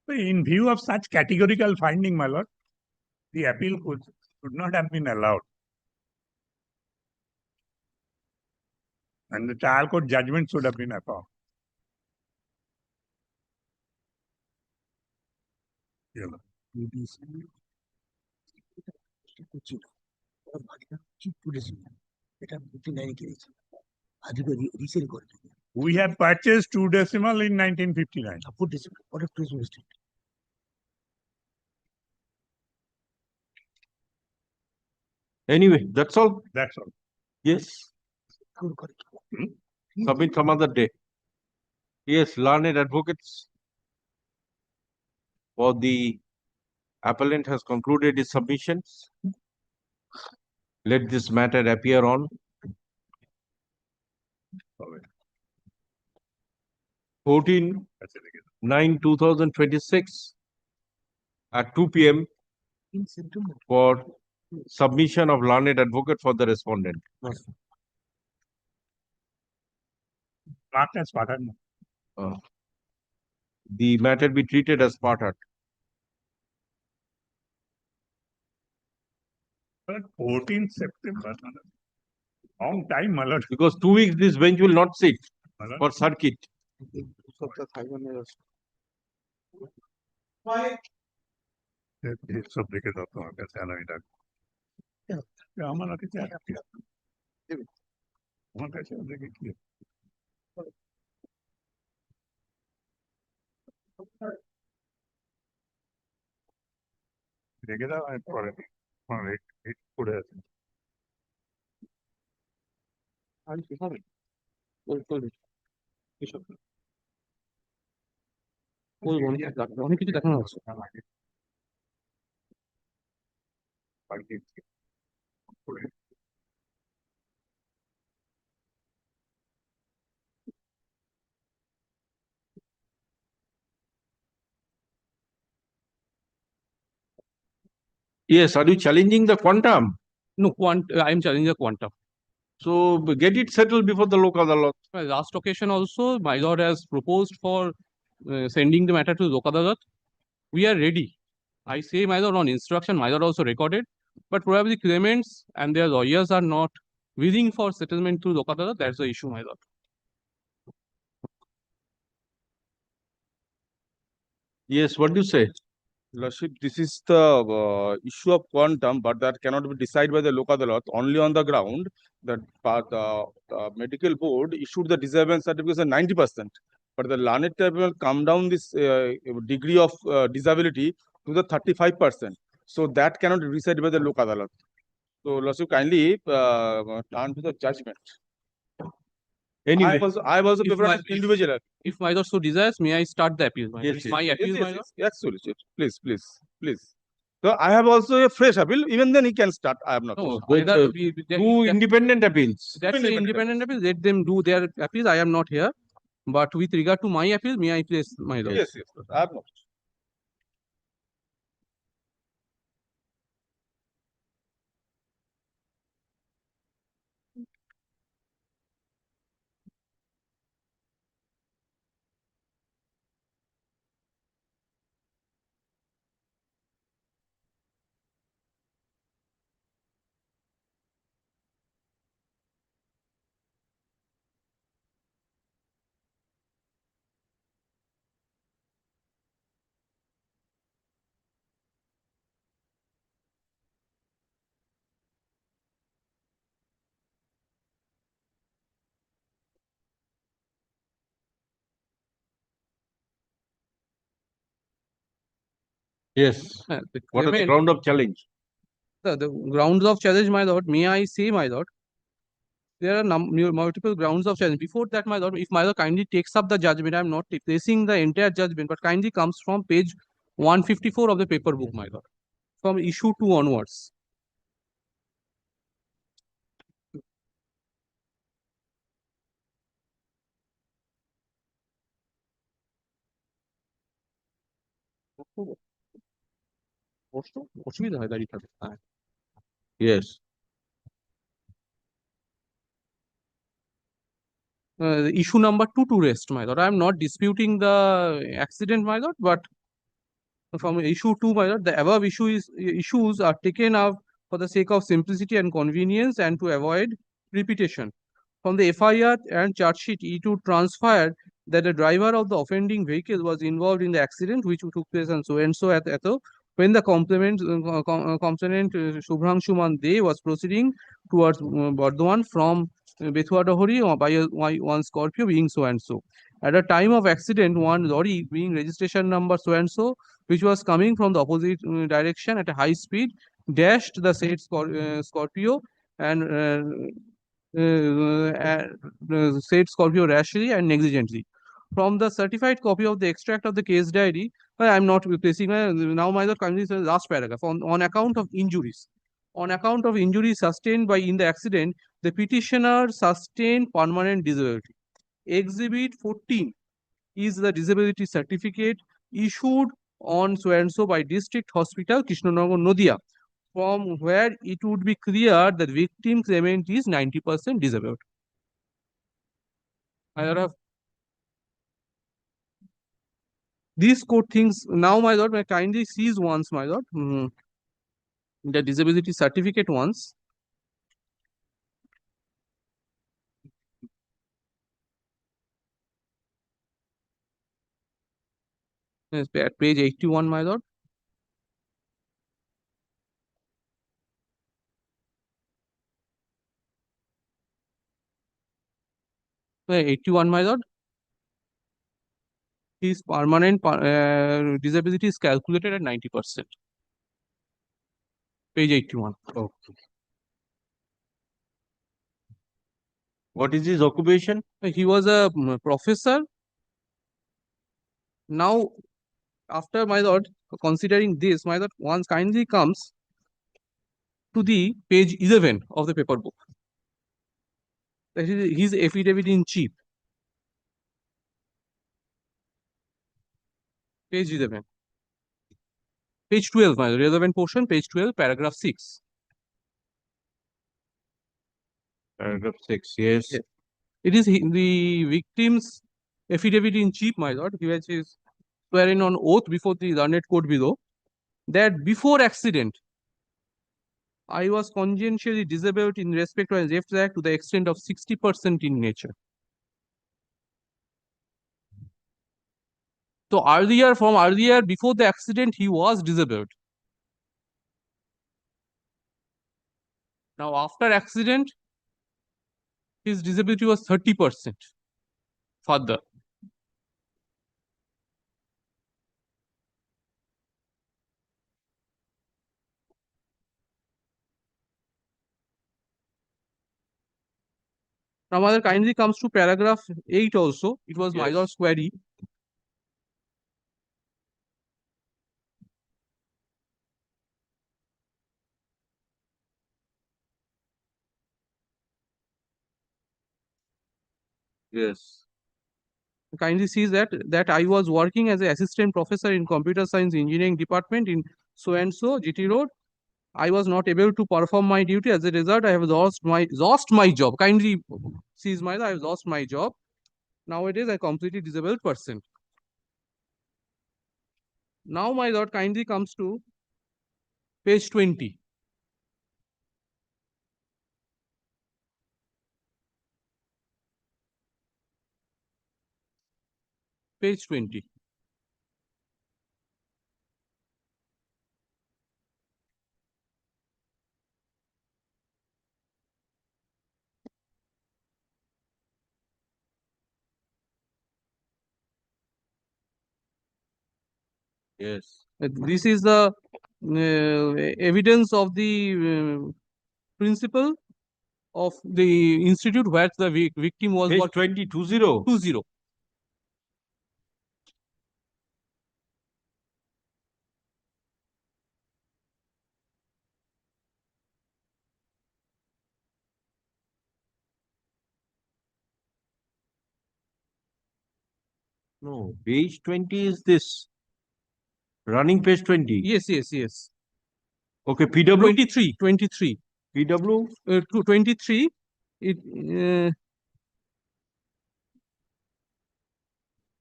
So in view of such categorical finding, my lord, the appeal could not have been allowed. And the trial court judgment should have been affirmed. We have purchased 2 decimal in 1959. Anyway, that's all. That's all. Yes. Submit some other day. Yes, learned advocates for the appellant has concluded his submissions. Let this matter appear on 14/9/2026 at 2 p.m. for submission of learned advocate for the respondent. Marked as part. The matter be treated as part of. But 14th September, long time, my lord. Because 2 weeks this bench will not sit for circuit. সব দেখে দাও তোমার কাছে আমি ডাকবো আমার কাছে আমার কাছে দেখে কি রেখে দাও আমি পরে পড়ে আছে অনেক কিছু দেখানো আছে। Yes, are you challenging the quantum? No, I am challenging the quantum. So get it settled before the Lok Adalat. Last occasion also, my lord has proposed for sending the matter to Lok Adalat. We are ready. I say, my lord, on instruction, my lord also recorded, but probably claimants and their lawyers are not willing for settlement through Lok Adalat. That's the issue, my lord. Yes, what do you say? Lordship, this is the issue of quantum, but that cannot be decided by the Lok Adalat only on the ground that the medical board issued the disablement certificate at 90%, but the learned tribunal come down this degree of disability to the 35%. So that cannot be decided by the Lok Adalat. So Lordship, kindly turn to the judgment. Anyway, I was a paper individual. If my lord so desires, may I start the appeal? Yes, It's my appeal, my lord. yes, Solicitor. Please. So I have also a fresh appeal. Even then he can start. I have not. No, With, either two independent appeals. That's the independent appeal. Let them do their appeal. I am not here. But with regard to my appeal, may I place my lord? Yes, I have not. Yes. What are the ground of challenge? The grounds of challenge, my lord, may I say, my lord, there are multiple grounds of challenge. Before that, my lord, if my lord kindly takes up the judgment, I am not placing the entire judgment, but kindly comes from page 154 of the paper book, my lord, from issue 2 onwards. অসুবিধা হয় দাঁড়িয়ে থাকে। Yes. Issue number 2 to rest, my lord. I am not disputing the accident, my lord, but from issue 2, my lord, the above issues are taken up for the sake of simplicity and convenience and to avoid repetition. From the FIR and charge sheet, E2 transpired that the driver of the offending vehicle was involved in the accident which took place and so at when the complainant Shubhrangshu De was proceeding towards Bardhaman from Bethuadahari by one Scorpio being so and so. At the time of accident, one lorry being registration number so and so, which was coming from the opposite direction at a high speed, dashed the said Scorpio and said Scorpio rashly and negligently. From the certified copy of the extract of the case diary, I am not placing now my lord kindly says last paragraph on account of injuries. On account of injuries sustained by in the accident, the petitioner sustained permanent disability. Exhibit 14 is the disability certificate issued on so and so by District Hospital, Krishnanagar, Nodia, from where it would be clear that victim claimant is 90% disabled. I have these court things now, my lord, may kindly seize once, my lord, the disability certificate once. Yes, at page 81, my lord. Wait, 81, my lord. His permanent disability is calculated at 90%. Page 81. Okay. What is his occupation? He was a professor. Now, after my lord, considering this, my lord, once kindly comes to the page 11 of the paper book. That is his affidavit in chief. Page 11. Page 12, my lord, relevant portion, page 12, paragraph 6. Paragraph 6, yes. Yes. It is the victim's affidavit in chief, my lord, which is swearing on oath before the learned court below, that before accident, I was conscientiously disabled in respect to my left leg to the extent of 60% in nature. So from earlier, before the accident, he was disabled. Now after accident, his disability was 30% further. Now mother kindly comes to paragraph 8 also. It was my lord's query. Yes. Kindly sees that I was working as an assistant professor in computer science engineering department in so and so GT Road. I was not able to perform my duty. As a result, I have lost my job. Kindly sees I have lost my job. Nowadays, I completely disabled person. Now my lord kindly comes to page 20. Page 20. Yes. This is the evidence of the principle of the institute where the victim was Page working. 20. 20. No, page 20 is this. Running page 20. Yes, yes, yes. Okay, PW. 23. PW. 23. It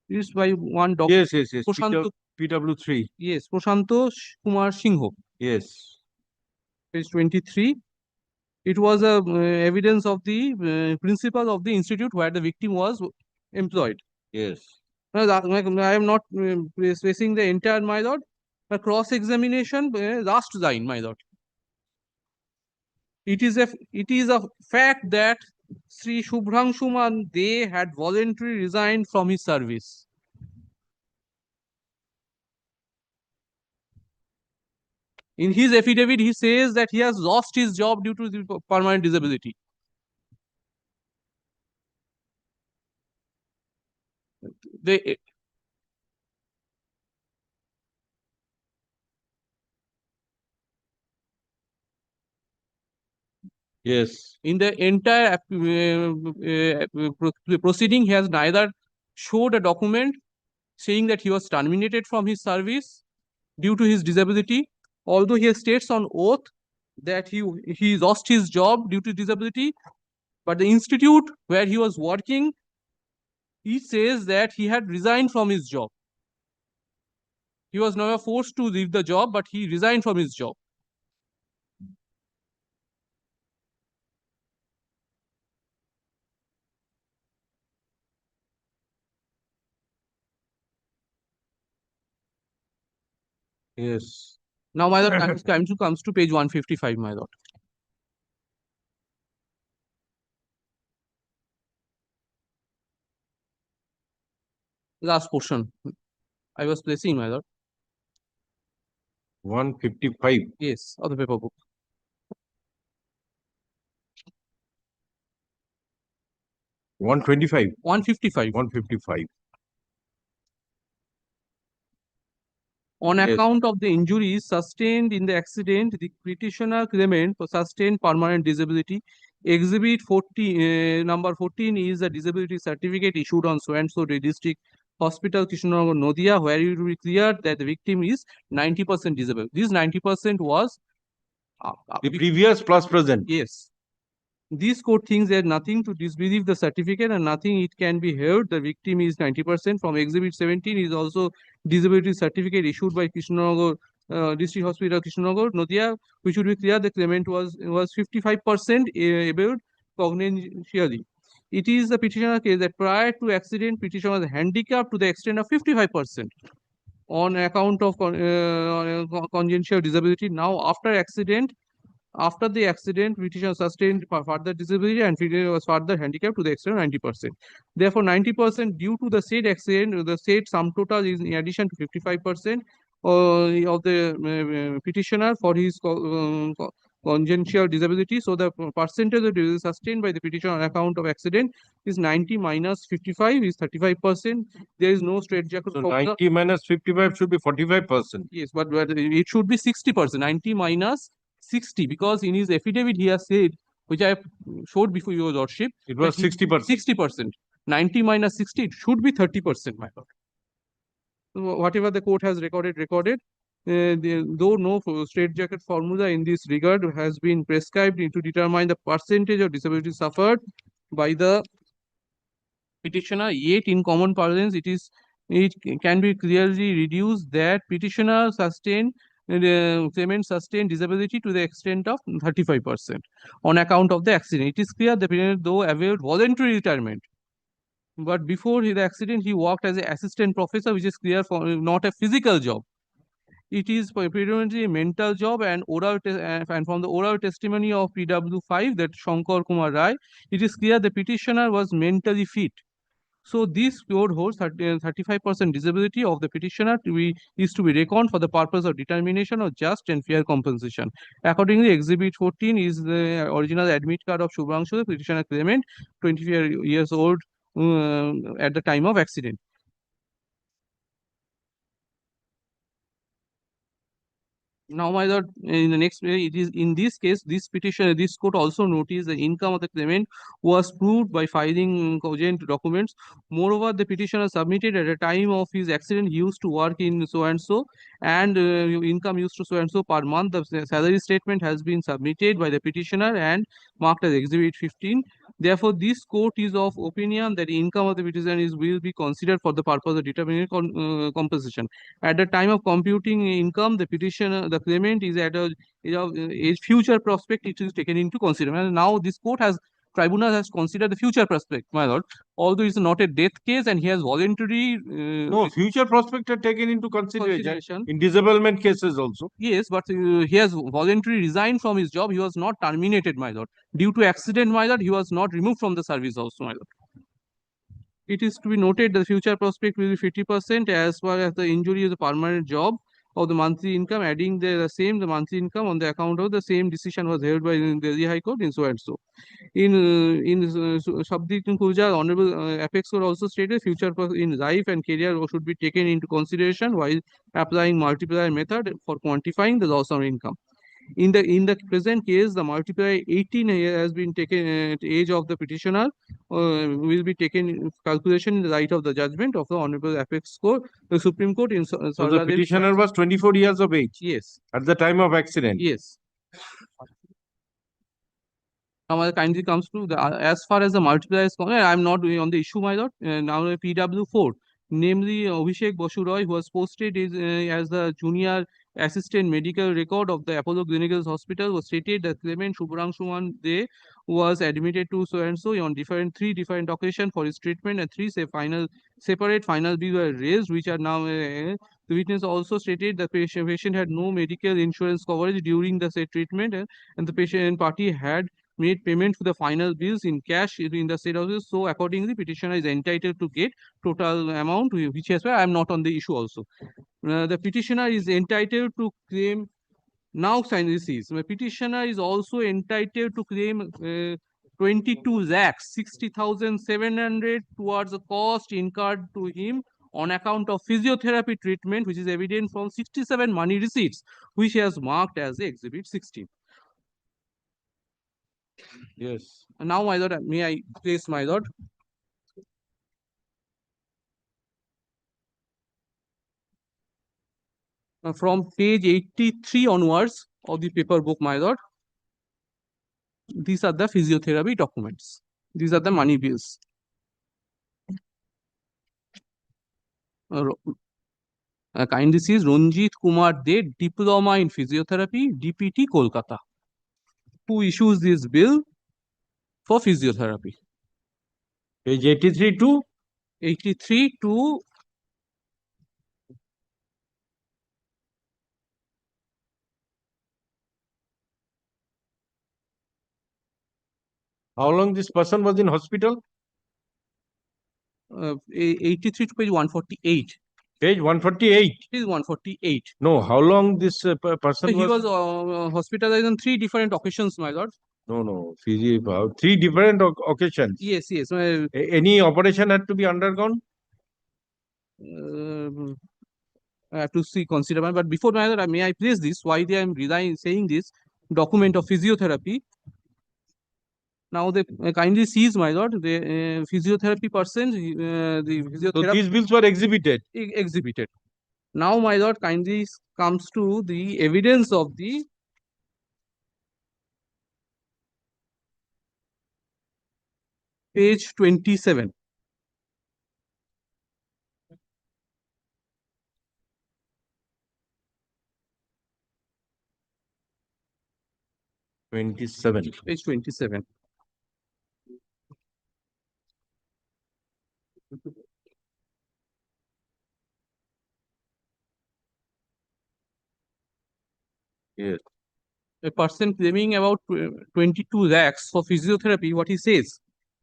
is by one doctor. Yes, yes, yes. Prashanto, PW3. yes, Prashanto Kumar Singh. Yes. Page 23. It was a evidence of the principle of the institute where the victim was employed. Yes. I am not stressing the entire, my lord. A cross-examination, last line, my lord. It is a fact that Sri Shubhrangshuman they had voluntarily resigned from his service. In his affidavit, he says that he has lost his job due to the permanent disability. Yes. In the entire proceeding, he has neither showed a document saying that he was terminated from his service due to his disability, although he states on oath that he lost his job due to disability, but the institute where he was working, he says that he had resigned from his job. He was never forced to leave the job, but he resigned from his job. Yes. Now, my lord, comes to page 155, my lord. Last portion. I was placing, my lord. 155. Yes, of the paper book. One 25. 155. 155. On Yes. account of the injuries sustained in the accident, the petitioner claimant for sustained permanent disability. Exhibit 40, number 14 is a disability certificate issued on so and so district hospital, Krishnanagar, Nodia, where it will be clear that the victim is 90% disabled. This 90% was the previous plus present. Yes. This court thinks there is nothing to disbelieve the certificate and nothing it can be heard. The victim is 90%. From Exhibit 17 is also disability certificate issued by Krishnanagar District Hospital, Krishnanagar, Nadia, which should be clear the claimant was 55% able cognitively. It is the petitioner case that prior to accident, petitioner was handicapped to the extent of 55% on account of congenital disability. Now, after the accident, petitioner sustained further disability and petitioner was further handicapped to the extent of 90%. Therefore, 90% due to the said accident, the said sum total is in addition to 55% of the petitioner for his congenital disability. So, the percentage of disability sustained by the petitioner on account of accident is 90 minus 55 is 35%. There is no straitjacket. So 90 minus 55 should be 45%. Yes, but it should be 60%. 90 minus 60, because in his affidavit he has said, which I have showed before your lordship, It was 60%. 60%. 90 minus 60, it should be 30%, my lord. So whatever the court has recorded. Though no straitjacket formula in this regard has been prescribed to determine the percentage of disability suffered by the petitioner, yet in common parlance it can be clearly reduced that petitioner claimant sustained disability to the extent of 35% on account of the accident. It is clear the petitioner though availed voluntary retirement, but before the accident he worked as an assistant professor, which is clear for not a physical job. It is predominantly a mental job, and from the oral testimony of PW5, that Shankar Kumar Rai, it is clear the petitioner was mentally fit. So this court holds 35% disability of the petitioner is to be reckoned for the purpose of determination of just and fair compensation. Accordingly, Exhibit 14 is the original admit card of Shubhangshu, the petitioner claimant, 25 years old at the time of accident. Now, my lord, in the next, it is in this case, this court also noticed the income of the claimant was proved by filing cogent documents. Moreover, the petitioner submitted at the time of his accident, he used to work in so and so, and income used to so and so per month. The salary statement has been submitted by the petitioner and marked as Exhibit 15. Therefore, this court is of opinion that the income of the petitioner will be considered for the purpose of determining compensation. At the time of computing income, the claimant is at a future prospect, it is taken into consideration. And now this tribunal has considered the future prospect, my lord. Although it's not a death case and he has voluntary... No, future prospect are taken into consideration in disablement cases also. Yes, but he has voluntarily resigned from his job. He was not terminated, my lord. Due to accident, my lord, he was not removed from the service also, my lord. It is to be noted that the future prospect will be 50% as far as the injury is a permanent job of the monthly income, adding the monthly income on the account of the same decision was held by the Delhi High Court in so and so. In Shabdi Kurja, Honorable Apex Court also stated future in life and career should be taken into consideration while applying multiplier method for quantifying the loss of income. In the present case, the multiplier 18 has been taken age of the petitioner will be taken in calculation in the light of the judgment of the Honorable Apex Court, the Supreme Court in So the petitioner was 24 years of age. Yes. At the time of accident. Yes. Now, kindly comes to the as far as the multiplier is concerned, I am not on the issue, my lord. Now, PW4, namely Abhishek Basuroy, who was posted as the junior assistant medical record of the Apollo Clinical Hospital, was stated that claimant Shubhrangshu Day was admitted to so and so on three different occasions for his treatment, and separate final bills were raised, which are now the witness also stated the patient had no medical insurance coverage during the said treatment, and the patient party had made payment for the final bills in cash in the state office. So accordingly, petitioner is entitled to get total amount, which is why I am not on the issue also. The petitioner is entitled to claim now this. The petitioner is also entitled to claim 22 lakhs 60,700 towards the cost incurred to him on account of physiotherapy treatment, which is evident from 67 money receipts, which he has marked as Exhibit 16. Yes. And now, my lord, may I place, my lord? From page 83 onwards of the paper book, my lord, these are the physiotherapy documents. These are the money bills. Kindly sees Ranjit Kumar De, Diploma in Physiotherapy, DPT, Kolkata. Who issues this bill for physiotherapy? Page 83 to 83 to how long this person was in hospital? 83 to page 148. Page 148. Page 148. No, how long this person He was hospitalized on 3 different occasions, my lord. No, physio, 3 different occasions. Yes. Any operation had to be undergone? I have to see, consider, but before that, may I place this? Why I am saying this document of physiotherapy? Now they kindly sees, my lord, the physiotherapy person, the physiotherapy. So these bills were exhibited. Exhibited. Now, my lord, kindly comes to the evidence of the page 27. Page 27. Yes. A person claiming about 22 lakhs for physiotherapy, what he says,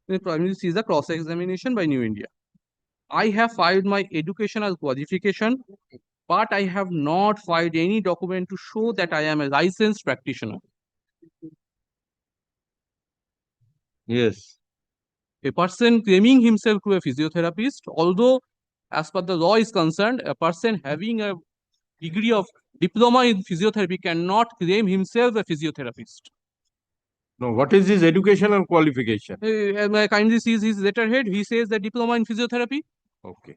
the primary sees the cross-examination by New India. I have filed my educational qualification, but I have not filed any document to show that I am a licensed practitioner. Yes. A person claiming himself to a physiotherapist, although as per the law is concerned, a person having a degree of diploma in physiotherapy cannot claim himself a physiotherapist. No, what is his educational qualification? Kindly sees his letterhead. He says that diploma in physiotherapy. Okay.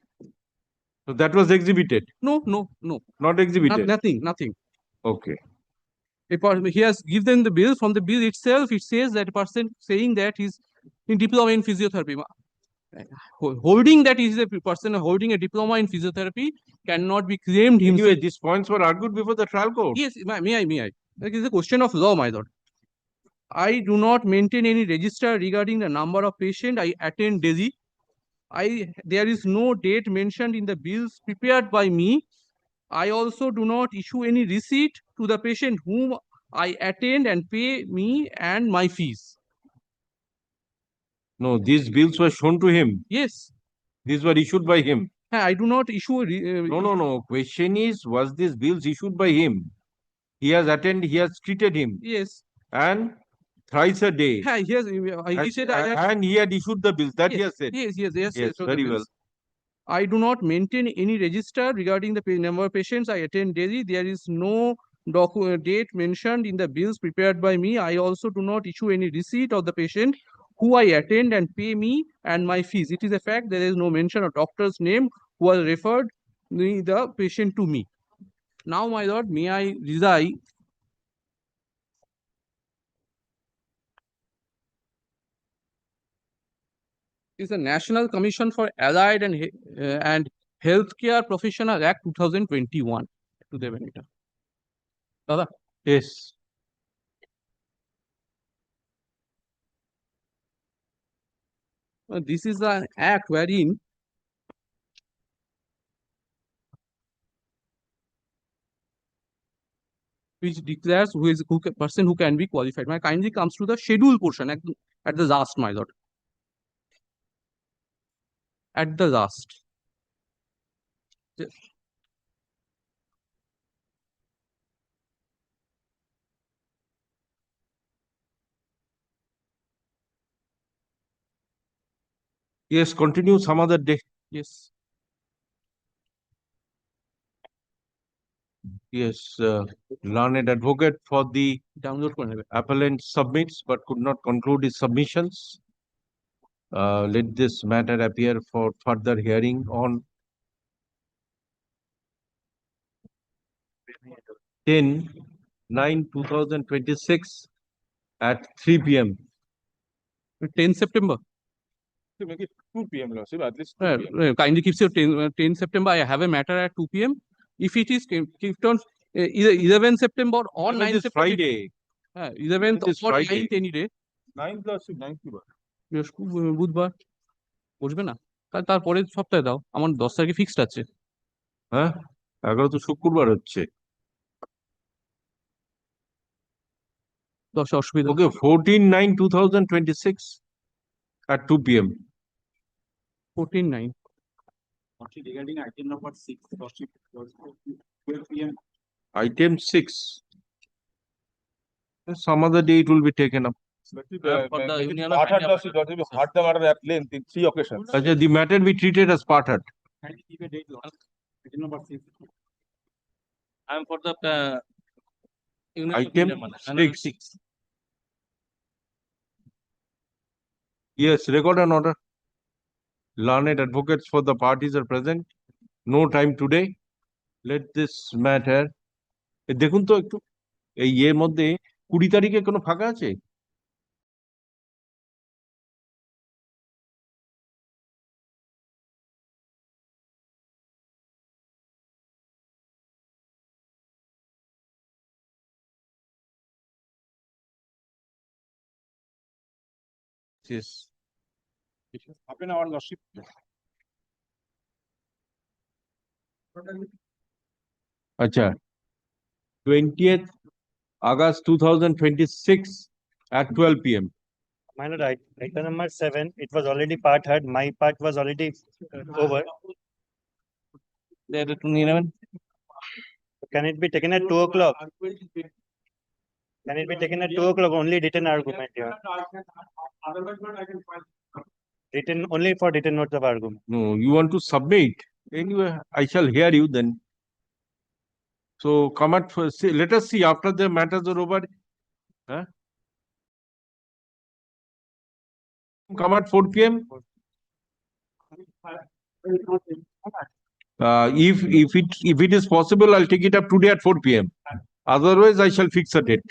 So that was exhibited? No. Not exhibited? Nothing. Okay. He has given the bill. From the bill itself, it says that a person saying that he's in diploma in physiotherapy. Holding that is a person holding a diploma in physiotherapy cannot be claimed himself. Anyway, these points were argued before the trial court. Yes, may I? It is a question of law, my lord. I do not maintain any register regarding the number of patients I attend daily. There is no date mentioned in the bills prepared by me. I also do not issue any receipt to the patient whom I attend and pay me and my fees. No, these bills were shown to him. Yes. These were issued by him. I do not issue. No. Question is, was these bills issued by him? He has attended, he has treated him. Yes. And thrice a day. Yes, he said and he had issued the bills. That yes, he has said. Yes, very well. I do not maintain any register regarding the number of patients I attend daily. There is no date mentioned in the bills prepared by me. I also do not issue any receipt of the patient who I attend and pay me and my fees. It is a fact there is no mention of doctor's name who has referred the patient to me. Now, my lord, may I recite is the National Commission for Allied and Healthcare Professional Act 2021 to the Benita. Dada? Yes. This is an act wherein which declares person who can be qualified. My kindly comes to the schedule portion at the last, my lord. At the last. Yes, continue some other day. Yes. Yes, learned advocate for the download appellant submits but could not conclude his submissions. Let this matter appear for further hearing on 10/9/2026 at 3 p.m. 10 September. To make it 2 p.m. Lordship, at least 2 p.m. Kindly keeps your 10 September. I have a matter at 2 p.m. If it is kept on either 11 September or 9 This September. Friday. 11th This or Friday. 9th any day. 9th Lordship, 9th কি বার? বুধবার বসবে না তারপরের সপ্তাহে দাও আমার 10 তারিখে fixed আছে হ্যাঁ 11 তো শুক্রবার হচ্ছে 10 অসুবিধা Okay, 14/9/2026 at 2 p.m. 14/9 Regarding item number 6, Lordship, 12 p.m. Item 6. Some other day it will be taken up. for the Make it union of part heard India Lordship, Lordship, we heard the matter at length in 3 occasions. The matter be treated as part heard. Kindly keep a date, Lordship. Item number 6. I am for the union of Item India matter. Another 6. Yes, record an order. Learned advocates for the parties are present. No time today. Let this matter. দেখুন তো একটু এই এর মধ্যে 20 তারিখে কোনো ফাঁকা আছে? Yes. Half an hour, Lordship. Acha. 20th August 2026 at 12 p.m. My lord, item number 7, it was already part heard. My part was already over. There to 11. Can it be taken at 2 o'clock? Can it be taken at 2 o'clock? Only written argument here. Written only for written notes of argument. No, you want to submit. Anyway, I shall hear you then. So come at first. Let us see after the matters are over. Huh? Come at 4 p.m. If it is possible, I'll take it up today at 4 p.m. Otherwise, I shall fix a date.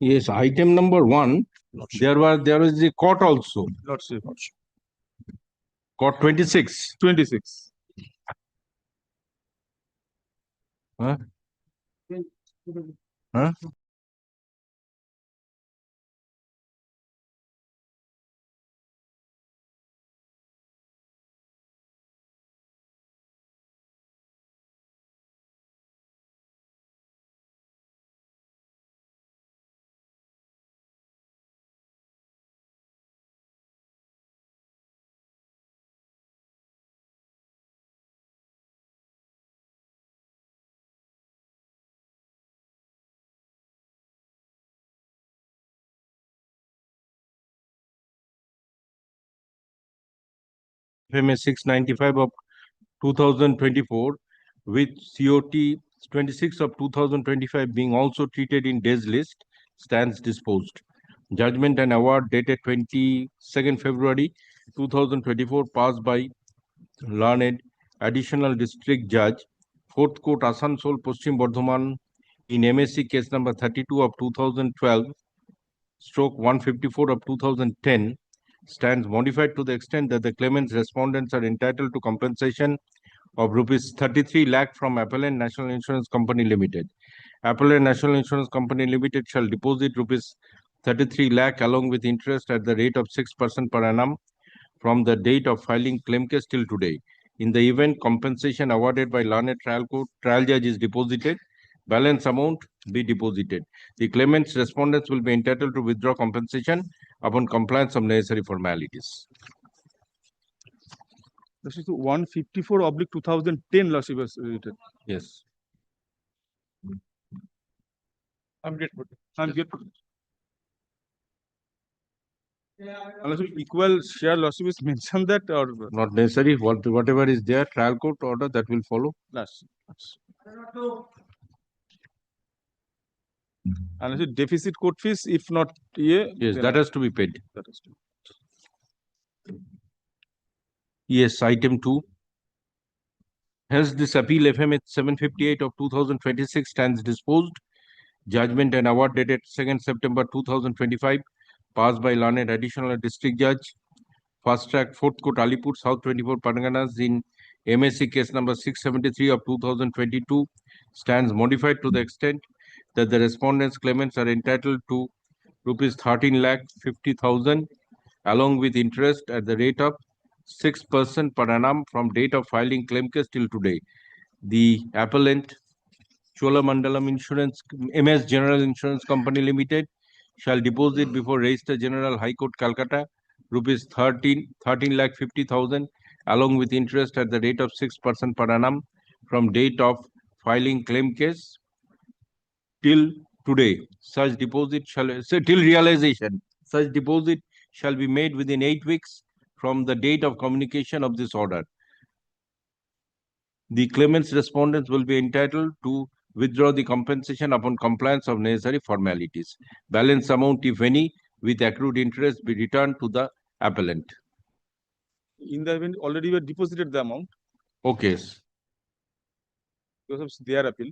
Yes, item number 1, there was the court also, Lordship. court 26. 26. Huh? Huh? FMA 695 of 2024 with COT 26 of 2025 being also treated in days list stands disposed. Judgment and award dated 22nd February 2024 passed by learned additional district judge 4th court Asansol Paschim Bardhaman in MSC case number 32 of 2012 stroke 154 of 2010 stands modified to the extent that the claimants respondents are entitled to compensation of rupees 33 lakh from Appellant National Insurance Company Limited. Appellant National Insurance Company Limited shall deposit rupees 33 lakh along with interest at the rate of 6% per annum from the date of filing claim case till today. In the event compensation awarded by learned trial court, trial judge is deposited, balance amount be deposited. The claimants respondents will be entitled to withdraw compensation upon compliance of necessary formalities. This is 154 oblique 2010 Lordship was written. Yes. I'm grateful. Unless equal share Lordship is mentioned that or not necessary. Whatever is there, trial court order that will follow. Yes. Unless deficit court fees, if not yes, that has to be paid. That has to be. Yes, item 2. Hence, this appeal FMH 758 of 2026 stands disposed. Judgment and award dated 2nd September 2025 passed by learned additional district judge, fast track 4th court Alipur South 24 Parganas in MSC case number 673 of 2022 stands modified to the extent that the respondents claimants are entitled to rupees 13 lakh 50,000 along with interest at the rate of 6% per annum from date of filing claim case till today. The appellant Cholamandalam Insurance MS General Insurance Company Limited shall deposit before Register General High Court Calcutta rupees 13 lakh 50,000 along with interest at the rate of 6% per annum from date of filing claim case till today. Such deposit shall till realization. Such deposit shall be made within 8 weeks from the date of communication of this order. The claimant's respondents will be entitled to withdraw the compensation upon compliance of necessary formalities. Balance amount, if any, with accrued interest be returned to the appellant. In the event already we have deposited the amount. Okay. Because of their appeal.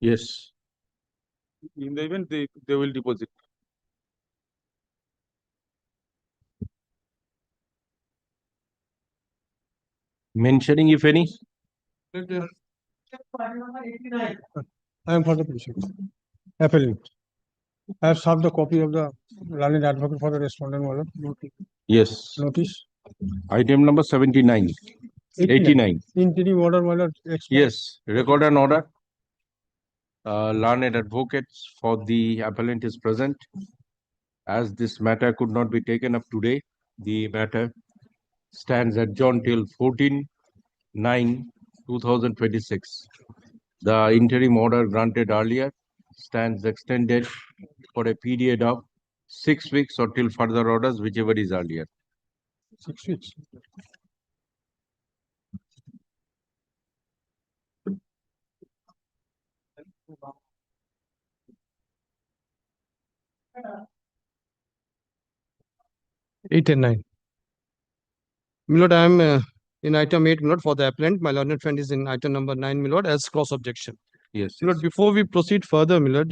Yes. In the event they will deposit. Mentioning, if any. I am for the petition. Appellant. I have served the copy of the learned advocate for the respondent order. Yes. Notice. Item number 79. 89. Interim order, my lord. Yes. Record an order. Learned advocates for the appellant is present. As this matter could not be taken up today, the matter stands adjourned till 14/9/2026. The interim order granted earlier stands extended for a period of 6 weeks or till further orders, whichever is earlier. 6 weeks. Eight and nine. My lord, I am in item 8, my lord, for the appellant. My learned friend is in item number 9, my lord, as cross objection. Yes. My lord, before we proceed further, my lord,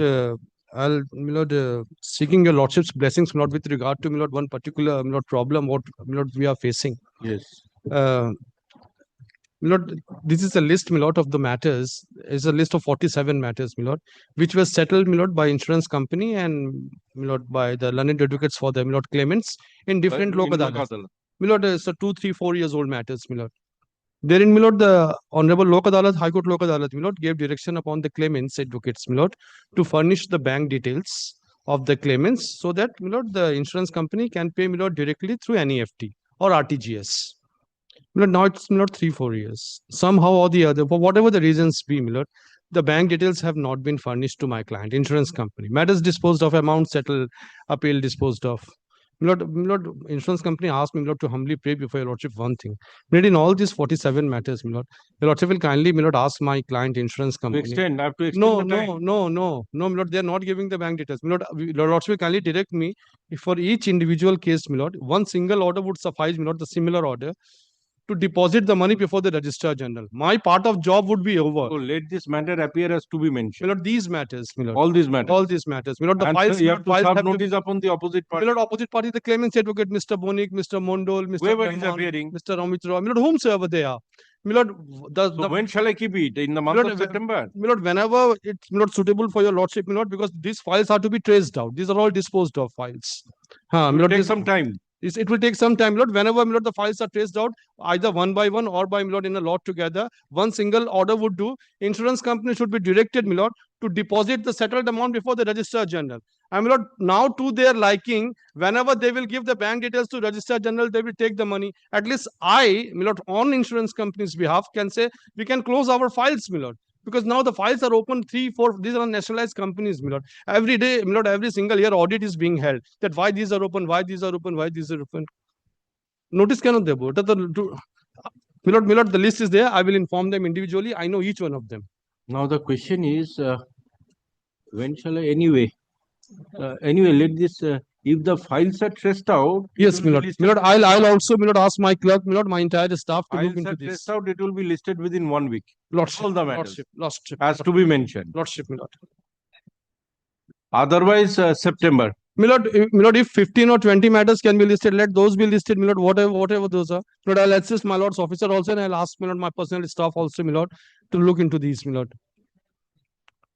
my lord, seeking your lordship's blessings, my lord, with regard to, my lord, one particular, my lord, problem what, my lord, we are facing. Yes. My lord, this is a list, my lord, of the matters. Is a list of 47 matters, my lord, which was settled, my lord, by insurance company and, my lord, by the learned advocates for the, my lord, claimants in different local adalats. My lord, so 2, 3, 4 years old matters, my lord. Therein, my lord, the Honorable Lok Adalat, High Court Lok Adalat, my lord, gave direction upon the claimants, advocates, my lord, to furnish the bank details of the claimants so that, my lord, the insurance company can pay, my lord, directly through NEFT or RTGS. My lord, now it's, my lord, 3, 4 years. Somehow or the other, for whatever the reasons be, my lord, the bank details have not been furnished to my client, insurance company. Matters disposed of, amount settled, appeal disposed of. My lord, insurance company asked me, my lord, to humbly pray before your lordship one thing. My lord, in all these 47 matters, my lord, your lordship will kindly, my lord, ask my client insurance company. I have to extend No, the time. no, my lord, they are not giving the bank details. My lord, your lordship will kindly direct me if for each individual case, my lord, one single order would suffice, my lord, the similar order, to deposit the money before the Registrar General. My part of job would be over. So let this matter appear as to be mentioned. My lord, these matters, my lord. All these matters. All these matters. My lord, the And files, you my have lord, to files serve have notice upon the opposite My party. lord, opposite party, the claimants advocate, Mr. Bonik, Mr. Mondol, Mr. Whoever is Rahman, appearing. Mr. Amit Roy, my lord, whomsoever they are. My lord, So when shall I keep it? In the month of September? My lord, whenever it's not suitable for your lordship, my lord, because these files are to be traced out. These are all disposed of files. It will take some time. It will take some time, my lord. Whenever, my lord, the files are traced out, either one by one or by, my lord, in a lot together, one single order would do. Insurance company should be directed, my lord, to deposit the settled amount before the Registrar General. And, my lord, now to their liking, whenever they will give the bank details to Registrar General, they will take the money. At least I, my lord, on insurance company's behalf, can say we can close our files, my lord. Because now the files are open 3, 4, these are nationalized companies, my lord. Every day, my lord, every single year audit is being held. That why these are open, why these are open, why these are open. Notice cannot they both. My lord, the list is there. I will inform them individually. I know each one of them. Now the question is, when shall I anyway? Anyway, let this. If the files are traced out, Yes, my lord. My lord, I'll also, my lord, ask my clerk, my lord, my entire staff to look into this. Traced out, it will be listed within 1 week. Lordship, All the matters. Lordship. Has to be mentioned. Lordship, my lord. Otherwise, September. My lord, if 15 or 20 matters can be listed, let those be listed, my lord, whatever those are. My lord, I'll assist my lord's officer also, and I'll ask, my lord, my personal staff also, my lord, to look into these, my lord.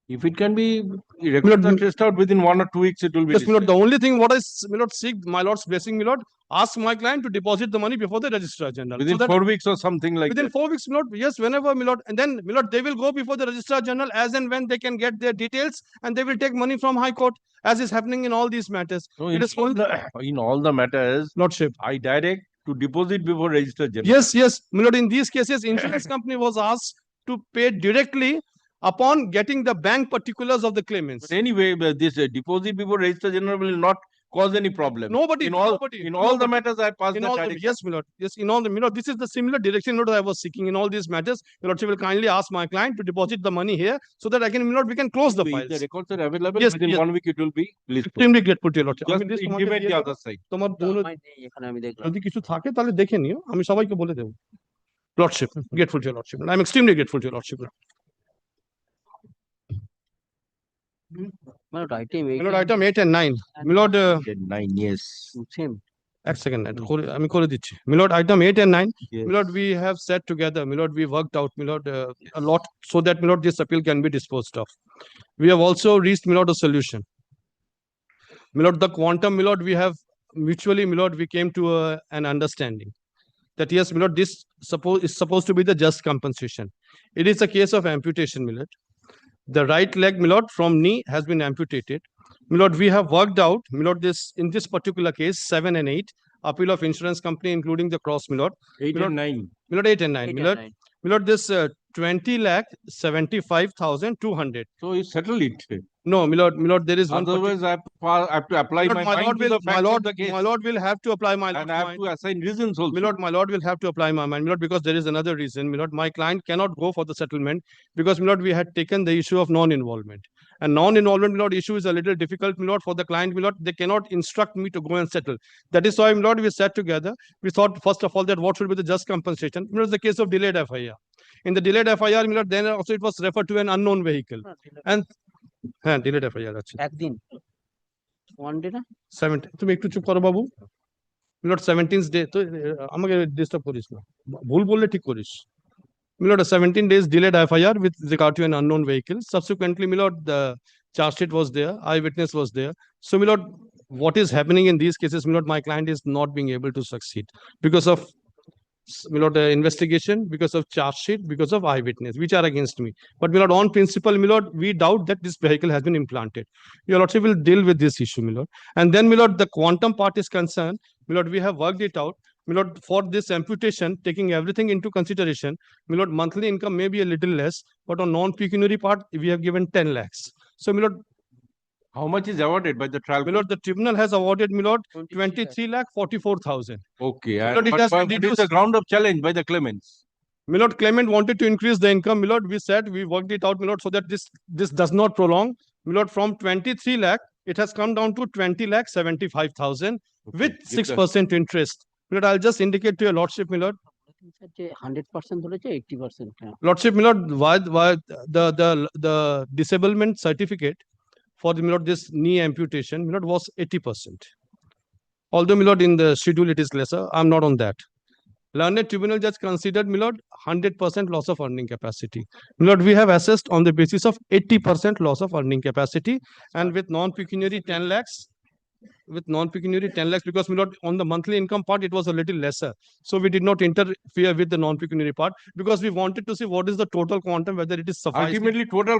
If it can be records are traced out within 1 or 2 weeks, it will be Yes, my lord, listed. the only thing what I, my lord, seek my lord's blessing, my lord, ask my client to deposit the money before the Registrar General. Within So that 4 weeks or something like within that. 4 weeks, my lord, yes, whenever, my lord, and then, my lord, they will go before the Registrar General as and when they can get their details, and they will take money from High Court, as is happening in all these matters. So It is only in all the matters, Lordship, I direct to deposit before Registrar General. Yes, my lord, in these cases, insurance company was asked to pay directly upon getting the bank particulars of the claimants. But anyway, this deposit before Registrar General will not cause any problem. Nobody, in all the matters, I passed in that all direction. yes, my lord. Yes, in all the, my lord, this is the similar direction, my lord, I was seeking in all these matters. Your lordship will kindly ask my client to deposit the money here so that I can, my lord, we can close the If files. the records are available, Yes, within yes. 1 week it will be listed. Extremely grateful to your lordship. Just আমি list তোমাকে intimate দিয়ে the দেবো। other side. তোমার যদি কিছু থাকে তাহলে দেখে নিও, আমি সবাইকে বলে দেবো। Lordship, grateful to your lordship. I'm extremely grateful to your lordship. My lord, item My lord, item 8 and 9. My lord, 9, yes. Same. এক সেকেন্ড আমি করে দিচ্ছি milord item 8 and 9 Yes. Milord we have set together milord we worked out milord a lot so that milord this appeal can be disposed of. We have also reached milord a solution. Milord, the quantum, Milord, we have mutually, Milord, we came to an understanding that yes, Milord, this is supposed to be the just compensation. It is a case of amputation, Milord. The right leg, my lord, from knee has been amputated. My lord, we have worked out, my lord, this in this particular case, 7 and 8, appeal of insurance company, including the cross, my lord. 8 and 9. My lord, 8 and 9. 8 My and lord, 9. my lord, this 20,75,200. So you settle it. No, my lord, there is one. Otherwise, I have to apply my mind to the facts of the case. My lord will have to apply my And I have to assign reasons also. my lord will have to apply my mind, my lord, because there is another reason, my lord. My client cannot go for the settlement because, my lord, we had taken the issue of non-involvement. And non-involvement, my lord, issue is a little difficult, my lord, for the client, my lord. They cannot instruct me to go and settle. That is why, my lord, we sat together. We thought, first of all, that what should be the just compensation. My lord, the case of delayed FIR. In the delayed FIR, my lord, then also it was referred to an unknown vehicle. And delayed FIR. একদিন 1 day না 17 তুমি একটু চুপ করো বাবু মিলট 17th day তো আমাকে disturb করিস না ভুল বললে ঠিক করিস মিলট 17 days delayed FIR with regard to an unknown vehicle. Subsequently, milord, the charge sheet was there, eyewitness was there. So, milord, what is happening in these cases, milord, my client is not being able to succeed because of, milord, investigation, because of charge sheet, because of eyewitness, which are against me. But, milord, on principle, milord, we doubt that this vehicle has been implanted. Your lordship will deal with this issue, milord. And then, milord, the quantum part is concerned, milord, we have worked it out. Milord, for this amputation, taking everything into consideration, milord, monthly income may be a little less, but on non-pecuniary part, we have given 10 lakhs. So, milord, how much is awarded by the trial? Milord, the tribunal has awarded, milord, 23,44,000. Okay. Milord, it has But been it is the ground of challenge by the claimants. Milord, claimant wanted to increase the income. Milord, we said, we worked it out, milord, so that this does not prolong. Milord, from 23 lakh, it has come down to 20,75,000 with 6% interest. Milord, I'll just indicate to your lordship, milord. 100% ধরেছে 80%. Lordship, milord, why the disablement certificate for the, milord, this knee amputation, milord, was 80%. Although, milord, in the schedule it is lesser, I'm not on that. Learned tribunal judge considered, milord, 100% loss of earning capacity. Milord, we have assessed on the basis of 80% loss of earning capacity, and with non-pecuniary 10 lakhs, because, milord, on the monthly income part, it was a little lesser. So we did not interfere with the non-pecuniary part because we wanted to see what is the total quantum, whether it is sufficient. Ultimately, total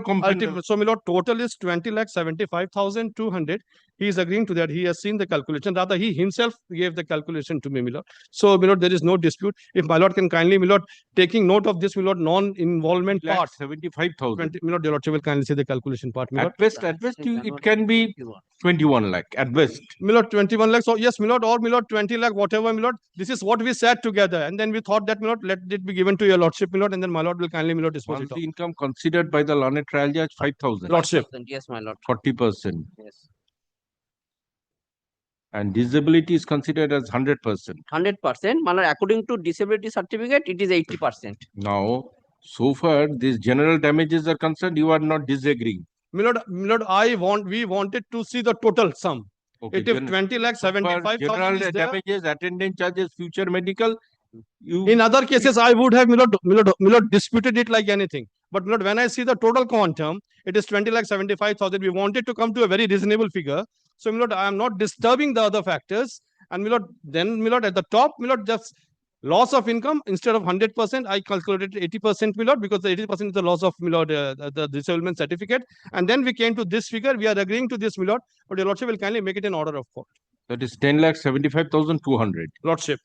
So, milord, total is 20,75,200. He is agreeing to that. He has seen the calculation. Rather, he himself gave the calculation to me, milord. So, milord, there is no dispute. If my lord can kindly, milord, taking note of this, milord, non-involvement part. 75,000. Milord, your lordship will kindly say the calculation part, milord. At best, it can be 21 lakh, at best. Milord, 21 lakhs. So, yes, milord, or milord, 20 lakh, whatever, milord. This is what we sat together. And then we thought that, milord, let it be given to your lordship, milord, and then my lord will kindly, milord, dispose it Monthly income considered by the learned trial judge, 5,000. Lordship. Yes, my lord. 40%. Yes. And disability is considered as 100%. 100%. My lord, according to disability certificate, it is 80%. Now, so far, these general damages are concerned, you are not disagreeing. Milord, we wanted to see the total sum. Okay, If 20 lakh 75,000 general is there, damages, attendance charges, future medical, in other cases, I would have, milord, disputed it like anything. But, milord, when I see the total quantum, it is 20 lakh 75,000. We wanted to come to a very reasonable figure. So, milord, I am not disturbing the other factors. And, milord, then, milord, at the top, milord, just loss of income, instead of 100%, I calculated 80%, milord, because the 80% is the loss of, milord, the disablement certificate. And then we came to this figure. We are agreeing to this, milord, but your lordship will kindly make it in order of court. that is 10 lakh 75,200. Lordship.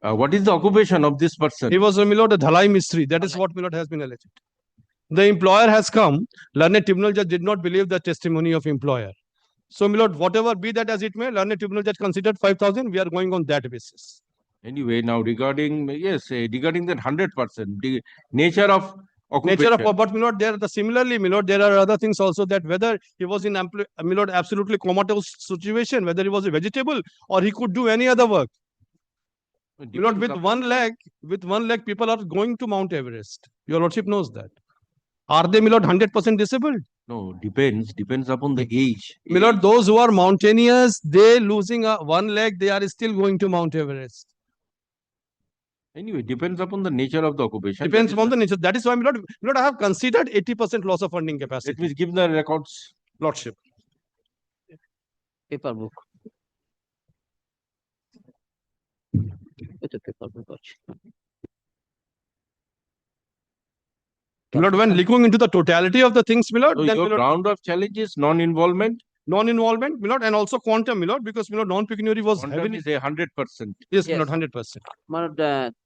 What is the occupation of this person? He was a, milord, a dhalai mistri. That is what, milord, has been alleged. The employer has come. Learned tribunal judge did not believe the testimony of employer. So, milord, whatever be that as it may, learned tribunal judge considered 5,000. We are going on that basis. Anyway, now regarding that 100%, the nature of occupation. Nature of, but, milord, similarly, milord, there are other things also, that whether he was in, milord, absolutely comatose situation, whether he was a vegetable or he could do any other work. Milord, with one leg, people are going to Mount Everest. Your lordship knows that. Are they, milord, 100% disabled? No, depends upon the age. Milord, those who are mountaineers, they losing one leg, they are still going to Mount Everest. Anyway, depends upon the nature of the occupation. Depends upon the nature. That is why, milord, I have considered 80% loss of earning capacity. Let me give the records. Lordship. Paper book. It's a paper book. My lord, when looking into the totality of the things, my lord, So then your my lord, ground of challenge is non-involvement. non-involvement, my lord, and also quantum, my lord, because my lord, non-pecuniary was Quantum heavily. is 100%. Yes, my Yes. lord, 100%. My lord,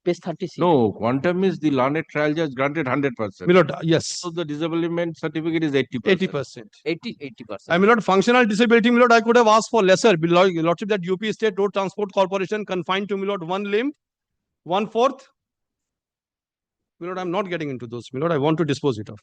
page 36. No, quantum is the learned trial judge granted 100%. My lord, yes. So the disablement certificate is 80%. 80%. 80%. I mean, Lord, functional disability, my lord, I could have asked for lesser. My lordship, that UP State Road Transport Corporation confined to, my lord, one limb, 1/4. My lord, I'm not getting into those. My lord, I want to dispose it of.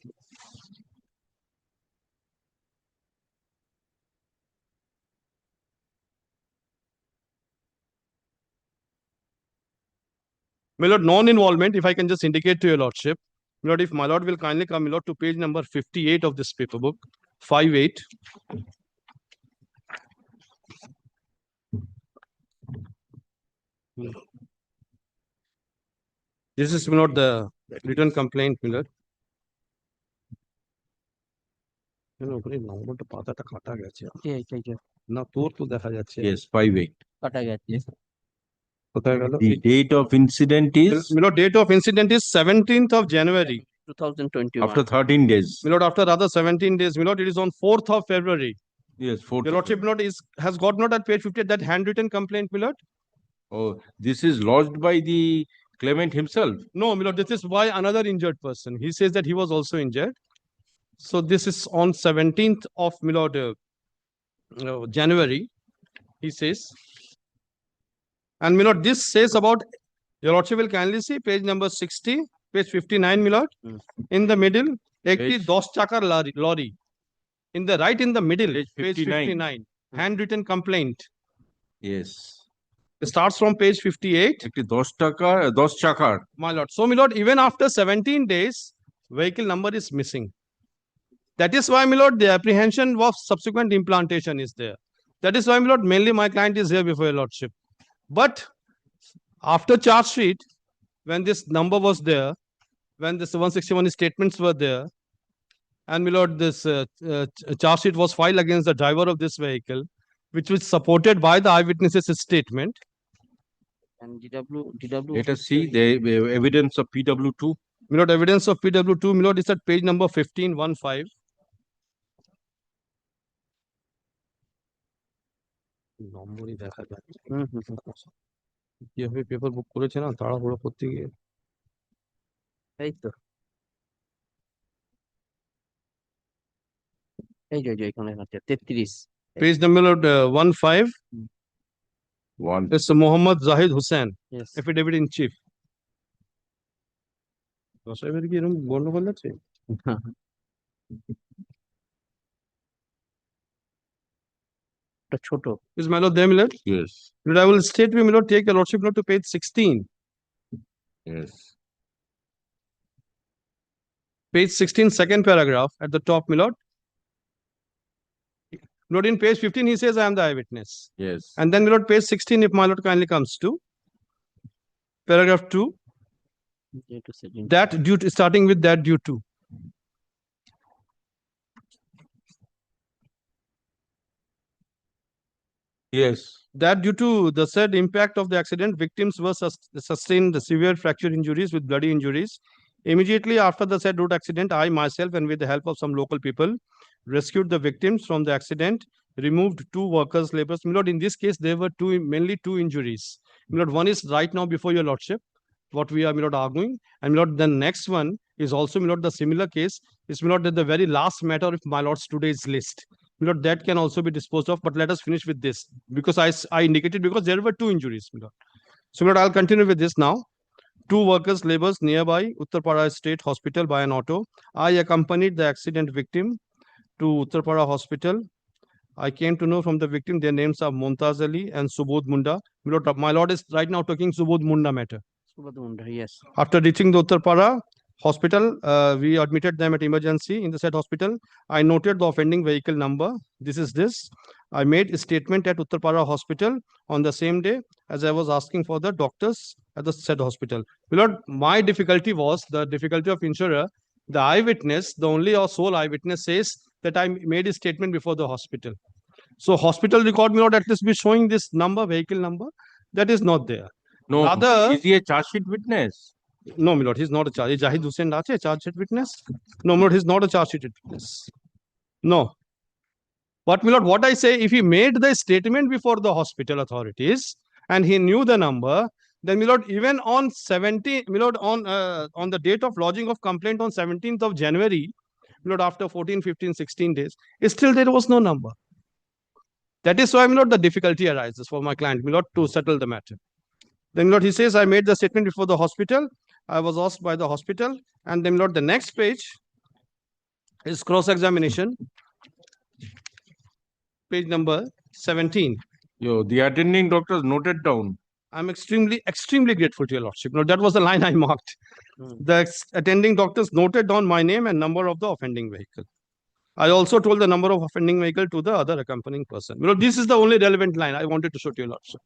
My lord, non-involvement, if I can just indicate to your lordship, my lord, if my lord will kindly come, my lord, to page number 58 of this paper book, 58. This is, my lord, the written complaint, my lord. নম্বরটা পাতাটা কাটা গেছে না তোর তো দেখা যাচ্ছে Yes, 58. কাটা গেছে কোথায় গেল The date of incident is my lord, date of incident is 17th of January 2021. after 13 days. my lord, after rather 17 days, my lord, it is on 4th of February. Yes, 4th. Your lordship, my lord, has got not at page 50 that handwritten complaint, my lord. Oh, this is lodged by the claimant himself. No, my lord, this is by another injured person. He says that he was also injured. So this is on 17th of, my lord, January, he says. And my lord, this says about, your lordship will kindly see page number 60, page 59, my lord. In the middle, ekti 10 chakar lorry. In the right, in the middle, page 59, handwritten complaint. Yes. It starts from page 58. একটি 10 চাকার My lord. So, my lord, even after 17 days, vehicle number is missing. That is why, my lord, the apprehension of subsequent implantation is there. That is why, my lord, mainly my client is here before your lordship. But after charge sheet, when this number was there, when this 161 statements were there, and my lord, this charge sheet was filed against the driver of this vehicle, which was supported by the eyewitnesses' statement. And DW. Let us see the evidence of PW2. My lord, evidence of PW2, my lord, is at page number 1515. নম্বরই দেখা যাচ্ছে কিভাবে paper বুক করেছে না তাড়াহুড়ো করতে গিয়ে এই তো এই যে এখানে আছে 33 page number 15 One. It's Mohammad Zahid Hussain, Yes. affidavit in chief. সাহেবের কি এরকম গন্ডগোল আছে ছোট Is my lord there, my lord? Yes. Lord, I will state my lord, take your lordship note to page 16. Yes. Page 16, second paragraph at the top, my lord. Lord, in page 15, he says, I am the eyewitness. Yes. And then, my lord, page 16, if my lord kindly comes to paragraph 2, that due to, starting with that due to. Yes. That due to the said impact of the accident, victims were sustained severe fracture injuries with bloody injuries. Immediately after the said road accident, I myself and with the help of some local people rescued the victims from the accident, removed 2 workers, laborers. My lord, in this case, there were mainly two injuries. My lord, one is right now before your lordship, what we are, my lord, arguing. And my lord, the next one is also, my lord, the similar case is, my lord, that the very last matter of my lord's today's list. My lord, that can also be disposed of, but let us finish with this because I indicated because there were 2 injuries, my lord. So, my lord, I'll continue with this now. 2 workers, laborers nearby Uttarpara State Hospital by an auto. I accompanied the accident victim to Uttarpara Hospital. I came to know from the victim their names are Montaz Ali and Subodh Munda. My lord is right now talking Subodh Munda matter. Subodh Munda, yes. After reaching the Uttarpara hospital, we admitted them at emergency in the said hospital. I noted the offending vehicle number. This is this. I made a statement at Uttarpara hospital on the same day as I was asking for the doctors at the said hospital. My lord, my difficulty was the difficulty of insurer. The eyewitness, the only or sole eyewitness says that I made a statement before the hospital. So hospital record may not at least be showing this number, vehicle number. That is not there. No, is he a charge sheet witness? Rather, Yes. my lord, Yes. my lord, No, my lord, he's not a charge. Jahid Hussain Lache, charge sheet witness? No, my lord, he's not a charge sheet witness. No. But, my lord, what I say, if he made the statement before the hospital authorities and he knew the number, then, my lord, even on 17, my lord, on the date of lodging of complaint on 17th of January, my lord, after 14, 15, 16 days, still there was no number. That is why, my lord, the difficulty arises for my client, my lord, to settle the matter. Then, my lord, he says, I made the statement before the hospital. I was asked by the hospital. And then, my lord, the next page is cross-examination. Page number 17. The attending doctors noted down. I'm extremely grateful to your lordship. No, that was the line I marked. The attending doctors noted down my name and number of the offending vehicle. I also told the number of offending vehicle to the other accompanying person. You know, this is the only relevant line I wanted to show to your lordship.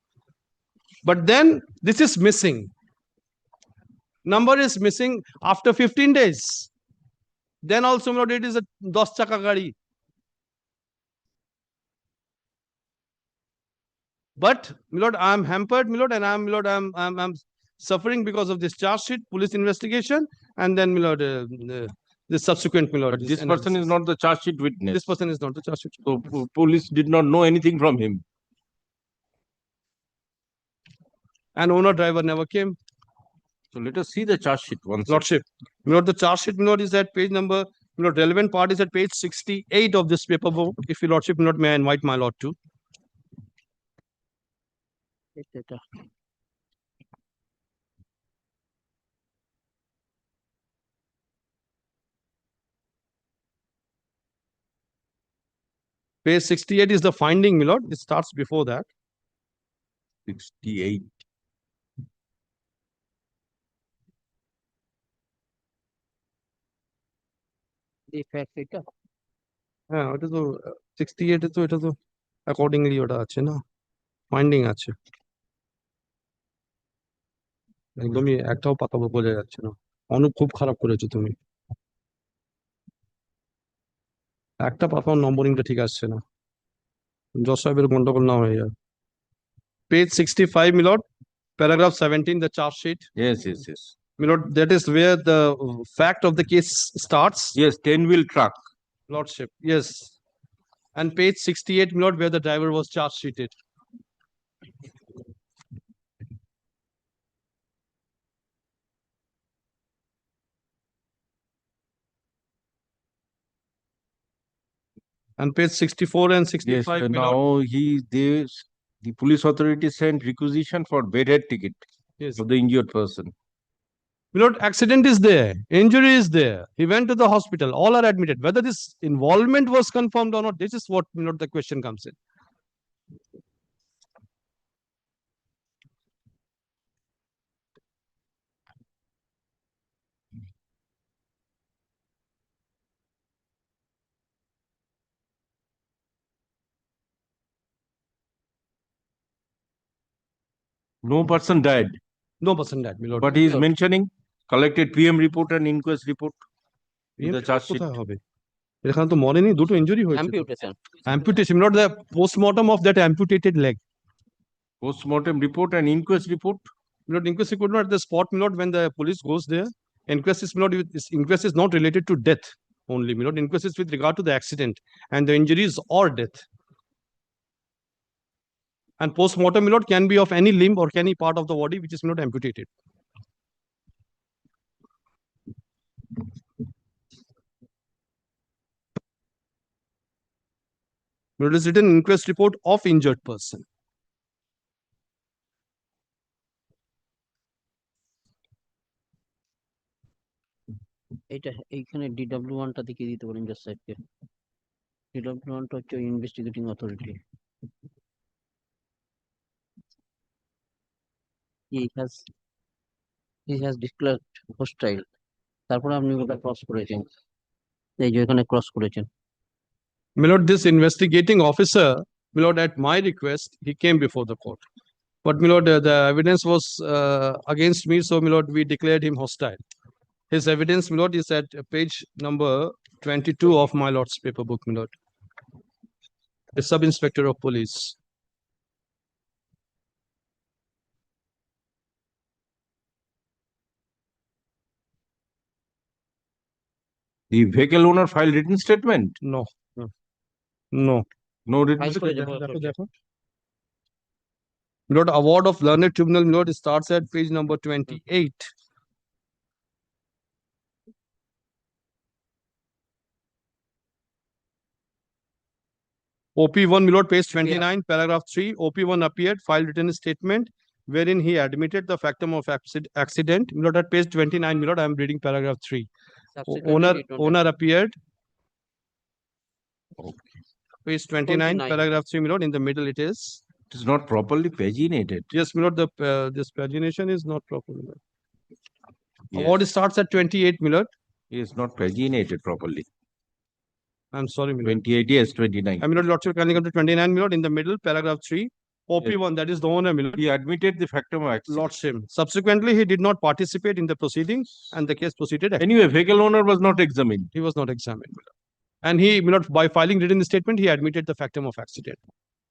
But then this is missing. Number is missing after 15 days. Then also, my lord, it is a 10 chaka gadi. But, my lord, I am hampered, my lord, and I'm suffering because of this charge sheet, police investigation, and then, my lord, the subsequent, my lord. But this person is not the charge sheet witness. This person is not the charge sheet. So police did not know anything from him. And owner driver never came. So let us see the charge sheet once. Lordship, my lord, the charge sheet, my lord, is at page number, my lord, relevant part is at page 68 of this paper book. If your lordship, my lord, may I invite my lord to. Page 68 is the finding, my lord. It starts before that. 68. The fact এটা হ্যাঁ ওটা তো 68 এ তো এটা তো accordingly ওটা আছে না ফাইন্ডিং আছে একদমই একটাও পাতা বোঝা যাচ্ছে না অনুপ খুব খারাপ করেছো তুমি একটা পাতাও নম্বরিংটা ঠিক আসছে না জজ সাহেবের গন্ডগোল না হয়ে যায় page 65 my lord paragraph 17 the charge sheet Yes. my lord that is where the fact of the case starts. Yes, 10-wheel truck. Lordship, yes. And page 68 my lord where the driver was charge sheeted. And page 64 and 65 Yes, my lord. now the police authority sent requisition for bedhead ticket of the injured person. My lord, accident is there, injury is there. He went to the hospital, all are admitted. Whether this involvement was confirmed or not, this is what, my lord, the question comes in. No person died. No person died, my lord. But he is mentioning collected PM report and inquest report. PM The charge sheet. কোথায় হবে এখানে তো মরেনি দুটো injury হয়েছে amputation amputation not the postmortem of that amputated leg Postmortem report and inquest report. my lord inquest report not at the spot my lord when the police goes there inquest is my lord inquest is not related to death only my lord inquest is with regard to the accident and the injuries or death and postmortem my lord can be of any limb or any part of the body which is not amputated. It is written inquest report of injured person. এটা এইখানে DW1 টা দেখিয়ে দিতে পারেন just সাহেবকে DW1 টা হচ্ছে investigating authority he has declared hostile তারপরে আপনি ওটা ক্রস করেছেন এই যে এখানে ক্রস করেছেন My lord, this investigating officer, my lord, at my request, he came before the court. But my lord, the evidence was against me, so my lord, we declared him hostile. His evidence, my lord, is at page number 22 of my lord's paper book, my lord. The sub-inspector of police. The vehicle owner filed written statement. No, no, no. No written File করে statement. দেখো, Lord, award of learned tribunal, Lord, starts at page number 28. OP1, Milord, page 29, paragraph 3. OP1 appeared, filed written statement wherein he admitted the factum of accident. Milord, at page 29, Milord, I am reading paragraph 3. Owner appeared. Page 29, paragraph 3, Milord, in the middle it is. It is not properly paginated. Yes, Milord, this pagination is not proper, Milord. Yes. Award starts at 28, Milord. It is not paginated properly. I'm sorry, Milord. 28, yes, 29. Milord, Lordship, kindly come to 29, Milord, in the middle, paragraph 3. OP1, that is the owner, Milord. He admitted the factum of accident. Lordship. Subsequently, he did not participate in the proceedings and the case proceeded. Anyway, vehicle owner was not examined. He was not examined, Milord. And he, Milord, by filing written statement, he admitted the factum of accident.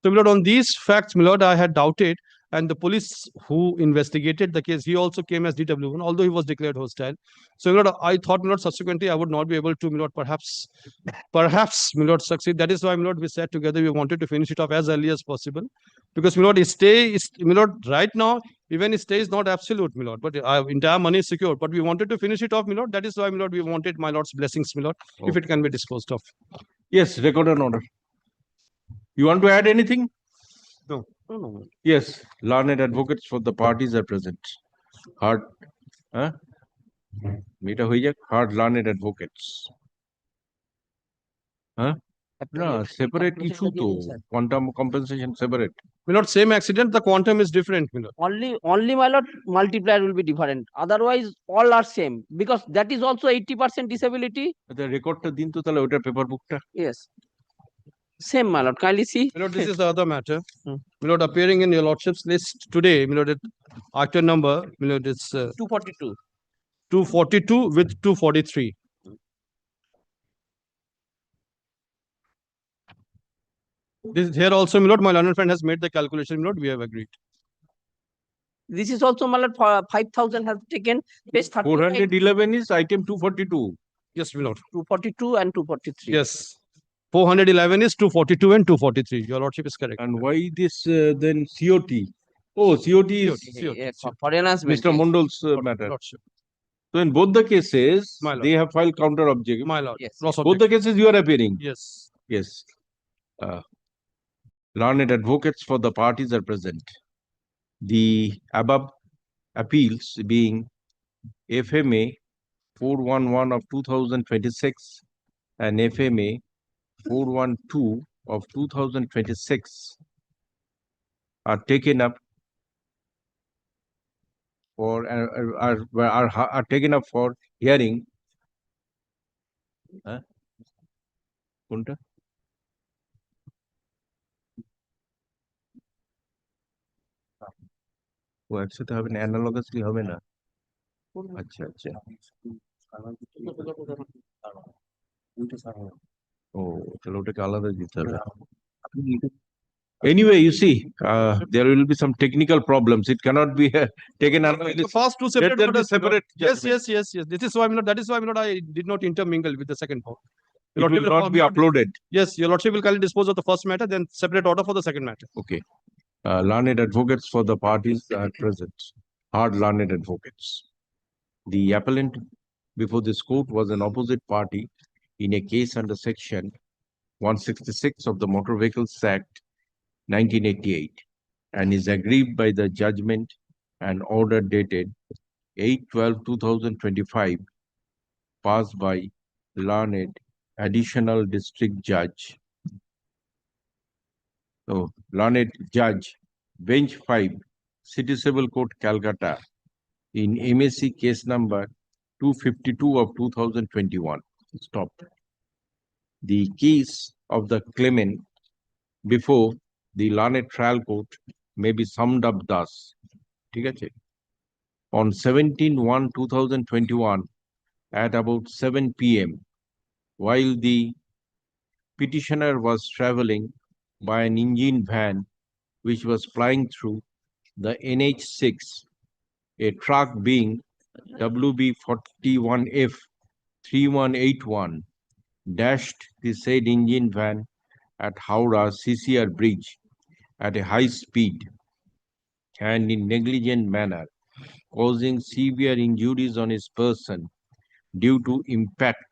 So, Milord, on these facts, Milord, I had doubted, and the police who investigated the case, he also came as DW1, although he was declared hostile. So, Milord, I thought, Milord, subsequently I would not be able to, Milord, perhaps, Milord, succeed. That is why, Milord, we sat together, we wanted to finish it off as early as possible. Because, Milord, Milord, right now, even his stay is not absolute, Milord, but entire money is secure. But we wanted to finish it off, Milord. That is why, Milord, we wanted my Lord's blessings, Milord, if it can be disposed of. Yes, record and order. You want to add anything? No. No. Yes, learned advocates for the parties are present. Hard learned advocates. No, separate issue to quantum compensation separate. Milord, same accident, the quantum is different, Milord. Only my lord, multiplier will be different. Otherwise, all are same because that is also 80% disability. The record to din to tala otar paper book ta. Yes. Same, my lord. Kindly see. Milord, this is the other matter. Milord, appearing in your lordship's list today, Milord, item number, Milord, it's 242. 242 with 243. This here also, Milord, my learned friend has made the calculation, Milord, we have agreed. This is also, my lord, 5,000 has taken. Page 38. 411 is item 242. Yes, Milord. 242 and 243. Yes. 411 is 242 and 243. Your lordship is correct. And why this then COT? Oh, COT is For enhancement. Mr. Mondol's matter. Lordship. So in both the cases, My lord. they have filed counter object. My lord. Yes. Loss Both the cases you are appearing. Yes. Yes. Learned advocates for the parties are present. The above appeals being FMA 411 of 2026 and FMA 412 of 2026 are taken up for are taken up for hearing. কোনটা? ও একসাথে হবে না, অ্যানালগাসলি হবে না। আচ্ছা আচ্ছা। ও তাহলে ওটাকে আলাদা দিতে হবে। Anyway, you see, there will be some technical problems. It cannot be taken out. The first two separate orders, separate. Yes. This is why, Milord, that is why, Milord, I did not intermingle with the second part. It will not be uploaded. Yes, your lordship will kindly dispose of the first matter, then separate order for the second matter. Okay. Learned advocates for the parties are present. Hard learned advocates. The appellant before this court was an opposite party in a case under section 166 of the Motor Vehicles Act 1988 and is aggrieved by the judgment and order dated 8/12/2025 passed by learned additional district judge. So, learned judge, bench 5, City Civil Court, Calcutta, in MSC case number 252 of 2021. Stop. The case of the claimant before the learned trial court may be summed up thus. On 17/1/2021 at about 7 p.m., while the petitioner was traveling by an engine van which was flying through the NH6, a truck being WB41F 3181 dashed the said engine van at Howrah CCR bridge at a high speed and in negligent manner, causing severe injuries on his person due to impact.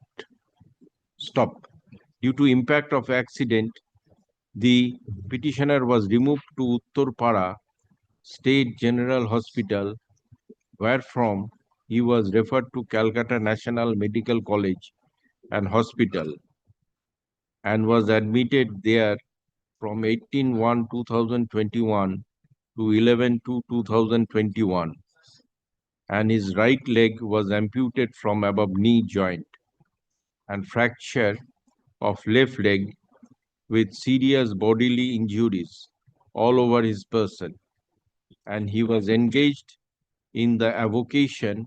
Due to impact of accident, the petitioner was removed to Uttarpara State General Hospital, wherefrom he was referred to Calcutta National Medical College and Hospital and was admitted there from 18/1/2021 to 11/2/2021, and his right leg was amputated from above knee joint and fracture of left leg with serious bodily injuries all over his person, and he was engaged in the avocation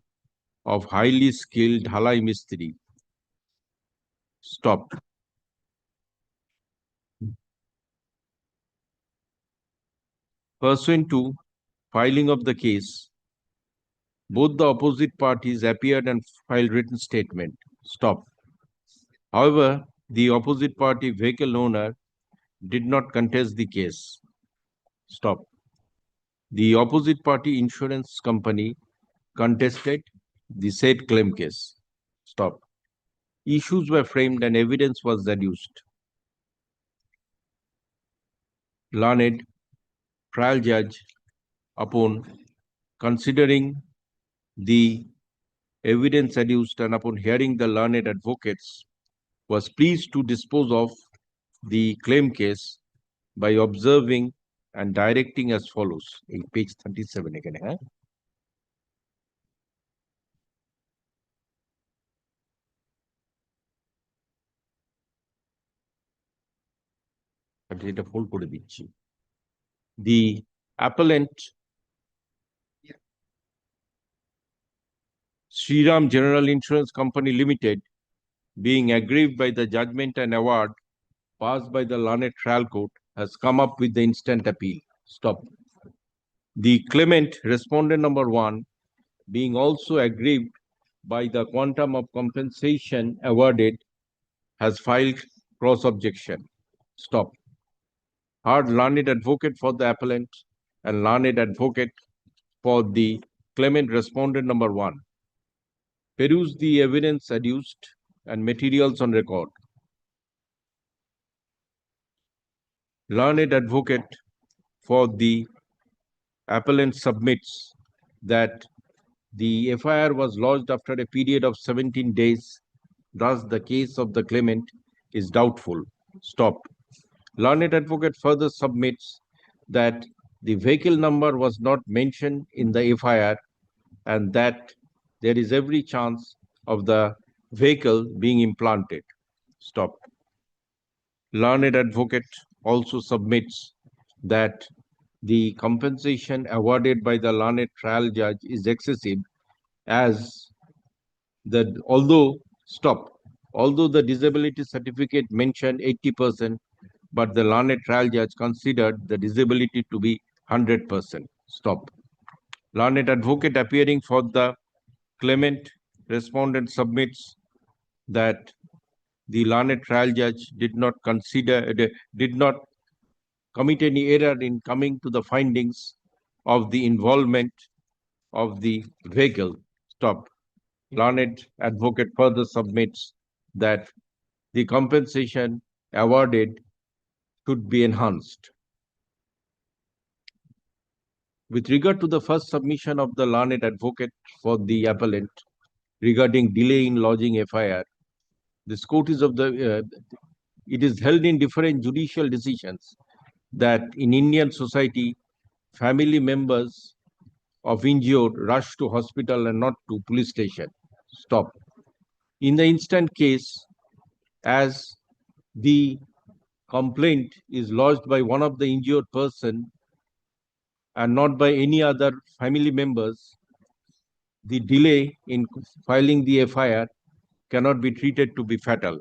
of highly skilled Halai Mistri. Stop. Pursuant to filing of the case, both the opposite parties appeared and filed written statement. Stop. However, the opposite party vehicle owner did not contest the case. Stop. The opposite party insurance company contested the said claim case. Stop. Issues were framed and evidence was adduced. Learned trial judge, upon considering the evidence adduced and upon hearing the learned advocates, was pleased to dispose of the claim case by observing and directing as follows. In page 37 again. The appellant Shriram General Insurance Company Limited, being aggrieved by the judgment and award passed by the learned trial court, has come up with the instant appeal. Stop. The claimant, respondent number 1, being also aggrieved by the quantum of compensation awarded, has filed cross objection. Stop. Heard learned advocate for the appellant and learned advocate for the claimant, respondent number 1. Peruse the evidence adduced and materials on record. Learned advocate for the appellant submits that the FIR was lodged after a period of 17 days. Thus, the case of the claimant is doubtful. Stop. Learned advocate further submits that the vehicle number was not mentioned in the FIR and that there is every chance of the vehicle being implanted. Stop. Learned advocate also submits that the compensation awarded by the learned trial judge is excessive, as although the disability certificate mentioned 80%, but the learned trial judge considered the disability to be 100%. Stop. Learned advocate appearing for the claimant respondent submits that the learned trial judge did not commit any error in coming to the findings of the involvement of the vehicle. Stop. Learned advocate further submits that the compensation awarded should be enhanced. With regard to the first submission of the learned advocate for the appellant regarding delay in lodging FIR, this court is it is held in different judicial decisions that in Indian society, family members of injured rush to hospital and not to police station. Stop. In the instant case, as the complaint is lodged by one of the injured person and not by any other family members, the delay in filing the FIR cannot be treated to be fatal.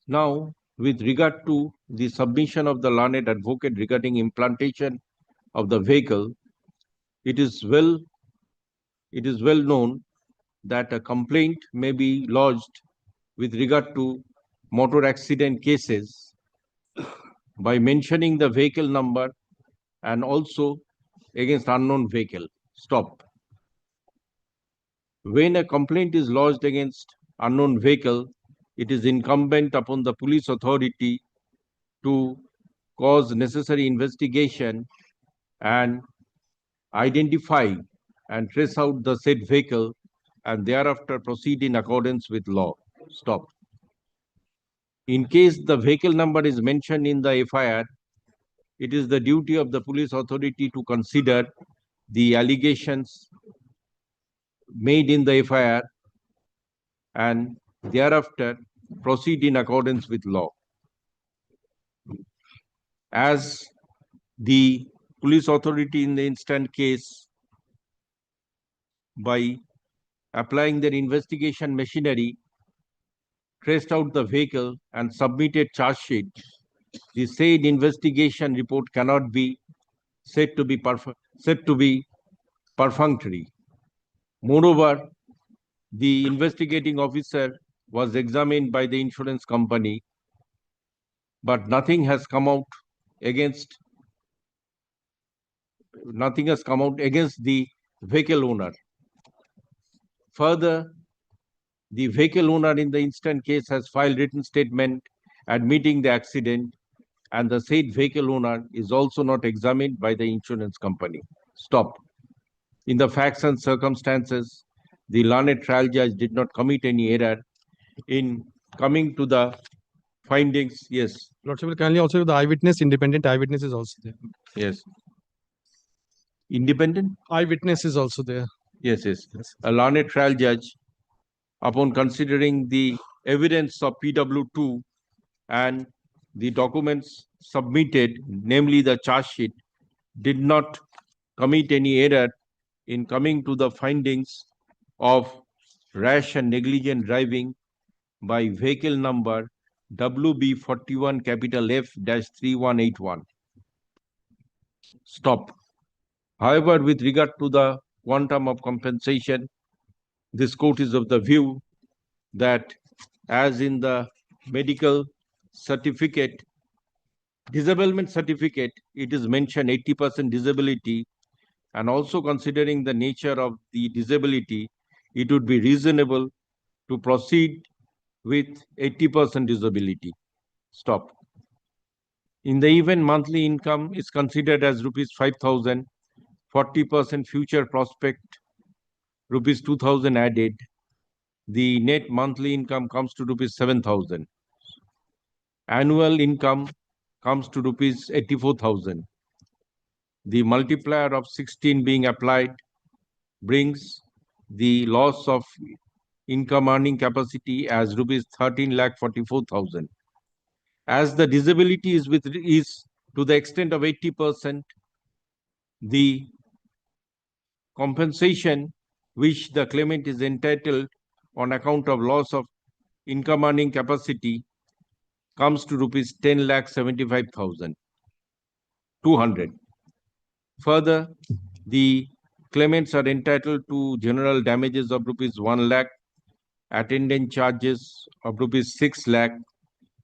Now, with regard to the submission of the learned advocate regarding implantation of the vehicle, it is it is well known that a complaint may be lodged with regard to motor accident cases by mentioning the vehicle number and also against unknown vehicle. Stop. When a complaint is lodged against unknown vehicle, it is incumbent upon the police authority to cause necessary investigation and identify and trace out the said vehicle and thereafter proceed in accordance with law. Stop. In case the vehicle number is mentioned in the FIR, it is the duty of the police authority to consider the allegations made in the FIR and thereafter proceed in accordance with law. As the police authority in the instant case, by applying their investigation machinery, traced out the vehicle and submitted charge sheet, the said investigation report cannot be said to be perfunctory. Moreover, the investigating officer was examined by the insurance company, but nothing has come out against the vehicle owner. Further, the vehicle owner in the instant case has filed written statement admitting the accident, and the said vehicle owner is also not examined by the insurance company. Stop. In the facts and circumstances, the learned trial judge did not commit any error in coming to the findings. Yes. Lordship will kindly also the eyewitness, independent eyewitness is also there. Yes. Independent? Eyewitness is also there. Yes, yes. A learned trial judge, upon considering the evidence of PW2 and the documents submitted, namely the charge sheet, did not commit any error in coming to the findings of rash and negligent driving by vehicle number WB41 capital F-3181. Stop. However, with regard to the quantum of compensation, this court is of the view that as in the medical certificate, disablement certificate, it is mentioned 80% disability, and also considering the nature of the disability, it would be reasonable to proceed with 80% disability. Stop. In the event monthly income is considered as rupees 5,000, 40% future prospect, rupees 2,000 added, the net monthly income comes to rupees 7,000. Annual income comes to rupees 84,000. The multiplier of 16 being applied brings the loss of income earning capacity as rupees 13,44,000. As the disability is to the extent of 80%, the compensation which the claimant is entitled on account of loss of income earning capacity comes to rupees 10,75,200. Further, the claimants are entitled to general damages of rupees 1 lakh, attendant charges of rupees 6 lakh,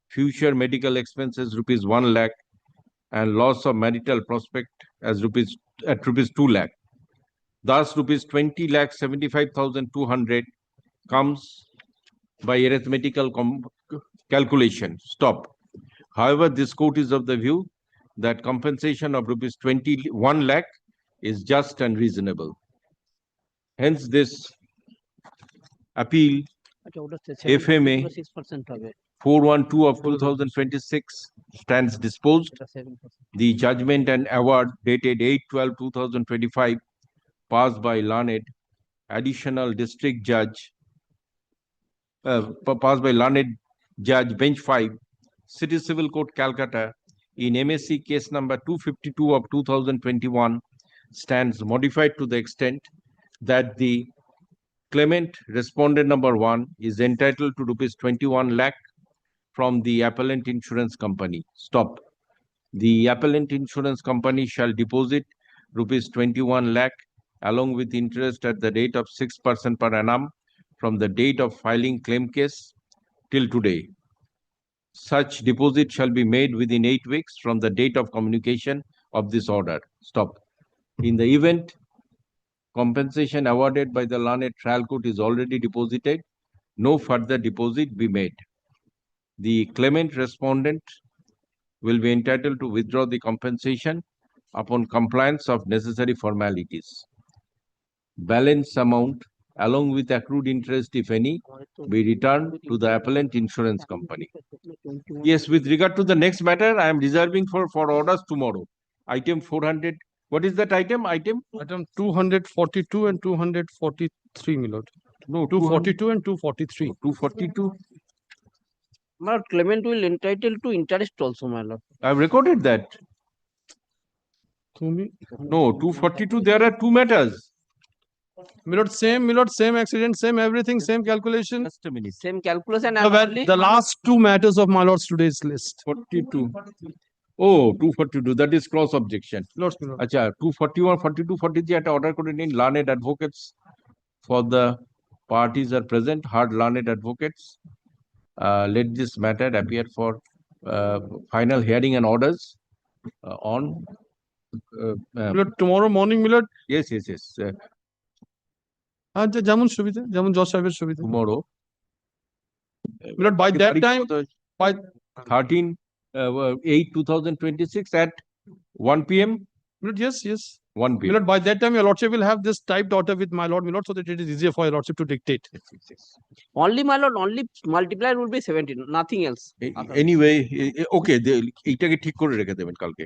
future medical expenses rupees 1 lakh, and loss of marital prospect as rupees 2 lakh. Thus, rupees 20,75,200 comes by arithmetical calculation. Stop. However, this court is of the view that compensation of rupees 21 lakh is just and reasonable. Hence, this appeal FMA 412 of 2026 stands disposed. The judgment and award dated 8/12/2025 passed by learned additional district judge, passed by learned judge bench 5, City Civil Court, Calcutta, in MSC case number 252 of 2021 stands modified to the extent that the claimant respondent number 1 is entitled to rupees 21 lakh from the appellant insurance company. Stop. The appellant insurance company shall deposit rupees 21 lakh along with interest at the rate of 6% per annum from the date of filing claim case till today. Such deposit shall be made within 8 weeks from the date of communication of this order. Stop. In the event compensation awarded by the learned trial court is already deposited, no further deposit be made. The claimant respondent will be entitled to withdraw the compensation upon compliance of necessary formalities. Balance amount along with accrued interest, if any, be returned to the appellant insurance company. Yes, with regard to the next matter, I am reserving for orders tomorrow. Item 400. What is that item? Item 242 and 243, my lord. No, 242 and 243. 242. My lord, claimant will entitled to interest also, my lord. I have recorded that. No, 242. There are two matters. My lord, same accident, same everything, same calculation. Just a minute. Same calculation and only The last two matters of my lord's today's list. 42. Oh, 242. That is cross objection. Lords, my lord. Acha, 241, 42, 43 at order could in learned advocates for the parties are present, hard learned advocates. Let this matter appear for final hearing and orders on tomorrow morning, my lord. Yes. যেমন সুবিধা, যেমন জজ সাহেবের সুবিধা। Tomorrow. My lord, by that time, by 13/8/2026 at 1 p.m. My lord, yes. 1 My p.m. lord, by that time, your lordship will have this typed order with my lord, so that it is easier for your lordship to dictate. only, my lord, only multiplier will be 17, nothing else. Anyway, okay, এইটাকে ঠিক করে রেখে দেবেন কালকে।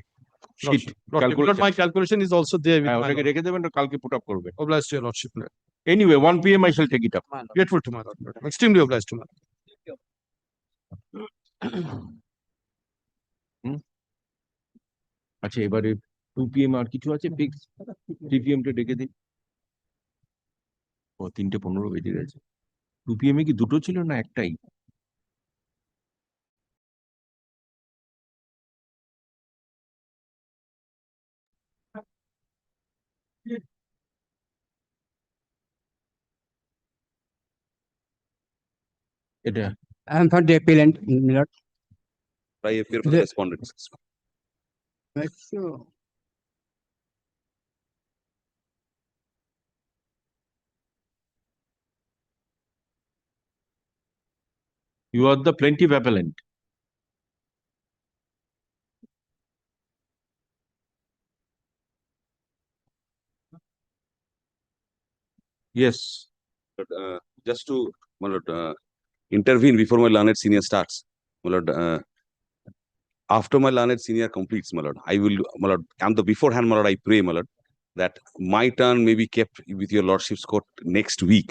Sheet Lord, my calculation is also there with my ওটাকে lord. রেখে দেবেন কালকে put up করবে। Obliged to your lordship. My lord. Anyway, 1 p.m. I shall take it up. Grateful to my lord. Extremely obliged to my lord. আচ্ছা, এবারে 2 p.m. আর কিছু আছে fix? 3 p.m. টা ডেকে দিন। ও 3:15 বেজে গেছে। 2 p.m. কি দুটো ছিল না একটাই? এটা I am for the appellant, my lord. I appear for the respondents. Sure. You are the plaintiff appellant. Yes. But, just to my lord, intervene before my learned senior starts, my lord. After my learned senior completes, my lord, I will, my lord, and the beforehand, my lord, I pray, my lord, that my turn may be kept with your lordship's court next week,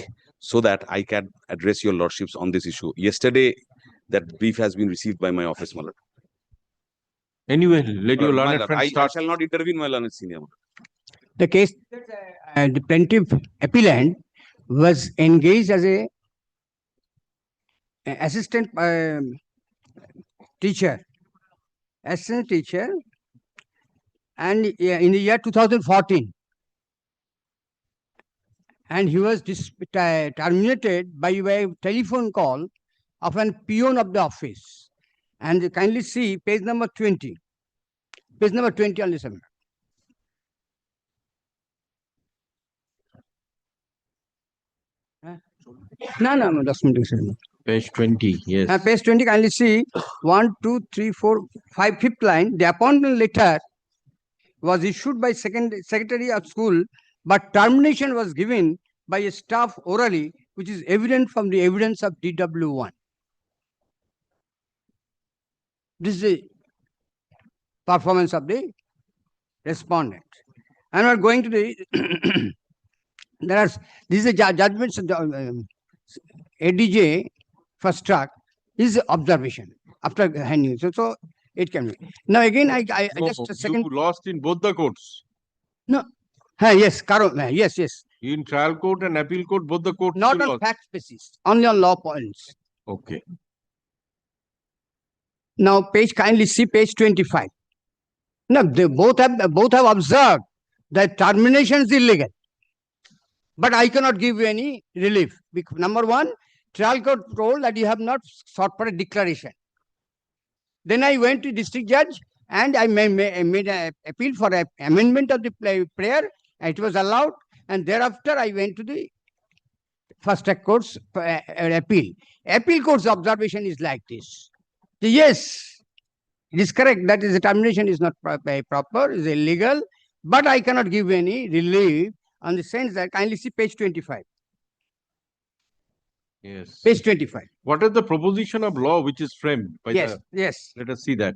so that I can address your lordships on this issue. Yesterday, that brief has been received by my office, my lord. Anyway, let your My learned lord, friend I start. shall not intervene, my learned senior. The case, the plaintiff appellant was engaged as a assistant teacher, and in the year 2014, and he was terminated by a telephone call of an peon of the office. And kindly see page number 20. Page number 20 on this. No, just minute. Page 20, yes. Page 20, kindly see 1, 2, 3, 4, 5, 5th line. The appointment letter was issued by secretary of school, but termination was given by a staff orally, which is evident from the evidence of DW1. This is the performance of the respondent. And we're going to the this is a judgment. ADJ first track is observation after handing. So it can be. Now again, I just a second. You lost in both the courts. No. Yes, yes. In trial court and appeal court, both the courts. Not on fact basis, only on law points. Okay. Now, kindly see page 25. Now, they both have observed that termination is illegal. But I cannot give you any relief. Because number one, trial court told that you have not sought for a declaration. Then I went to district judge and I made an appeal for an amendment of the prayer. And it was allowed. And thereafter, I went to the first track court's appeal. Appeal court's observation is like this. Yes, it is correct that the determination is not proper, is illegal, but I cannot give any relief on the sense that kindly see page 25. Yes. Page 25. What is the proposition of law which is framed by Yes, the? yes. Let us see that.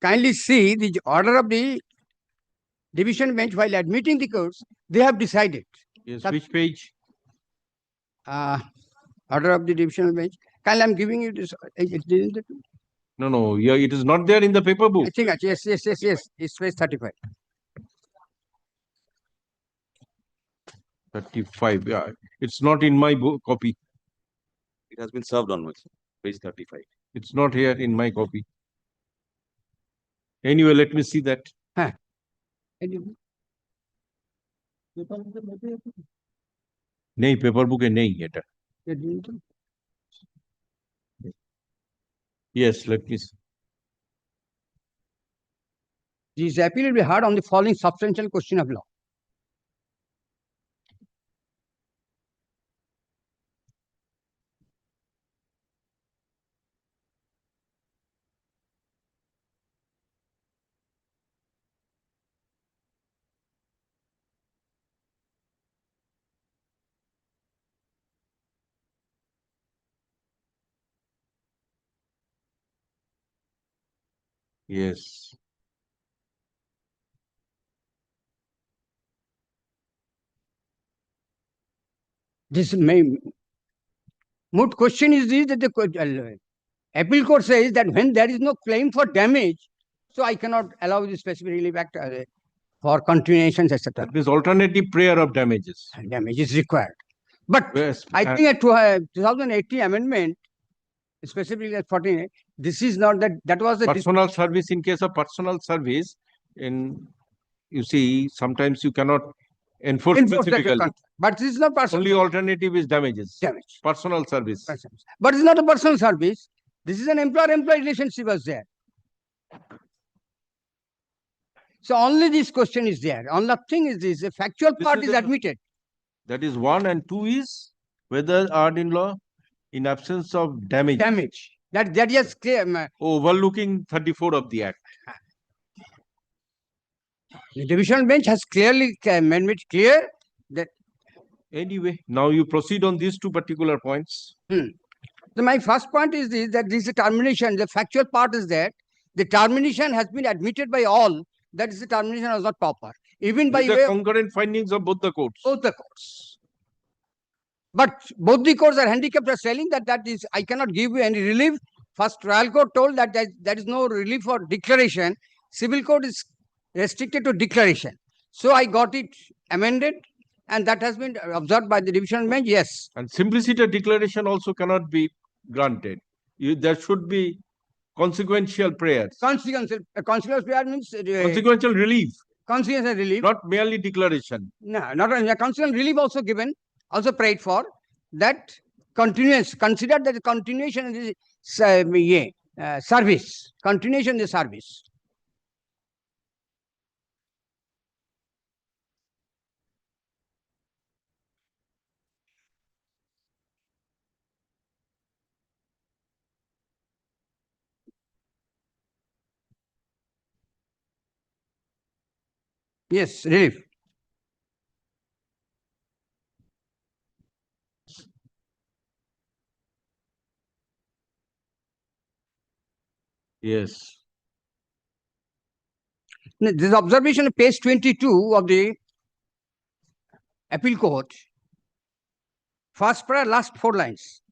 Kindly see the order of the division bench while admitting the courts, they have decided. Yes, which page? Order of the divisional bench. Kindly, I'm giving you this. No, yeah, it is not there in the paper book. I think, yes. It's page 35. 35, yeah. It's not in my book copy. It has been served on my page 35. It's not here in my copy. Anyway, let me see that. नहीं paper book है नहीं এটা. Yes, let me see. This appeal will be heard on the following substantial question of law. Yes. This moot question is this, that the appeal court says that when there is no claim for damage, so I cannot allow the specific relief act for continuations, etc. That means alternative prayer of damages. Damage is required. But Yes, I think at 2080 amendment, specifically at 14, this is not that was the personal service. In case of personal service, you see, sometimes you cannot enforce specifically. But this is not personal. Only alternative is damages. Damage. Personal service. But it's not a personal service. This is an employer-employee relationship was there. So only this question is there. On nothing is this. The factual part is admitted. That is 1, and 2 is whether earned-in-law in absence of damage. Damage. That is clear. Overlooking 34 of the Act. The divisional bench has clearly made it clear that. Anyway, now you proceed on these two particular points. So my first point is this, that this termination, the factual part is that the termination has been admitted by all, that is the termination was not proper. Even by the concurrent findings of both the courts. Both the courts. But both the courts are handicapped as telling that is, I cannot give you any relief. First trial court told that there is no relief for declaration. Civil court is restricted to declaration. So I got it amended, and that has been observed by the divisional bench, yes. And simplicity of declaration also cannot be granted. There should be consequential prayers. Consequential prayer means consequential relief. Consequential relief. Not merely declaration. No, not only consequential relief also given, also prayed for. That continuance, consider that the continuation of the service. Continuation of the service. Yes, relief. Yes. This observation of page 22 of the appeal court. First prayer, last 4 lines.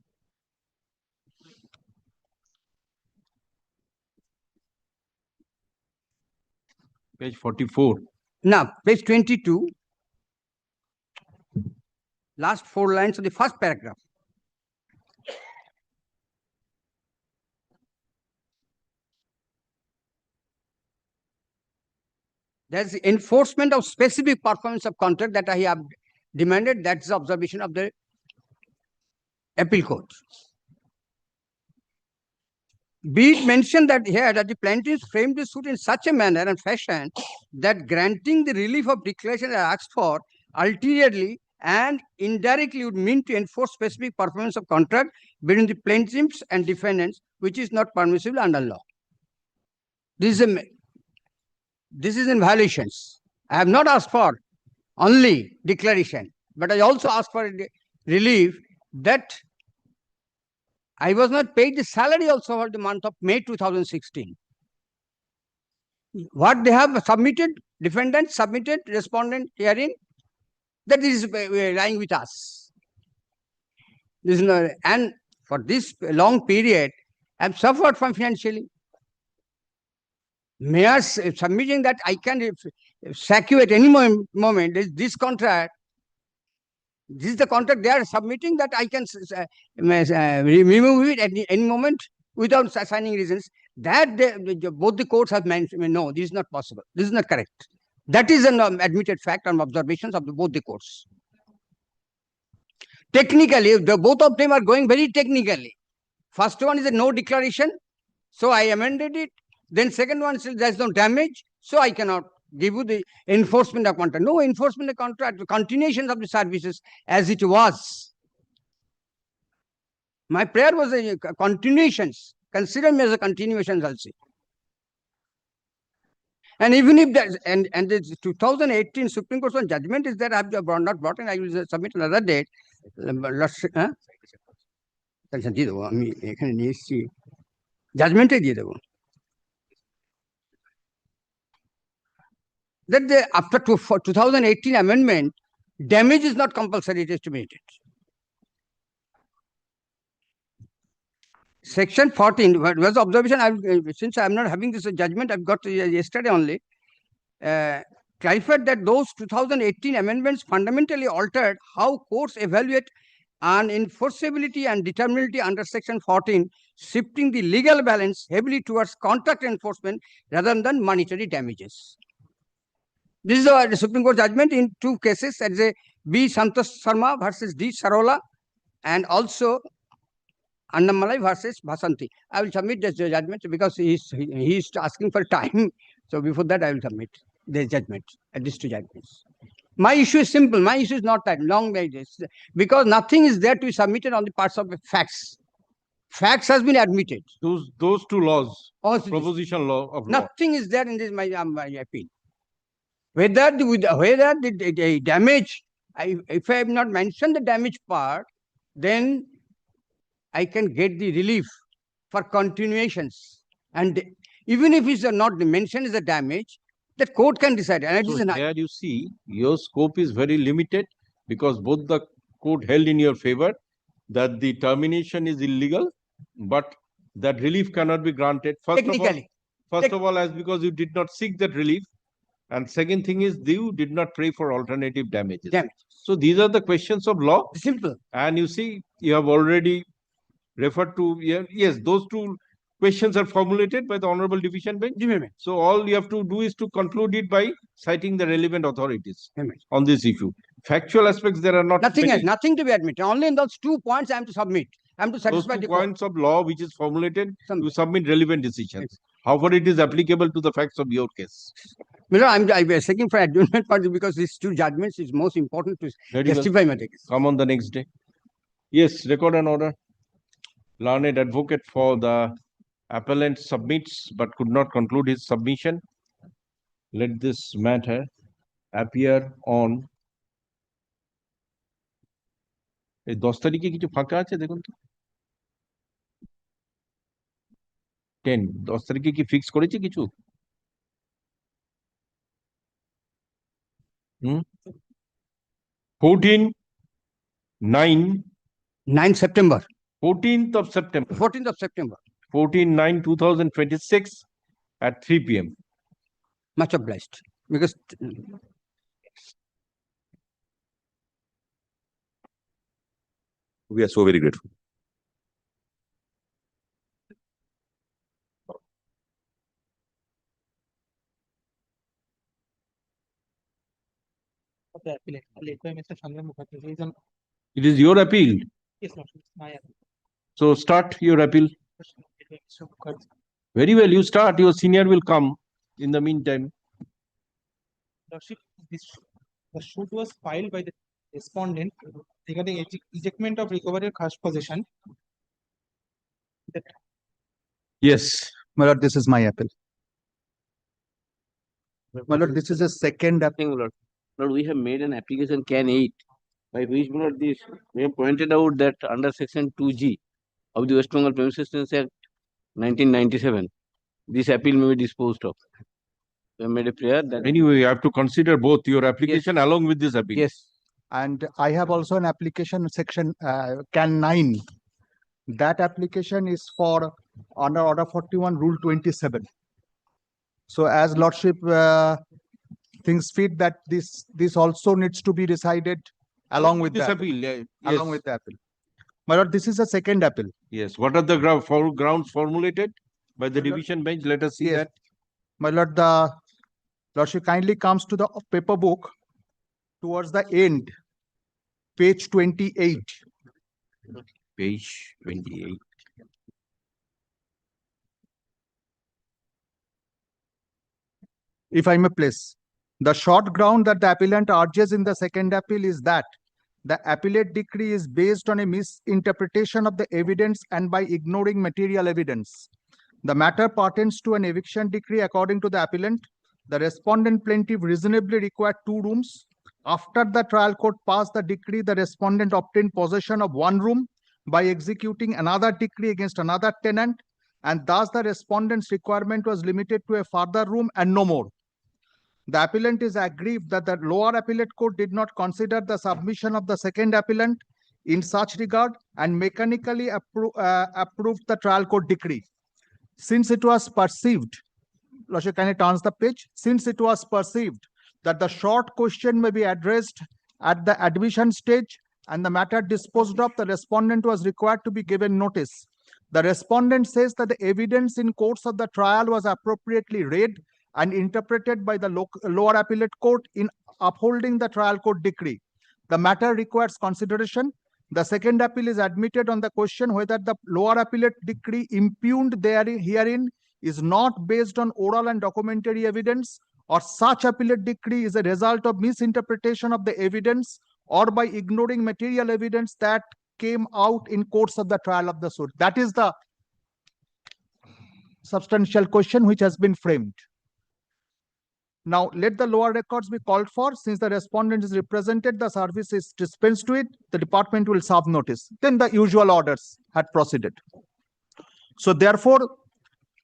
Page 44. Now, page 22. Last 4 lines of the first paragraph. There is enforcement of specific performance of contract that I have demanded. That's the observation of the appeal court. Be it mentioned that here that the plaintiffs framed the suit in such a manner and fashion that granting the relief of declaration asked for ulteriorly and indirectly would mean to enforce specific performance of contract between the plaintiffs and defendants, which is not permissible under law. This is in violations. I have not asked for only declaration, but I also asked for relief that I was not paid the salary also for the month of May 2016. What they have submitted, defendant submitted, respondent hearing, that is lying with us. This is not, and for this long period, I have suffered from financially. Mayor submitting that I can sack you at any moment. This contract, this is the contract they are submitting that I can remove it at any moment without assigning reasons. That both the courts have mentioned, no, this is not possible. This is not correct. That is an admitted fact and observations of both the courts. Technically, both of them are going very technically. First one is a no declaration, so I amended it. Then second one says there's no damage, so I cannot give you the enforcement of contract. No enforcement of contract, the continuation of the services as it was. My prayer was a continuations. Consider me as a continuation also. And even if that, and the 2018 Supreme Court judgment is that I have not brought in, I will submit another date. Judgment that after 2018 amendment, damage is not compulsory, it is estimated. Section 14 was observation. Since I am not having this judgment, I've got yesterday only. Clarified that those 2018 amendments fundamentally altered how courts evaluate unenforceability and determinability under Section 14, shifting the legal balance heavily towards contract enforcement rather than monetary damages. This is the Supreme Court judgment in two cases, as a B. Santosh Sharma versus D. Sarola, and also HON'BLE versus Bhasanti. I will submit this judgment because he is asking for time. So before that, I will submit the judgment, these two judgments. My issue is simple. My issue is not that long, because nothing is there to be submitted on the parts of the facts. Facts has been admitted. Those two laws, proposition law of law. Nothing is there in this my appeal. Whether the damage, if I have not mentioned the damage part, then I can get the relief for continuations. And even if it's not mentioned as a damage, the court can decide. And So here you see, your scope is very limited because both the court held in your favor that the termination is illegal, but that relief cannot be granted. First of all, as because you did not seek that relief. And second thing is, you did not pray for alternative damages. So these are the questions of law. Simple. And you see, you have already referred to, yes, those two questions are formulated by the Honorable Division Bench. So all you have to do is to conclude it by citing the relevant authorities on this issue. Factual aspects, there are not nothing to be admitted. Only in those 2 points I am to submit. I am to satisfy those the two points of law which is formulated, you submit relevant decisions. However, it is applicable to the facts of your case. I'm seeking for adjournment because these two judgments is most important to justify my case. Come on the next day. Yes, record an order. Learned advocate for the appellant submits but could not conclude his submission. Let this matter appear on 10 তারিখে কিছু ফাঁকা আছে দেখুন তো 10 তারিখে কি fix করেছে কিছু 9 September. 14th of September. 14th of September. 14/9/2026 at 3 p.m. Much obliged. Because we are so very grateful. Okay, led by Mr. Chandra Mukherjee. He is on. It is your appeal. Yes, Lordship, my appeal. So start your appeal. Led by Mr. Mukherjee. Very well, you start. Your senior will come in the meantime. Lordship, the suit was filed by the respondent regarding ejectment of recovery of cash possession. Yes. My lord, this is my appeal. My lord, this is the second Thing, Lord. Lord, we have made an application CAN 8 by which, Lord, this we have pointed out that under section 2G of the West Bengal Premises Act 1997, this appeal may be disposed of. We have made a prayer that Anyway, you have to consider both your application along with this appeal. yes, And I have also an application section CAN 9. That application is for under Order 41, Rule 27. So as Lordship thinks fit that this also needs to be decided along with this the appeal. Yeah, along yes. with the appeal. My lord, this is a second appeal. Yes. What are the grounds formulated by the division bench? Let us see Yes. that. My lord, the Lordship kindly comes to the paper book towards the end, page 28. Page 28. If I may place, the short ground that the appellant urges in the second appeal is that the appellate decree is based on a misinterpretation of the evidence and by ignoring material evidence. The matter pertains to an eviction decree according to the appellant. The respondent plaintiff reasonably required 2 rooms. After the trial court passed the decree, the respondent obtained possession of 1 room by executing another decree against another tenant, and thus the respondent's requirement was limited to a further room and no more. The appellant is aggrieved that the lower appellate court did not consider the submission of the second appellant in such regard and mechanically approved the trial court decree. Since it was perceived, Lordship, can I turn the page? Since it was perceived that the short question may be addressed at the admission stage and the matter disposed of, the respondent was required to be given notice. The respondent says that the evidence in course of the trial was appropriately read and interpreted by the lower appellate court in upholding the trial court decree. The matter requires consideration. The second appeal is admitted on the question whether the lower appellate decree impugned herein is not based on oral and documentary evidence, or such appellate decree is a result of misinterpretation of the evidence or by ignoring material evidence that came out in course of the trial of the suit. That is the substantial question which has been framed. Now, let the lower records be called for. Since the respondent is represented, the service is dispensed to it. The department will serve notice. Then the usual orders had proceeded. So therefore,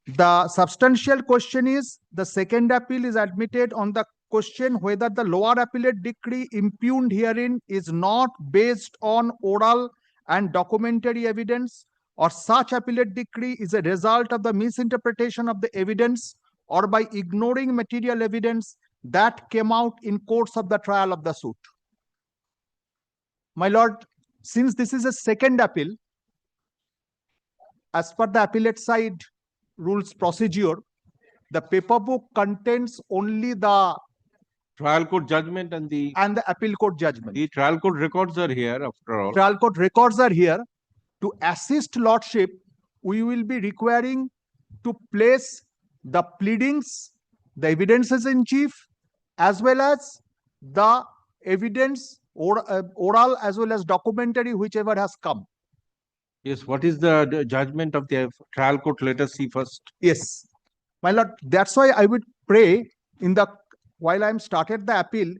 the substantial question is the second appeal is admitted on the question whether the lower appellate decree impugned herein is not based on oral and documentary evidence, or such appellate decree is a result of the misinterpretation of the evidence or by ignoring material evidence that came out in course of the trial of the suit. My lord, since this is a second appeal, as per the appellate side rules procedure, the paper book contains only the trial court judgment and the appeal court judgment. The trial court records are here after all. Trial court records are here. To assist Lordship, we will be requiring to place the pleadings, the evidences in chief, as well as the evidence oral as well as documentary, whichever has come. Yes, what is the judgment of the trial court? Let us see first. Yes, my lord, that's why I would pray while I am started the appeal,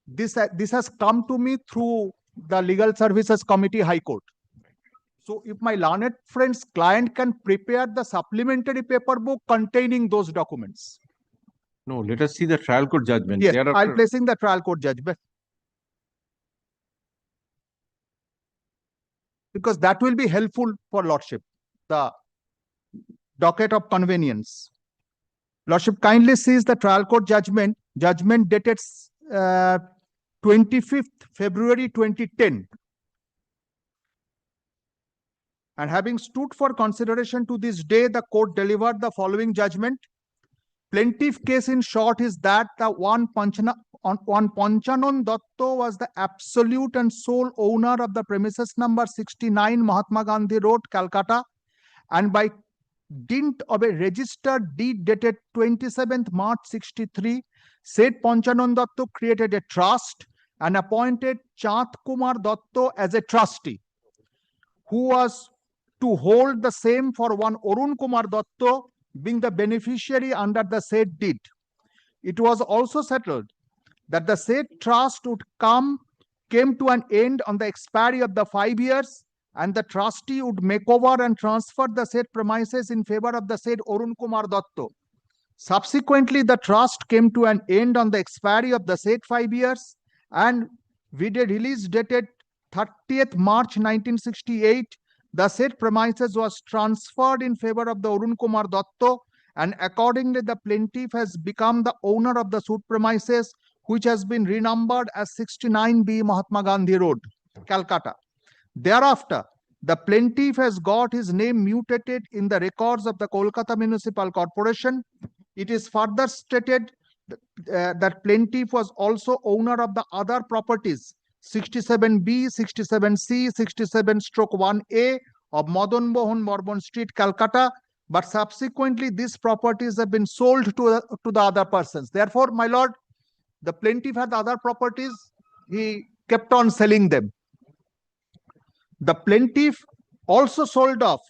this has come to me through the Legal Services Committee, High Court. So if my learned friend's client can prepare the supplementary paper book containing those documents. No, let us see the trial court judgment. Yes, I'll placing the trial court judgment. Because that will be helpful for Lordship, the docket of convenience. Lordship kindly sees the trial court judgment dated 25th February 2010. And having stood for consideration to this day, the court delivered the following judgment. Plaintiff case in short is that the one one Panchanan Datto was the absolute and sole owner of the premises number 69 Mahatma Gandhi Road, Calcutta, and by dint of a registered deed dated 27th March 63, said Panchanan Datto created a trust and appointed Chand Kumar Datto as a trustee, who was to hold the same for one Arun Kumar Datto being the beneficiary under the said deed. It was also settled that the said trust came to an end on the expiry of the 5 years, and the trustee would make over and transfer the said premises in favor of the said Arun Kumar Datto. Subsequently, the trust came to an end on the expiry of the said 5 years, and with a release dated 30th March 1968, the said premises was transferred in favor of the Arun Kumar Datto, and accordingly the plaintiff has become the owner of the suit premises, which has been renumbered as 69B Mahatma Gandhi Road, Calcutta. Thereafter, the plaintiff has got his name mutated in the records of the Kolkata Municipal Corporation. It is further stated that plaintiff was also owner of the other properties 67B, 67C, 67/1A of Madan Mohan Morban Street, Calcutta, but subsequently these properties have been sold to the other persons. Therefore, my lord, the plaintiff had other properties, he kept on selling them. The plaintiff also sold off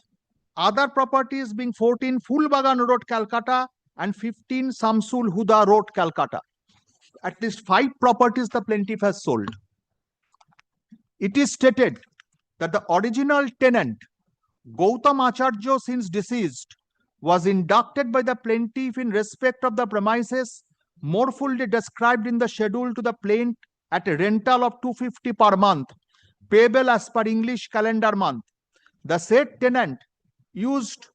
other properties being 14 Fulbagan Road, Calcutta, and 15 Samsul Huda Road, Calcutta. At least 5 properties the plaintiff has sold. It is stated that the original tenant, Gautam Acharya, since deceased, was inducted by the plaintiff in respect of the premises more fully described in the schedule to the plaintiff at a rental of 250 per month, payable as per English calendar month. The said tenant used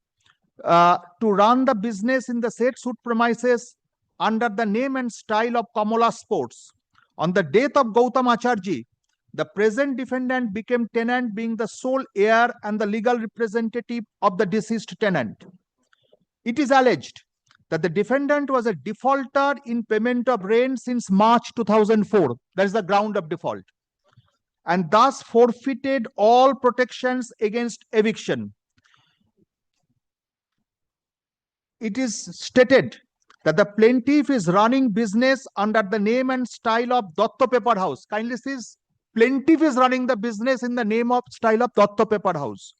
to run the business in the said suit premises under the name and style of Kamala Sports. On the death of Gautam Acharya, the present defendant became tenant, being the sole heir and the legal representative of the deceased tenant. It is alleged that the defendant was a defaulter in payment of rent since March 2004. That is the ground of default, and thus forfeited all protections against eviction. It is stated that the plaintiff is running business under the name and style of Datto Paper House. Kindly see, plaintiff is running the business in the name of style of Datto Paper House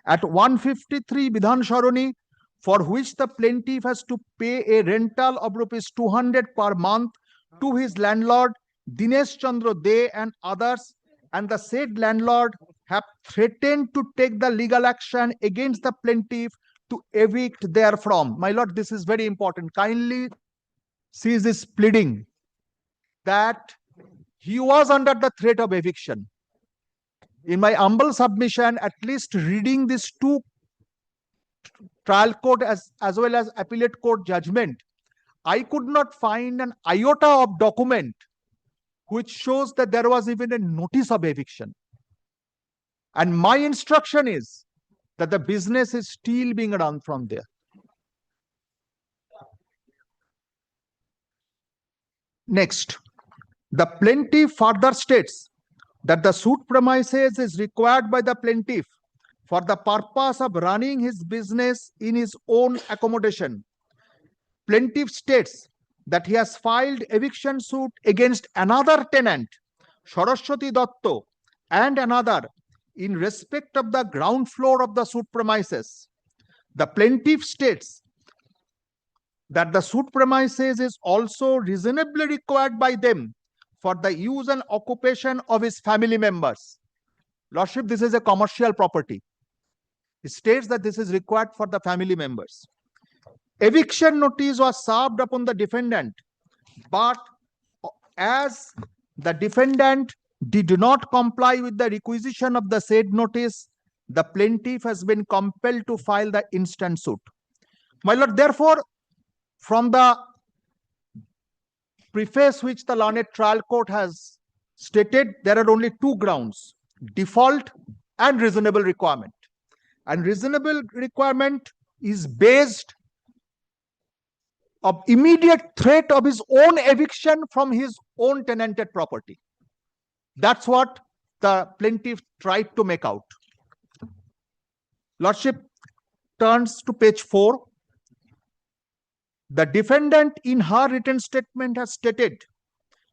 at 153 Bidhan Sharoni, for which the plaintiff has to pay a rental of rupees 200 per month to his landlord Dinesh Chandra De and others, and the said landlord have threatened to take the legal action against the plaintiff to evict therefrom. My lord, this is very important. Kindly see this pleading that he was under the threat of eviction. In my humble submission, at least reading these 2 trial court as well as appellate court judgment, I could not find an iota of document which shows that there was even a notice of eviction. And my instruction is that the business is still being run from there. Next, the plaintiff further states that the suit premises is required by the plaintiff for the purpose of running his business in his own accommodation. Plaintiff states that he has filed eviction suit against another tenant, Saraswati Datto, and another in respect of the ground floor of the suit premises. The plaintiff states that the suit premises is also reasonably required by them for the use and occupation of his family members. Lordship, this is a commercial property. It states that this is required for the family members. Eviction notice was served upon the defendant, but as the defendant did not comply with the requisition of the said notice, the plaintiff has been compelled to file the instant suit. My lord, therefore, from the preface which the learned trial court has stated, there are only 2 grounds: default and reasonable requirement. And reasonable requirement is based of immediate threat of his own eviction from his own tenanted property. That's what the plaintiff tried to make out. Lordship turns to page 4. The defendant in her written statement has stated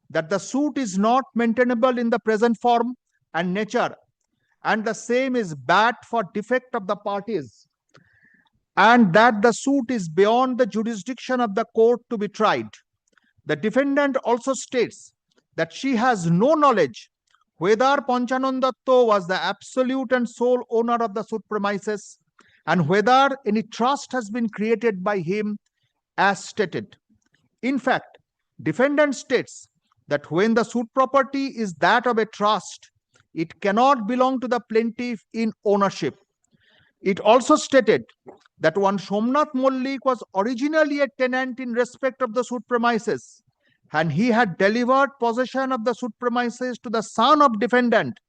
that the suit is not maintainable in the present form and nature, and the same is bad for defect of the parties, and that the suit is beyond the jurisdiction of the court to be tried. The defendant also states that she has no knowledge whether Panchanandatto was the absolute and sole owner of the suit premises, and whether any trust has been created by him as stated. In fact, defendant states that when the suit property is that of a trust, it cannot belong to the plaintiff in ownership. It also stated that one Somnath Mollik was originally a tenant in respect of the suit premises, and he had delivered possession of the suit premises to the son of defendant,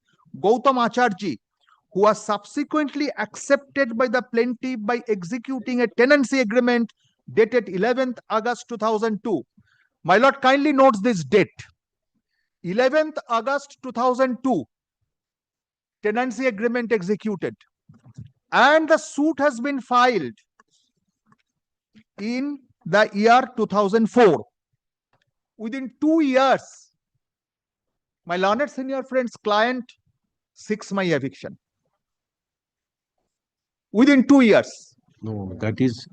Gautam Acharji, who was subsequently accepted by the plaintiff by executing a tenancy agreement dated 11th August 2002. My lord kindly notes this date. 11th August 2002, tenancy agreement executed. And the suit has been filed in the year 2004. Within 2 years, my learned senior friend's client seeks my eviction. Within 2 years. No, that is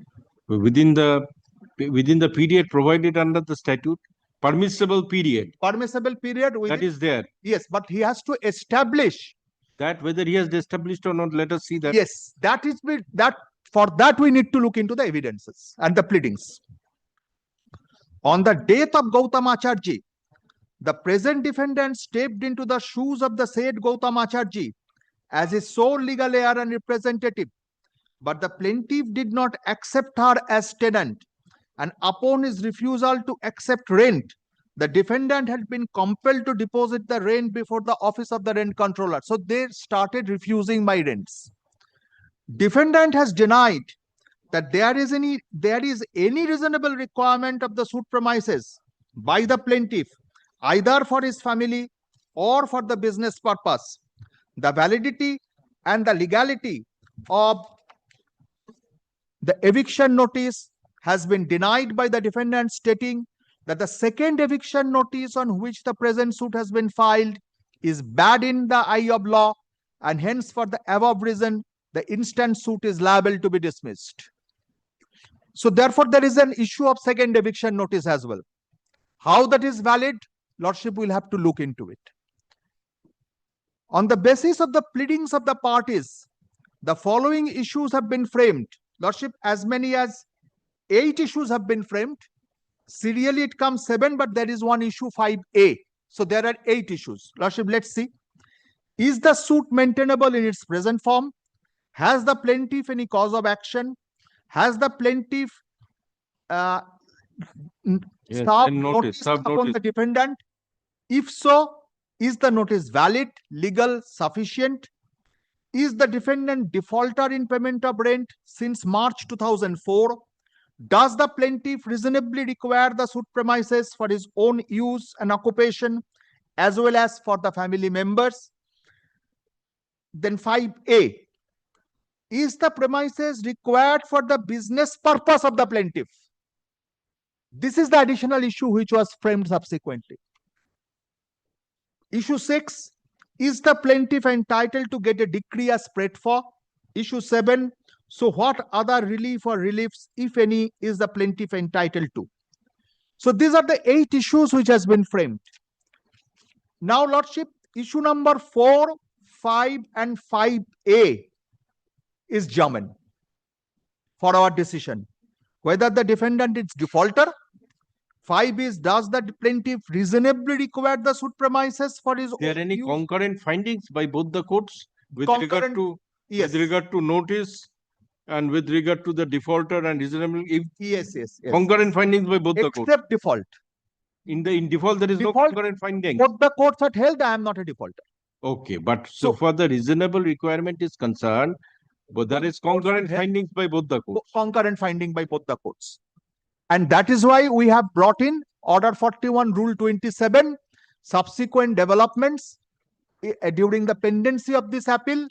within the period provided under the statute, permissible period. Permissible period. That is there. Yes, but he has to establish that whether he has established or not. Let us see that. Yes, that is that. For that, we need to look into the evidences and the pleadings. On the death of Gautam Acharji, the present defendant stepped into the shoes of the said Gautam Acharji as his sole legal heir and representative, but the plaintiff did not accept her as tenant, and upon his refusal to accept rent, the defendant had been compelled to deposit the rent before the office of the rent controller. So they started refusing my rents. Defendant has denied that there is any reasonable requirement of the suit premises by the plaintiff, either for his family or for the business purpose. The validity and the legality of the eviction notice has been denied by the defendant, stating that the second eviction notice on which the present suit has been filed is bad in the eye of law, and hence for the above reason, the instant suit is liable to be dismissed. So therefore, there is an issue of second eviction notice as well. How that is valid, Lordship will have to look into it. On the basis of the pleadings of the parties, the following issues have been framed. Lordship, as many as 8 issues have been framed. Serially, it comes 7, but there is one issue 5A. So there are 8 issues. Lordship, let's see. Is the suit maintainable in its present form? Has the plaintiff any cause of action? Has the plaintiff served notice upon the defendant? If so, is the notice valid, legal, sufficient? Is the defendant defaulter in payment of rent since March 2004? Does the plaintiff reasonably require the suit premises for his own use and occupation, as well as for the family members? Then 5A. Is the premises required for the business purpose of the plaintiff? This is the additional issue which was framed subsequently. Issue 6. Is the plaintiff entitled to get a decree as prayed for? Issue 7. So what other relief or reliefs, if any, is the plaintiff entitled to? So these are the 8 issues which has been framed. Now, Lordship, issue number 4, 5 and 5A is German for our decision. Whether the defendant is defaulter. 5 is, does the plaintiff reasonably require the suit premises for his own There any use? concurrent findings by both the courts with regard to notice and with regard to the defaulter and reasonable? Yes. Concurrent findings by both the courts. Except default. In default, there is no concurrent findings. Both the courts had held I am not a defaulter. Okay, but so far the reasonable requirement is concerned, but there is concurrent findings by both the courts. Concurrent finding by both the courts. And that is why we have brought in Order 41, Rule 27, subsequent developments during the pendency of this appeal,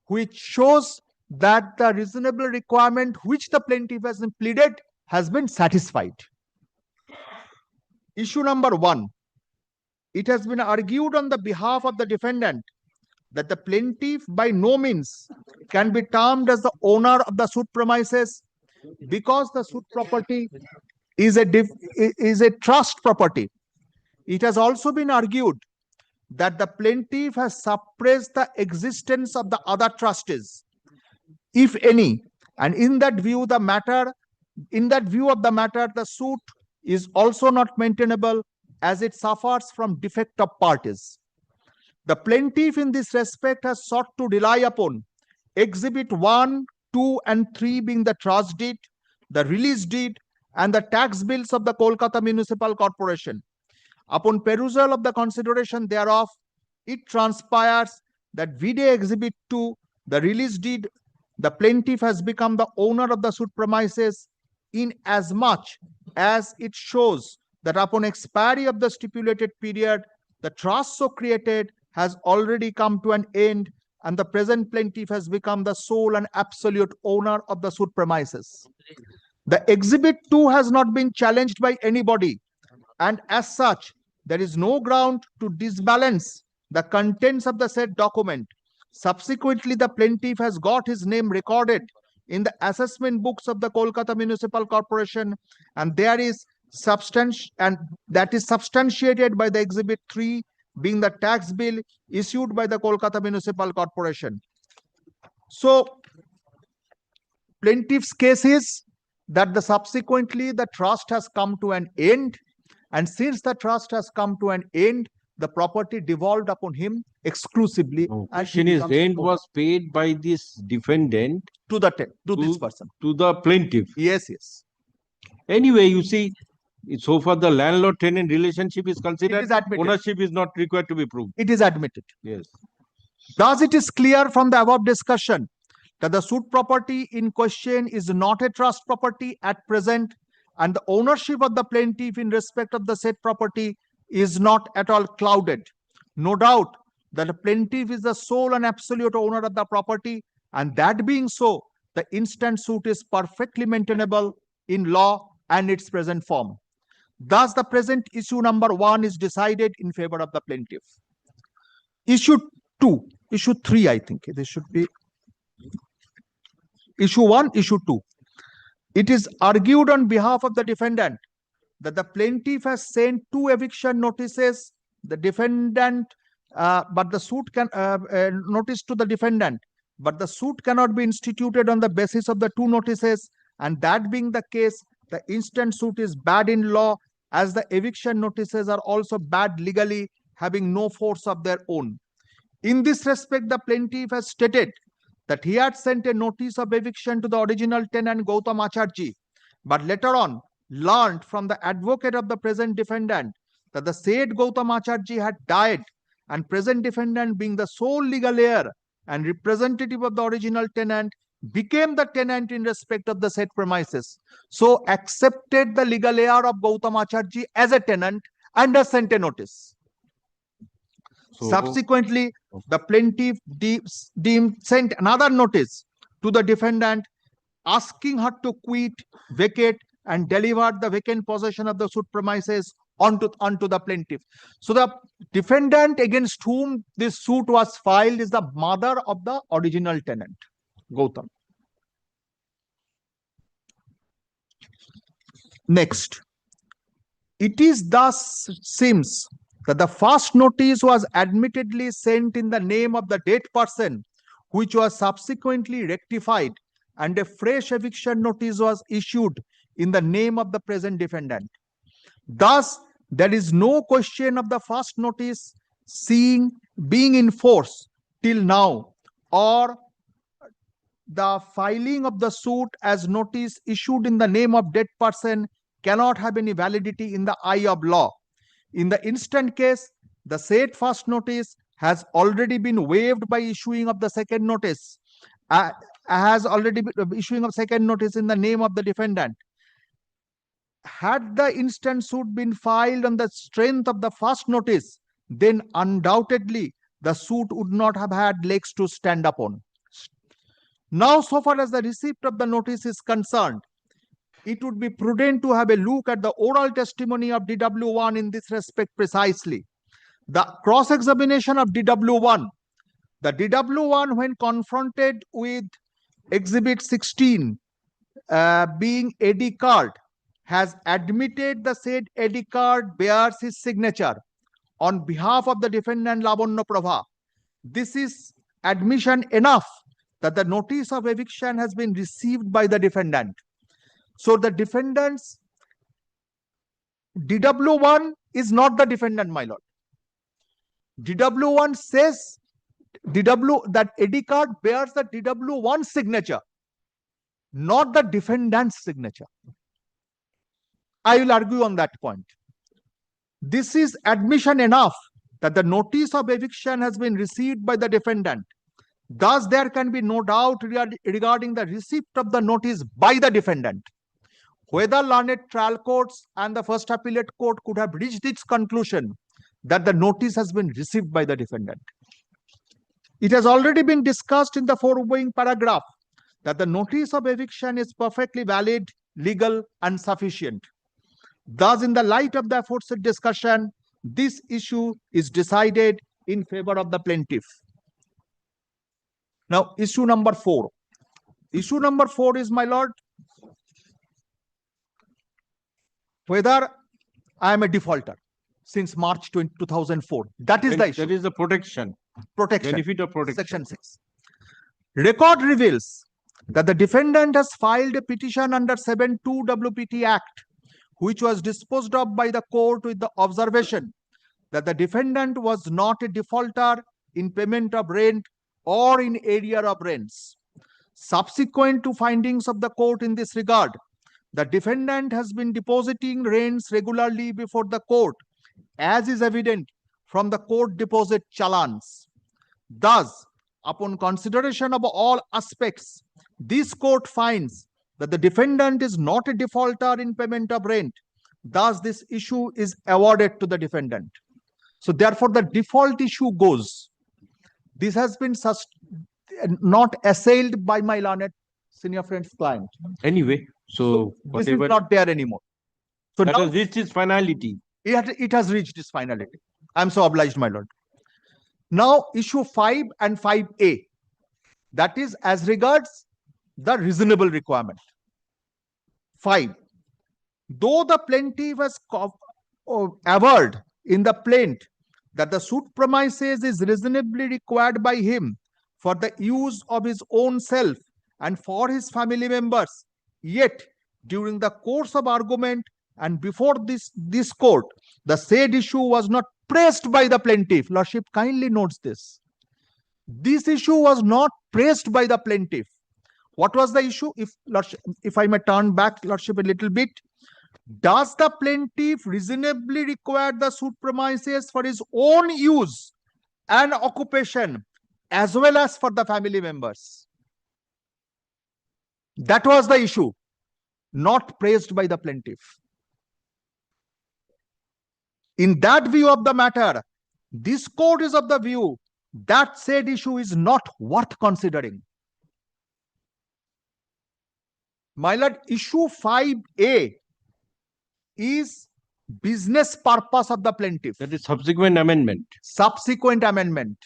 which shows that the reasonable requirement which the plaintiff has pleaded has been satisfied. Issue number 1. It has been argued on the behalf of the defendant that the plaintiff by no means can be termed as the owner of the suit premises because the suit property is a trust property. It has also been argued that the plaintiff has suppressed the existence of the other trustees, if any, and in that view of the matter, the suit is also not maintainable as it suffers from defect of parties. The plaintiff in this respect has sought to rely upon Exhibit 1, 2, and 3 being the trust deed, the release deed, and the tax bills of the Kolkata Municipal Corporation. Upon perusal of the consideration thereof, it transpires that vide Exhibit 2, the release deed, the plaintiff has become the owner of the suit premises in as much as it shows that upon expiry of the stipulated period, the trust so created has already come to an end and the present plaintiff has become the sole and absolute owner of the suit premises. The Exhibit 2 has not been challenged by anybody, and as such, there is no ground to disbalance the contents of the said document. Subsequently, the plaintiff has got his name recorded in the assessment books of the Kolkata Municipal Corporation, and that is substantiated by the Exhibit 3 being the tax bill issued by the Kolkata Municipal Corporation. So, plaintiff's case is that subsequently the trust has come to an end, and since the trust has come to an end, the property devolved upon him exclusively. Question is, rent was paid by this defendant to this person, to the plaintiff. Yes, yes. Anyway, you see, so far the landlord-tenant relationship is considered. It is admitted. Ownership is not required to be proved. It is admitted. Yes. Thus, it is clear from the above discussion that the suit property in question is not a trust property at present, and the ownership of the plaintiff in respect of the said property is not at all clouded. No doubt that the plaintiff is the sole and absolute owner of the property, and that being so, the instant suit is perfectly maintainable in law and its present form. Thus, the present issue number 1 is decided in favor of the plaintiff. Issue 3, I think. This should be issue 1, issue 2. It is argued on behalf of the defendant that the plaintiff has sent 2 eviction notices. The defendant, but the suit can notice to the defendant, but the suit cannot be instituted on the basis of the 2 notices, and that being the case, the instant suit is bad in law, as the eviction notices are also bad legally, having no force of their own. In this respect, the plaintiff has stated that he had sent a notice of eviction to the original tenant Gautam Acharji, but later on learned from the advocate of the present defendant that the said Gautam Acharji had died, and present defendant being the sole legal heir and representative of the original tenant became the tenant in respect of the said premises. So accepted the legal heir of Gautam Acharji as a tenant and has sent a notice. Subsequently, the plaintiff sent another notice to the defendant asking her to quit, vacate, and deliver the vacant possession of the suit premises onto the plaintiff. So the defendant against whom this suit was filed is the mother of the original tenant, Gautam. Next, it is thus seems that the first notice was admittedly sent in the name of the dead person, which was subsequently rectified, and a fresh eviction notice was issued in the name of the present defendant. Thus, there is no question of the first notice being in force till now, or the filing of the suit as notice issued in the name of dead person cannot have any validity in the eye of law. In the instant case, the said first notice has already been waived by issuing of the second notice, in the name of the defendant. had the instant suit been filed on the strength of the first notice, then undoubtedly the suit would not have had legs to stand upon. Now, so far as the receipt of the notice is concerned, it would be prudent to have a look at the oral testimony of DW1 in this respect precisely. The cross-examination of DW1. The DW1, when confronted with Exhibit 16 being AD card, has admitted the said AD card bears his signature on behalf of the defendant Lavanya Prabha. This is admission enough that the notice of eviction has been received by the defendant. So the defendant's DW1 is not the defendant, my lord. DW1 says that AD card bears the DW1 signature, not the defendant's signature. I will argue on that point. This is admission enough that the notice of eviction has been received by the defendant. Thus, there can be no doubt regarding the receipt of the notice by the defendant. Whether learned trial courts and the first appellate court could have reached its conclusion that the notice has been received by the defendant. It has already been discussed in the foregoing paragraph that the notice of eviction is perfectly valid, legal, and sufficient. Thus, in the light of the aforesaid discussion, this issue is decided in favor of the plaintiff. Now, issue number 4. Issue number 4 is, my lord, whether I am a defaulter since March 2004. That is the issue. That is the protection. Benefit of protection. Section 6. Record reveals that the defendant has filed a petition under 7(2) WPT Act, which was disposed of by the court with the observation that the defendant was not a defaulter in payment of rent or in arrear of rents. Subsequent to findings of the court in this regard, the defendant has been depositing rents regularly before the court, as is evident from the court deposit challans. Thus, upon consideration of all aspects, this court finds that the defendant is not a defaulter in payment of rent. Thus, this issue is awarded to the defendant. So, therefore, the default issue goes. This has been not assailed by my learned senior friend's client. Anyway, so this is not there anymore. So that now has reached its finality. It has reached its finality. I'm so obliged, my lord. Now, issue 5 and 5A. That is as regards the reasonable requirement. 5. Though the plaintiff has averred in the plaint that the suit premises is reasonably required by him for the use of his own self and for his family members, yet during the course of argument and before this court, the said issue was not pressed by the plaintiff. Lordship kindly notes this. This issue was not pressed by the plaintiff. What was the issue? If I may turn back, Lordship, a little bit. Does the plaintiff reasonably require the suit premises for his own use and occupation as well as for the family members? That was the issue, not praised by the plaintiff. In that view of the matter, this court is of the view that said issue is not worth considering. My lord, issue 5A is business purpose of the plaintiff. That is subsequent amendment. Subsequent amendment.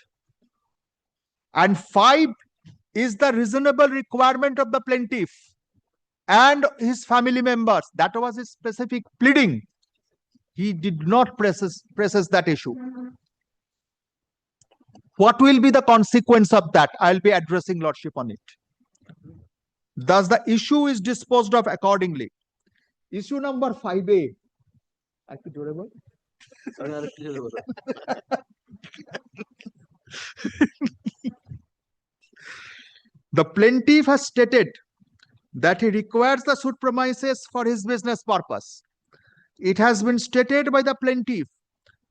And 5 is the reasonable requirement of the plaintiff and his family members. That was his specific pleading. He did not presses that issue. What will be the consequence of that? I'll be addressing Lordship on it. Thus, the issue is disposed of accordingly. Issue number 5A. The plaintiff has stated that he requires the suit premises for his business purpose. It has been stated by the plaintiff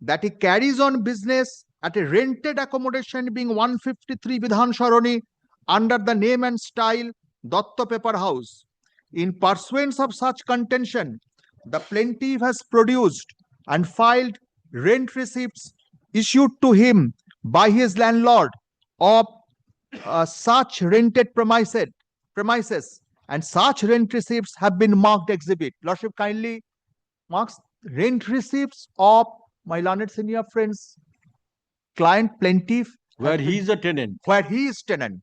that he carries on business at a rented accommodation being 153 Vidhan Saroni under the name and style Datta Paper House. In pursuance of such contention, the plaintiff has produced and filed rent receipts issued to him by his landlord of such rented premises, and such rent receipts have been marked exhibit. Lordship kindly marks rent receipts of my learned senior friends, client plaintiff, where he is a tenant. Where he is tenant.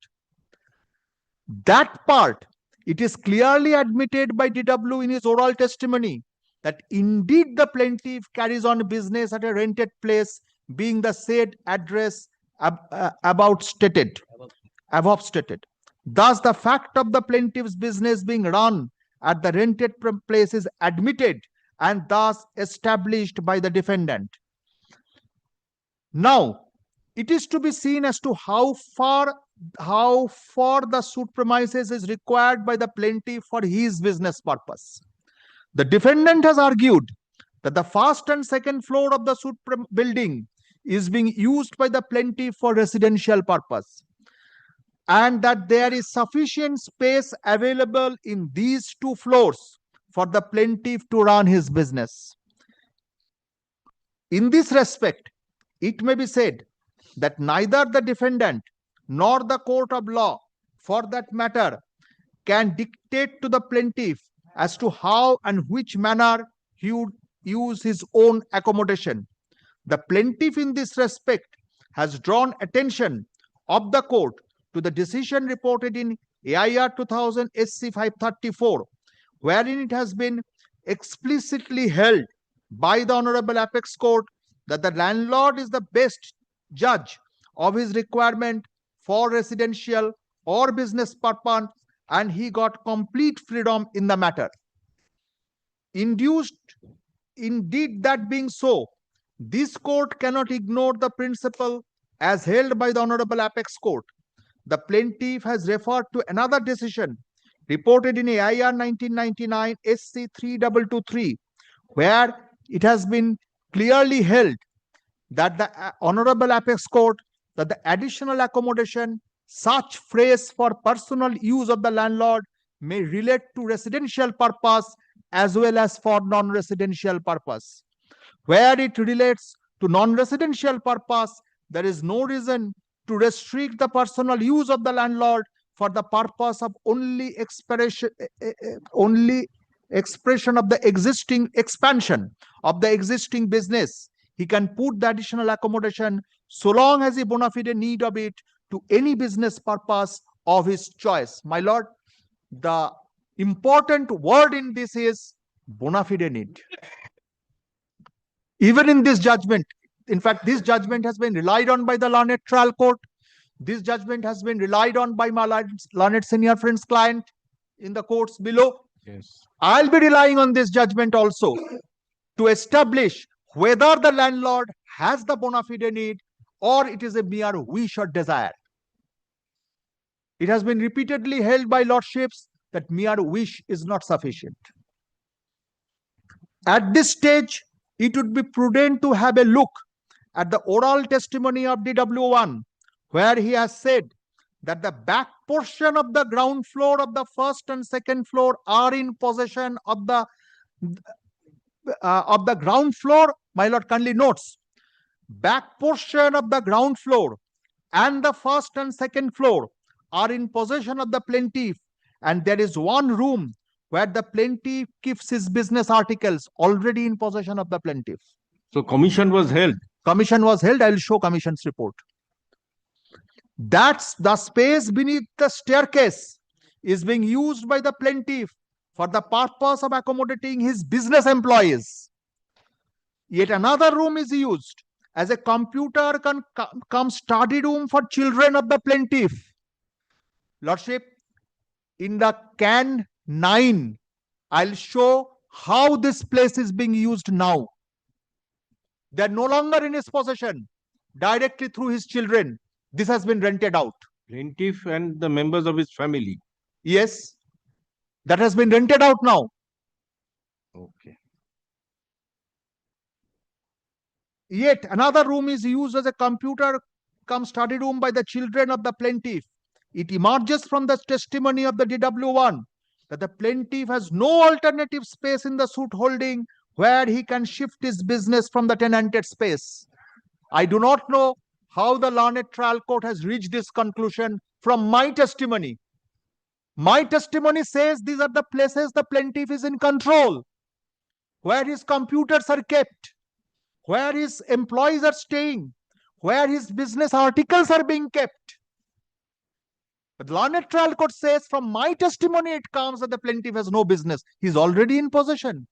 That part, it is clearly admitted by DW in his oral testimony that indeed the plaintiff carries on business at a rented place, being the said address above stated. Thus, the fact of the plaintiff's business being run at the rented place is admitted and thus established by the defendant. Now, it is to be seen as to how far the suit premises is required by the plaintiff for his business purpose. The defendant has argued that the first and second floor of the suit building is being used by the plaintiff for residential purpose, and that there is sufficient space available in these two floors for the plaintiff to run his business. In this respect, it may be said that neither the defendant nor the court of law, for that matter, can dictate to the plaintiff as to how and which manner he would use his own accommodation. The plaintiff in this respect has drawn attention of the court to the decision reported in AIR 2000 SC 534, wherein it has been explicitly held by the Honorable Apex Court that the landlord is the best judge of his requirement for residential or business purpose, and he got complete freedom in the matter. Indeed, that being so, this court cannot ignore the principle as held by the Honorable Apex Court. The plaintiff has referred to another decision reported in AIR 1999 SC 3223, where it has been clearly held that the Honorable Apex Court that the additional accommodation, such phrase for personal use of the landlord, may relate to residential purpose as well as for non-residential purpose. Where it relates to non-residential purpose, there is no reason to restrict the personal use of the landlord for the purpose of only expression of the existing expansion of the existing business. He can put the additional accommodation so long as he bona fide need of it to any business purpose of his choice. My lord, the important word in this is bona fide need. Even in this judgment, in fact, this judgment has been relied on by the learned trial court. This judgment has been relied on by my learned senior friend's client in the courts below. Yes. I'll be relying on this judgment also to establish whether the landlord has the bona fide need or it is a mere wish or desire. It has been repeatedly held by lordships that mere wish is not sufficient. At this stage, it would be prudent to have a look at the oral testimony of DW1, where he has said that the back portion of the ground floor of the first and second floor are in possession of the ground floor. My lord kindly notes, back portion of the ground floor and the first and second floor are in possession of the plaintiff, and there is one room where the plaintiff keeps his business articles already in possession of the plaintiff. So commission was held. Commission was held. I will show commission's report. That's the space beneath the staircase is being used by the plaintiff for the purpose of accommodating his business employees. Yet another room is used as a computer cum study room for children of the plaintiff. Lordship, in the Can 9, I'll show how this place is being used now. They're no longer in his possession, directly through his children. This has been rented out. Plaintiff and the members of his family. Yes, that has been rented out now. Okay. Yet another room is used as a computer cum study room by the children of the plaintiff. It emerges from the testimony of the DW1 that the plaintiff has no alternative space in the suit holding where he can shift his business from the tenanted space. I do not know how the learned trial court has reached this conclusion from my testimony. My testimony says these are the places the plaintiff is in control, where his computers are kept, where his employees are staying, where his business articles are being kept. But the learned trial court says from my testimony it comes that the plaintiff has no business. He's already in possession.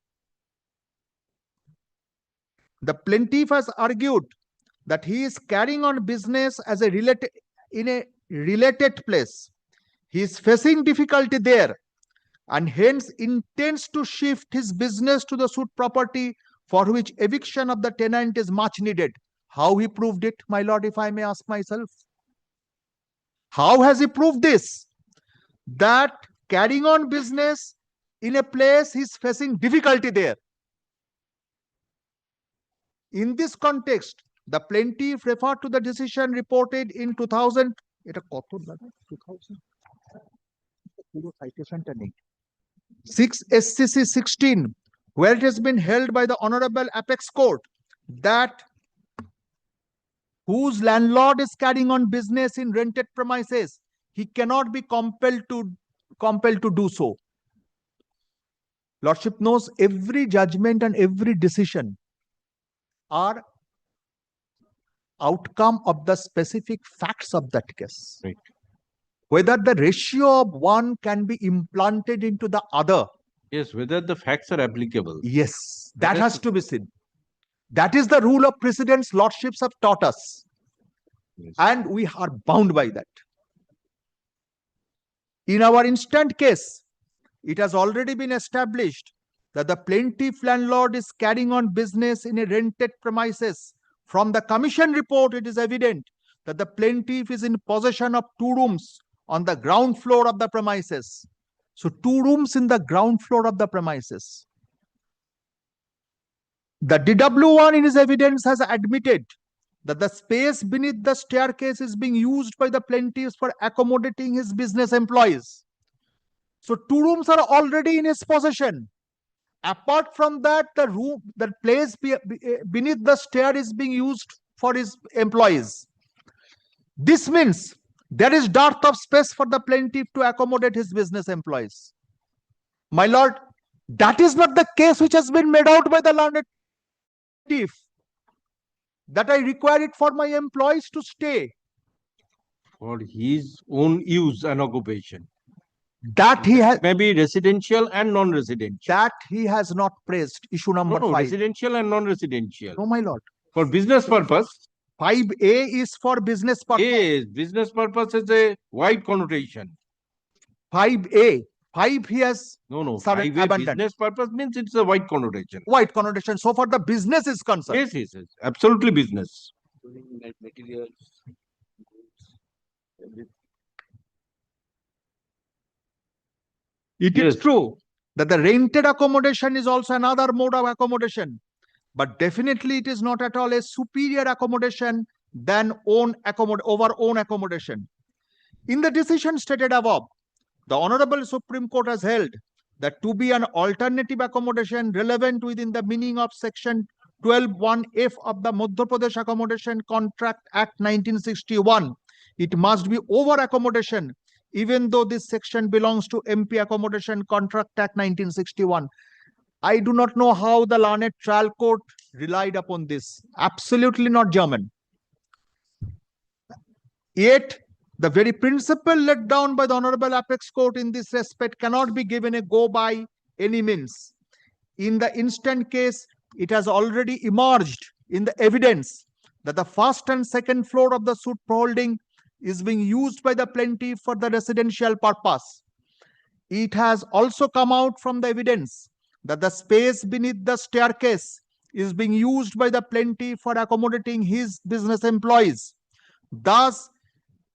The plaintiff has argued that he is carrying on business as in a related place. He is facing difficulty there and hence intends to shift his business to the suit property, for which eviction of the tenant is much needed. How he proved it, my lord, if I may ask myself? How has he proved this? That carrying on business in a place he is facing difficulty there. In this context, the plaintiff referred to the decision reported in 2000. 6 SCC 16, where it has been held by the Honorable Apex Court that whose landlord is carrying on business in rented premises, he cannot be compelled to do so. Lordship knows every judgment and every decision are outcome of the specific facts of that case. Right. Whether the ratio of one can be implanted into the other. Yes, whether the facts are applicable. Yes, that has to be seen. That is the rule of precedents lordships have taught us. Yes. And we are bound by that. In our instant case, it has already been established that the plaintiff landlord is carrying on business in a rented premises. From the commission report, it is evident that the plaintiff is in possession of 2 rooms on the ground floor of the premises. So 2 rooms in the ground floor of the premises. The DW1 in his evidence has admitted that the space beneath the staircase is being used by the plaintiff for accommodating his business employees. So 2 rooms are already in his possession. Apart from that, the place beneath the stair is being used for his employees. This means there is dearth of space for the plaintiff to accommodate his business employees. My lord, that is not the case which has been made out by the learned plaintiff, that I require it for my employees to stay. For his own use and occupation. That he has, maybe residential and non-residential. That he has not praised. Issue number 5. Residential and non-residential. No, my lord. For business purpose. 5A is for business purpose. Yes, business purpose is a wide connotation. 5A. 5 he has abandoned. Business purpose means it's a wide connotation. Wide connotation. So far the business is concerned. Yes. Absolutely business. Materials. It is true that the rented accommodation is also another mode of accommodation, but definitely it is not at all a superior accommodation than over own accommodation. In the decision stated above, the Honorable Supreme Court has held that to be an alternative accommodation relevant within the meaning of Section 12(1)(f) of the Madhya Pradesh Accommodation Contract Act 1961, it must be over accommodation, even though this section belongs to MP Accommodation Contract Act 1961. I do not know how the learned trial court relied upon this. Absolutely not German. Yet, the very principle laid down by the Honorable Apex Court in this respect cannot be given a go by any means. In the instant case, it has already emerged in the evidence that the first and second floor of the suit holding is being used by the plaintiff for the residential purpose. It has also come out from the evidence that the space beneath the staircase is being used by the plaintiff for accommodating his business employees. Thus,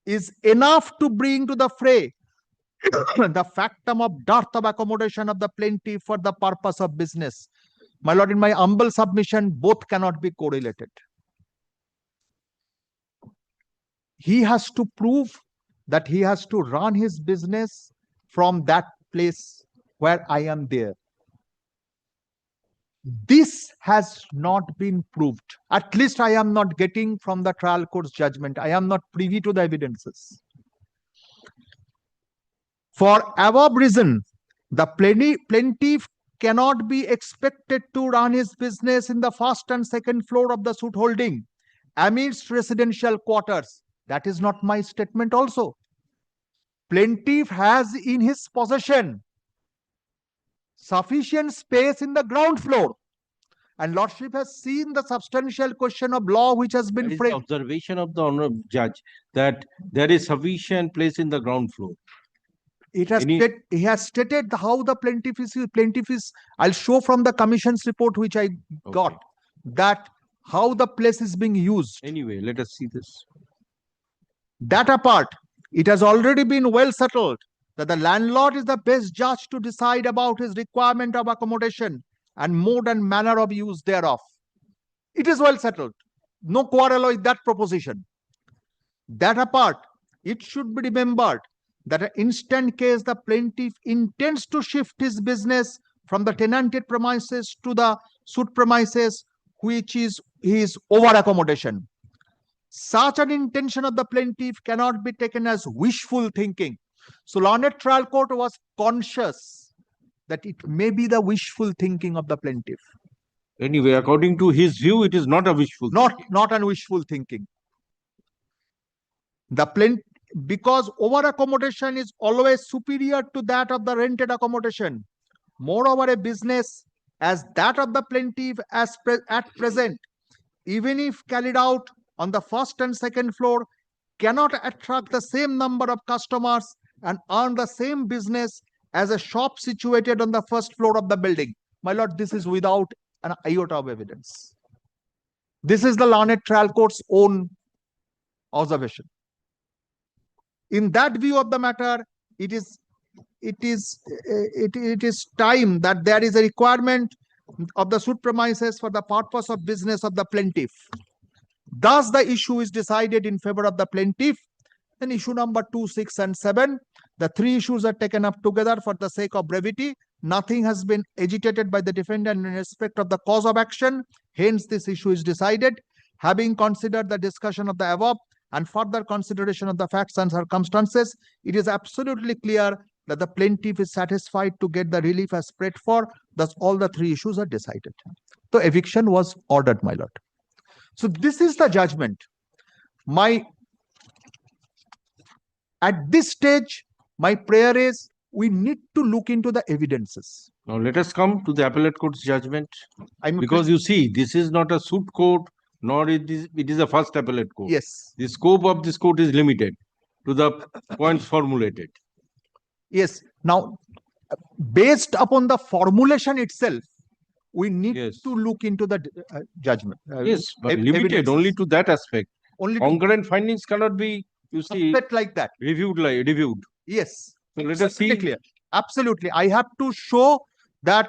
is enough to bring to the fray the factum of dearth of accommodation of the plaintiff for the purpose of business. My lord, in my humble submission, both cannot be correlated. He has to prove that he has to run his business from that place where I am there. This has not been proved. At least I am not getting from the trial court's judgment. I am not privy to the evidences. For above reason, the plaintiff cannot be expected to run his business in the first and second floor of the suit holding amidst residential quarters. That is not my statement also. Plaintiff has in his possession sufficient space in the ground floor. And Lordship has seen the substantial question of law which has been That is the framed. observation of the Honorable Judge that there is sufficient place in the ground floor. It has he has stated how the plaintiff is, I'll show from the commission's report which I got, that how the place is being used. Anyway, let us see this. That apart, it has already been well settled that the landlord is the best judge to decide about his requirement of accommodation and mode and manner of use thereof. It is well settled. No quarrel with that proposition. That apart, it should be remembered that in instant case the plaintiff intends to shift his business from the tenanted premises to the suit premises, which is his over accommodation. Such an intention of the plaintiff cannot be taken as wishful thinking. So learned trial court was conscious that it may be the wishful thinking of the plaintiff. Anyway, according to his view, it is not a wishful thinking. Not a wishful thinking. The plaintiff, because over accommodation is always superior to that of the rented accommodation. Moreover, a business as that of the plaintiff at present, even if carried out on the first and second floor, cannot attract the same number of customers and earn the same business as a shop situated on the first floor of the building. My lord, this is without an iota of evidence. This is the learned trial court's own observation. In that view of the matter, it is time that there is a requirement of the suit premises for the purpose of business of the plaintiff. Thus, the issue is decided in favor of the plaintiff. Then issue number 2, 6, and 7. The three issues are taken up together for the sake of brevity. Nothing has been agitated by the defendant in respect of the cause of action. Hence, this issue is decided. Having considered the discussion of the above and further consideration of the facts and circumstances, it is absolutely clear that the plaintiff is satisfied to get the relief as prayed for. Thus, all the three issues are decided. So, eviction was ordered, my lord. So, this is the judgment. At this stage, my prayer is we need to look into the evidences. Now, let us come to the appellate court's judgment. Because you see, this is not a suit court, nor it is a first appellate court. Yes. The scope of this court is limited to the points formulated. Yes. Now, based upon the formulation itself, we need to look into the judgment. Yes, but limited evidences. only to that aspect. Only concurrent findings cannot be, you see, like that. Reviewed. Yes. So let us see. Clear. Absolutely. I have to show that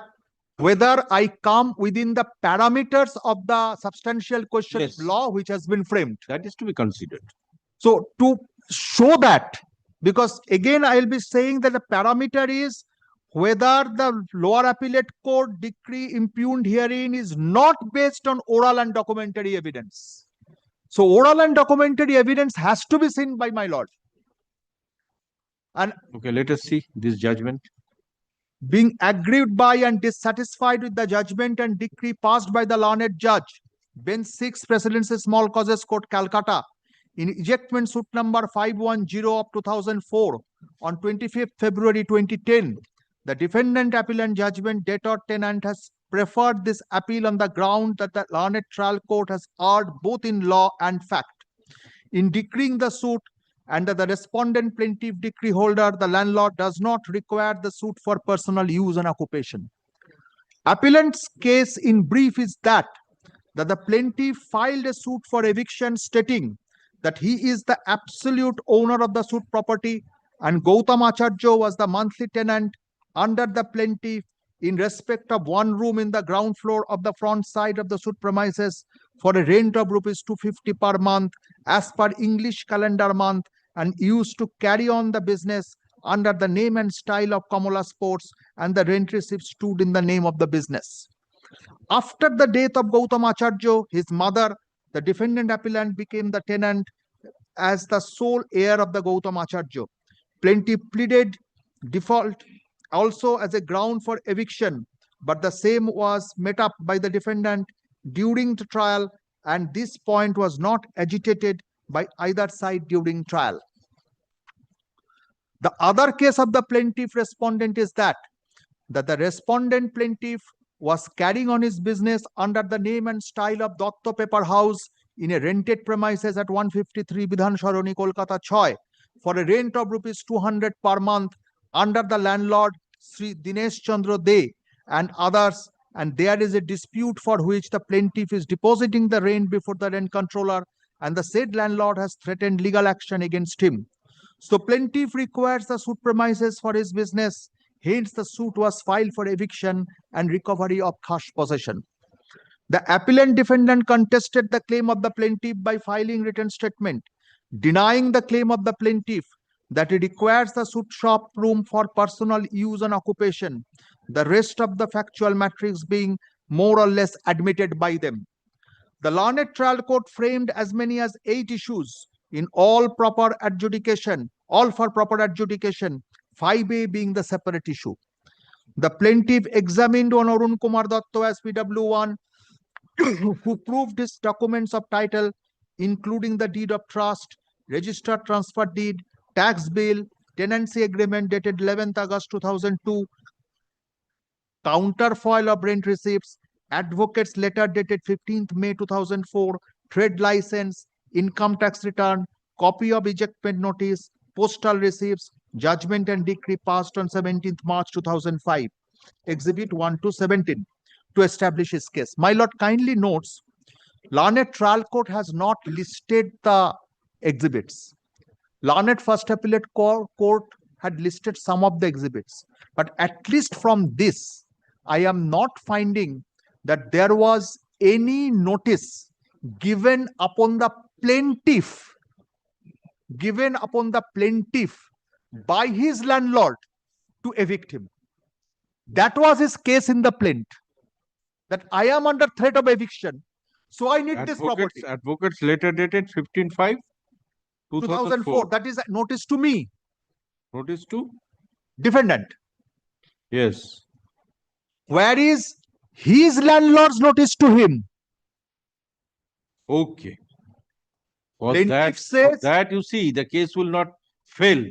whether I come within the parameters of the substantial question of law which has been framed. That is to be considered. So to show that, because again I will be saying that the parameter is whether the lower appellate court decree impugned herein is not based on oral and documentary evidence. So oral and documentary evidence has to be seen by my lord. And okay, let us see this judgment. Being aggrieved by and dissatisfied with the judgment and decree passed by the learned judge, Bench 6, Presidency Small Causes Court, Calcutta, in ejectment suit number 510 of 2004 on 25th February 2010, the defendant appellant judgment debtor tenant has preferred this appeal on the ground that the learned trial court has erred both in law and fact. In decreeing the suit, under the respondent plaintiff decree holder, the landlord does not require the suit for personal use and occupation. Appellant's case in brief is that the plaintiff filed a suit for eviction stating that he is the absolute owner of the suit property and Gautam Acharya was the monthly tenant under the plaintiff in respect of one room in the ground floor of the front side of the suit premises for a rent of rupees 250 per month as per English calendar month, and used to carry on the business under the name and style of Kamala Sports and the rent receipt stood in the name of the business. After the death of Gautam Acharya, his mother, the defendant appellant, became the tenant as the sole heir of the Gautam Acharya. Plaintiff pleaded default also as a ground for eviction, but the same was met up by the defendant during the trial, and this point was not agitated by either side during trial. The other case of the plaintiff respondent is that the respondent plaintiff was carrying on his business under the name and style of Datta Paper House in a rented premises at 153 Bidhan Saroni, Kolkata 6 for a rent of rupees 200 per month under the landlord Sri Dinesh Chandra De and others, and there is a dispute for which the plaintiff is depositing the rent before the rent controller, and the said landlord has threatened legal action against him. So plaintiff requires the suit premises for his business. Hence, the suit was filed for eviction and recovery of cash possession. The appellant defendant contested the claim of the plaintiff by filing written statement denying the claim of the plaintiff that it requires the suit shop room for personal use and occupation, the rest of the factual matrix being more or less admitted by them. The learned trial court framed as many as 8 issues in all for proper adjudication, 5A being the separate issue. The plaintiff examined on Arun Kumar Datta as PW1, who proved his documents of title, including the deed of trust, registered transfer deed, tax bill, tenancy agreement dated 11th August 2002, counterfoil of rent receipts, advocate's letter dated 15th May 2004, trade license, income tax return, copy of ejectment notice, postal receipts, judgment and decree passed on 17th March 2005, Exhibit 1 to 17, to establish his case. My lord kindly notes, learned trial court has not listed the exhibits. Learned First Appellate Court had listed some of the exhibits, but at least from this, I am not finding that there was any notice given upon the plaintiff by his landlord to evict him. That was his case in the plaint, that I am under threat of eviction, so I need this property. Advocate's letter dated 15/5/2004. That is a notice to me. Notice to defendant. Yes. Where is his landlord's notice to him? Okay. For Plaintiff says that you see, the case will not fail.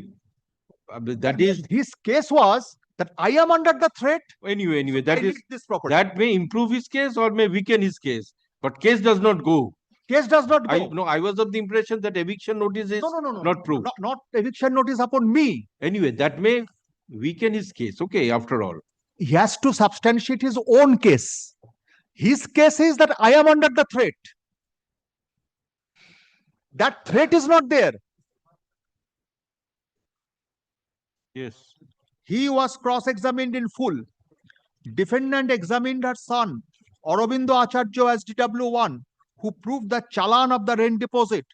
That is, his case was that I am under the threat. Anyway, that is this property. That may improve his case or may weaken his case, but case does not go. Case does not go. I was of the impression that eviction notice is not proved. Not eviction notice upon me. Anyway, that may weaken his case. Okay, after all. He has to substantiate his own case. His case is that I am under the threat. That threat is not there. Yes. He was cross-examined in full. Defendant examined her son, Aurobindo Acharya, as DW1, who proved the challan of the rent deposit,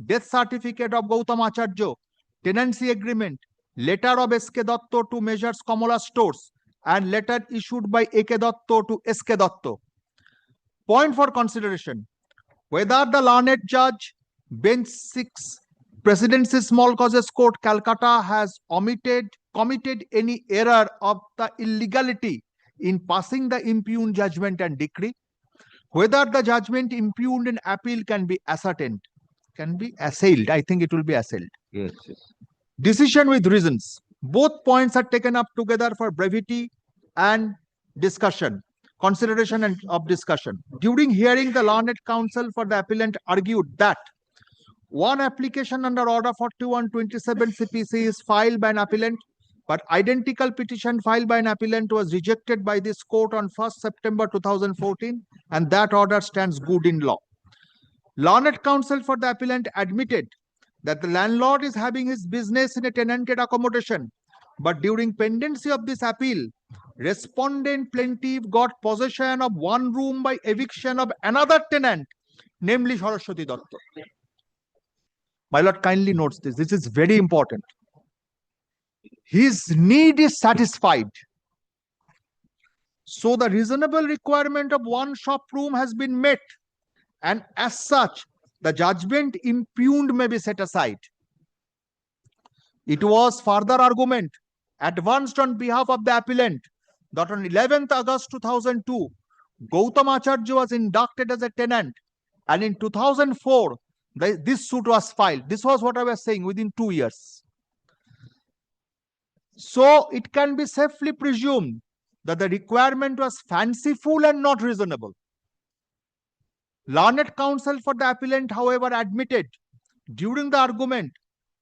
death certificate of Gautam Acharya, tenancy agreement, letter of S.K. Datta to Measures Kamala Stores, and letter issued by A.K. Datta to S.K. Datta. Point for consideration: whether the learned judge, Bench 6, Presidency Small Causes Court, Calcutta, has committed any error of the illegality in passing the impugned judgment and decree, whether the judgment impugned in appeal can be ascertained, can be assailed. I think it will be assailed. Yes. Decision with reasons. Both points are taken up together for brevity and discussion, consideration and of discussion. During hearing, the learned counsel for the appellant argued that one application under Order 4127 CPC is filed by an appellant, but identical petition filed by an appellant was rejected by this court on 1st September 2014, and that order stands good in law. Learned counsel for the appellant admitted that the landlord is having his business in a tenanted accommodation, but during pendency of this appeal, respondent plaintiff got possession of one room by eviction of another tenant, namely Saraswati Datta. My lord kindly notes this. This is very important. His need is satisfied. So the reasonable requirement of one shop room has been met, and as such, the judgment impugned may be set aside. It was further argument advanced on behalf of the appellant that on 11th August 2002, Gautam Acharya was inducted as a tenant, and in 2004, this suit was filed. This was what I was saying, within 2 years. So it can be safely presumed that the requirement was fanciful and not reasonable. Learned counsel for the appellant, however, admitted during the argument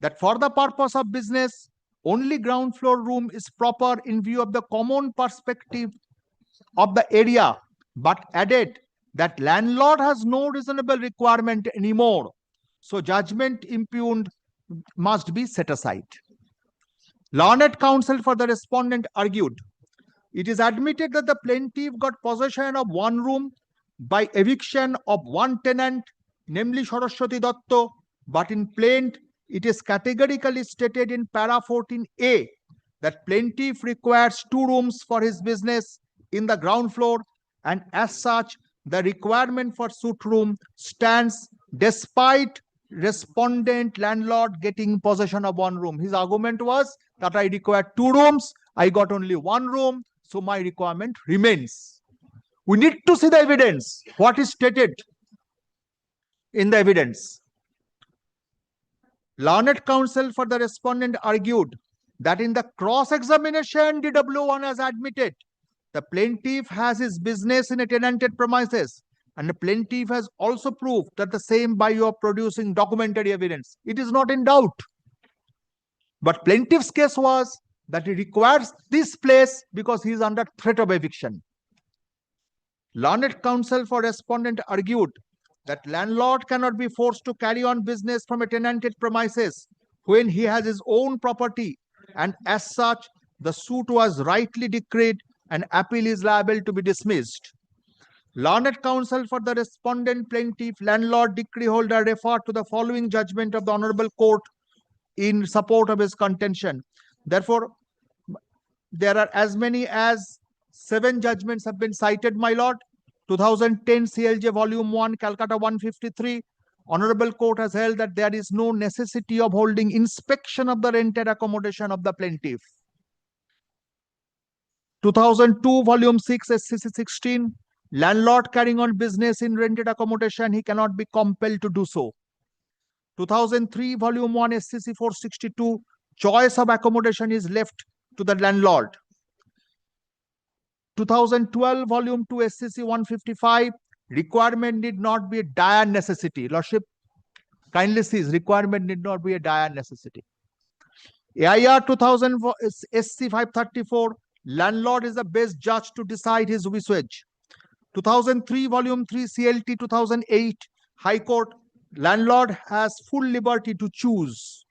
that for the purpose of business, only ground floor room is proper in view of the common perspective of the area, but added that landlord has no reasonable requirement anymore. So judgment impugned must be set aside. Learned counsel for the respondent argued, it is admitted that the plaintiff got possession of one room by eviction of one tenant, namely Saraswati Datta, but in plaint, it is categorically stated in para 14A that plaintiff requires 2 rooms for his business in the ground floor, and as such, the requirement for suite room stands despite respondent landlord getting possession of one room. His argument was that I required 2 rooms, I got only 1 room, so my requirement remains. We need to see the evidence, what is stated in the evidence. Learned counsel for the respondent argued that in the cross-examination, DW1 has admitted the plaintiff has his business in a tenanted premises, and the plaintiff has also proved that the same by way of producing documentary evidence. It is not in doubt. But plaintiff's case was that he requires this place because he is under threat of eviction. Learned counsel for respondent argued that landlord cannot be forced to carry on business from a tenanted premises when he has his own property, and as such, the suit was rightly decreed and appeal is liable to be dismissed. Learned counsel for the respondent plaintiff landlord decree holder referred to the following judgment of the Honorable Court in support of his contention. Therefore, there are as many as 7 judgments have been cited, my lord. 2010 CLJ Volume 1, Calcutta 153. Honorable Court has held that there is no necessity of holding inspection of the rented accommodation of the plaintiff. 2002 Volume 6 SCC 16. Landlord carrying on business in rented accommodation, he cannot be compelled to do so. 2003 Volume 1 SCC 462. Choice of accommodation is left to the landlord. 2012 Volume 2 SCC 155. Requirement need not be a dire necessity. Lordship kindly sees requirement need not be a dire necessity. AIR 2000 SC 534. Landlord is the best judge to decide his usage. 2003 Volume 3 CLT 2008 High Court. Landlord has full liberty to choose.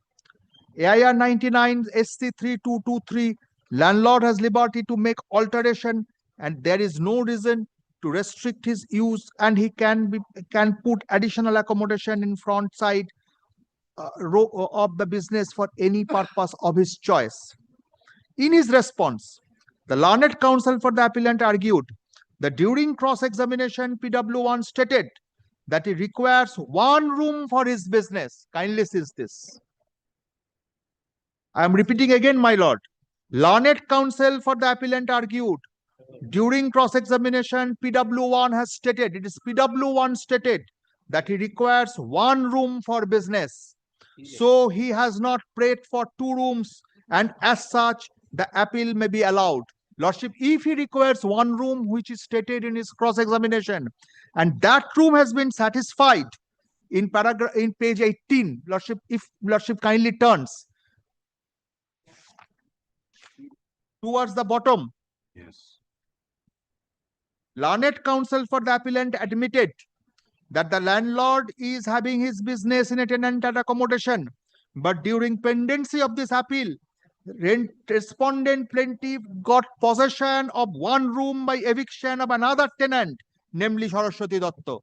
AIR 99 SC 3223. Landlord has liberty to make alteration, and there is no reason to restrict his use, and he can put additional accommodation in front side row of the business for any purpose of his choice. In his response, the learned counsel for the appellant argued that during cross-examination, PW1 stated that he requires 1 room for his business. Kindly seize this. I am repeating again, my lord. Learned counsel for the appellant argued during cross-examination, PW1 has stated, it is PW1 stated that he requires 1 room for business. So he has not prayed for 2 rooms, and as such, the appeal may be allowed. Lordship, if he requires 1 room, which is stated in his cross-examination, and that room has been satisfied in page 18, Lordship, if Lordship kindly turns towards the bottom. Yes. Learned counsel for the appellant admitted that the landlord is having his business in a tenanted accommodation, but during pendency of this appeal, respondent plaintiff got possession of 1 room by eviction of another tenant, namely Saraswati Datta.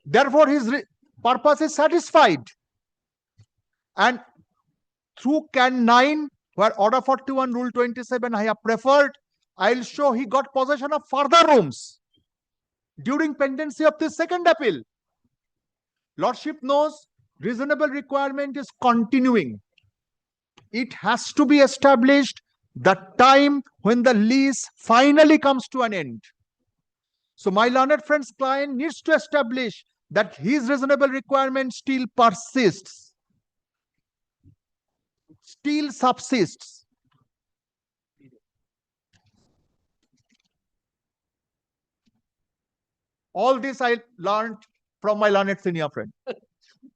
Therefore, his purpose is satisfied. And through Can 9, where Order 41, Rule 27, I have preferred I'll show he got possession of further rooms during pendency of this second appeal. Lordship knows reasonable requirement is continuing. It has to be established the time when the lease finally comes to an end. So my learned friend's client needs to establish that his reasonable requirement still persists, still subsists. All this I learned from my learned senior friend.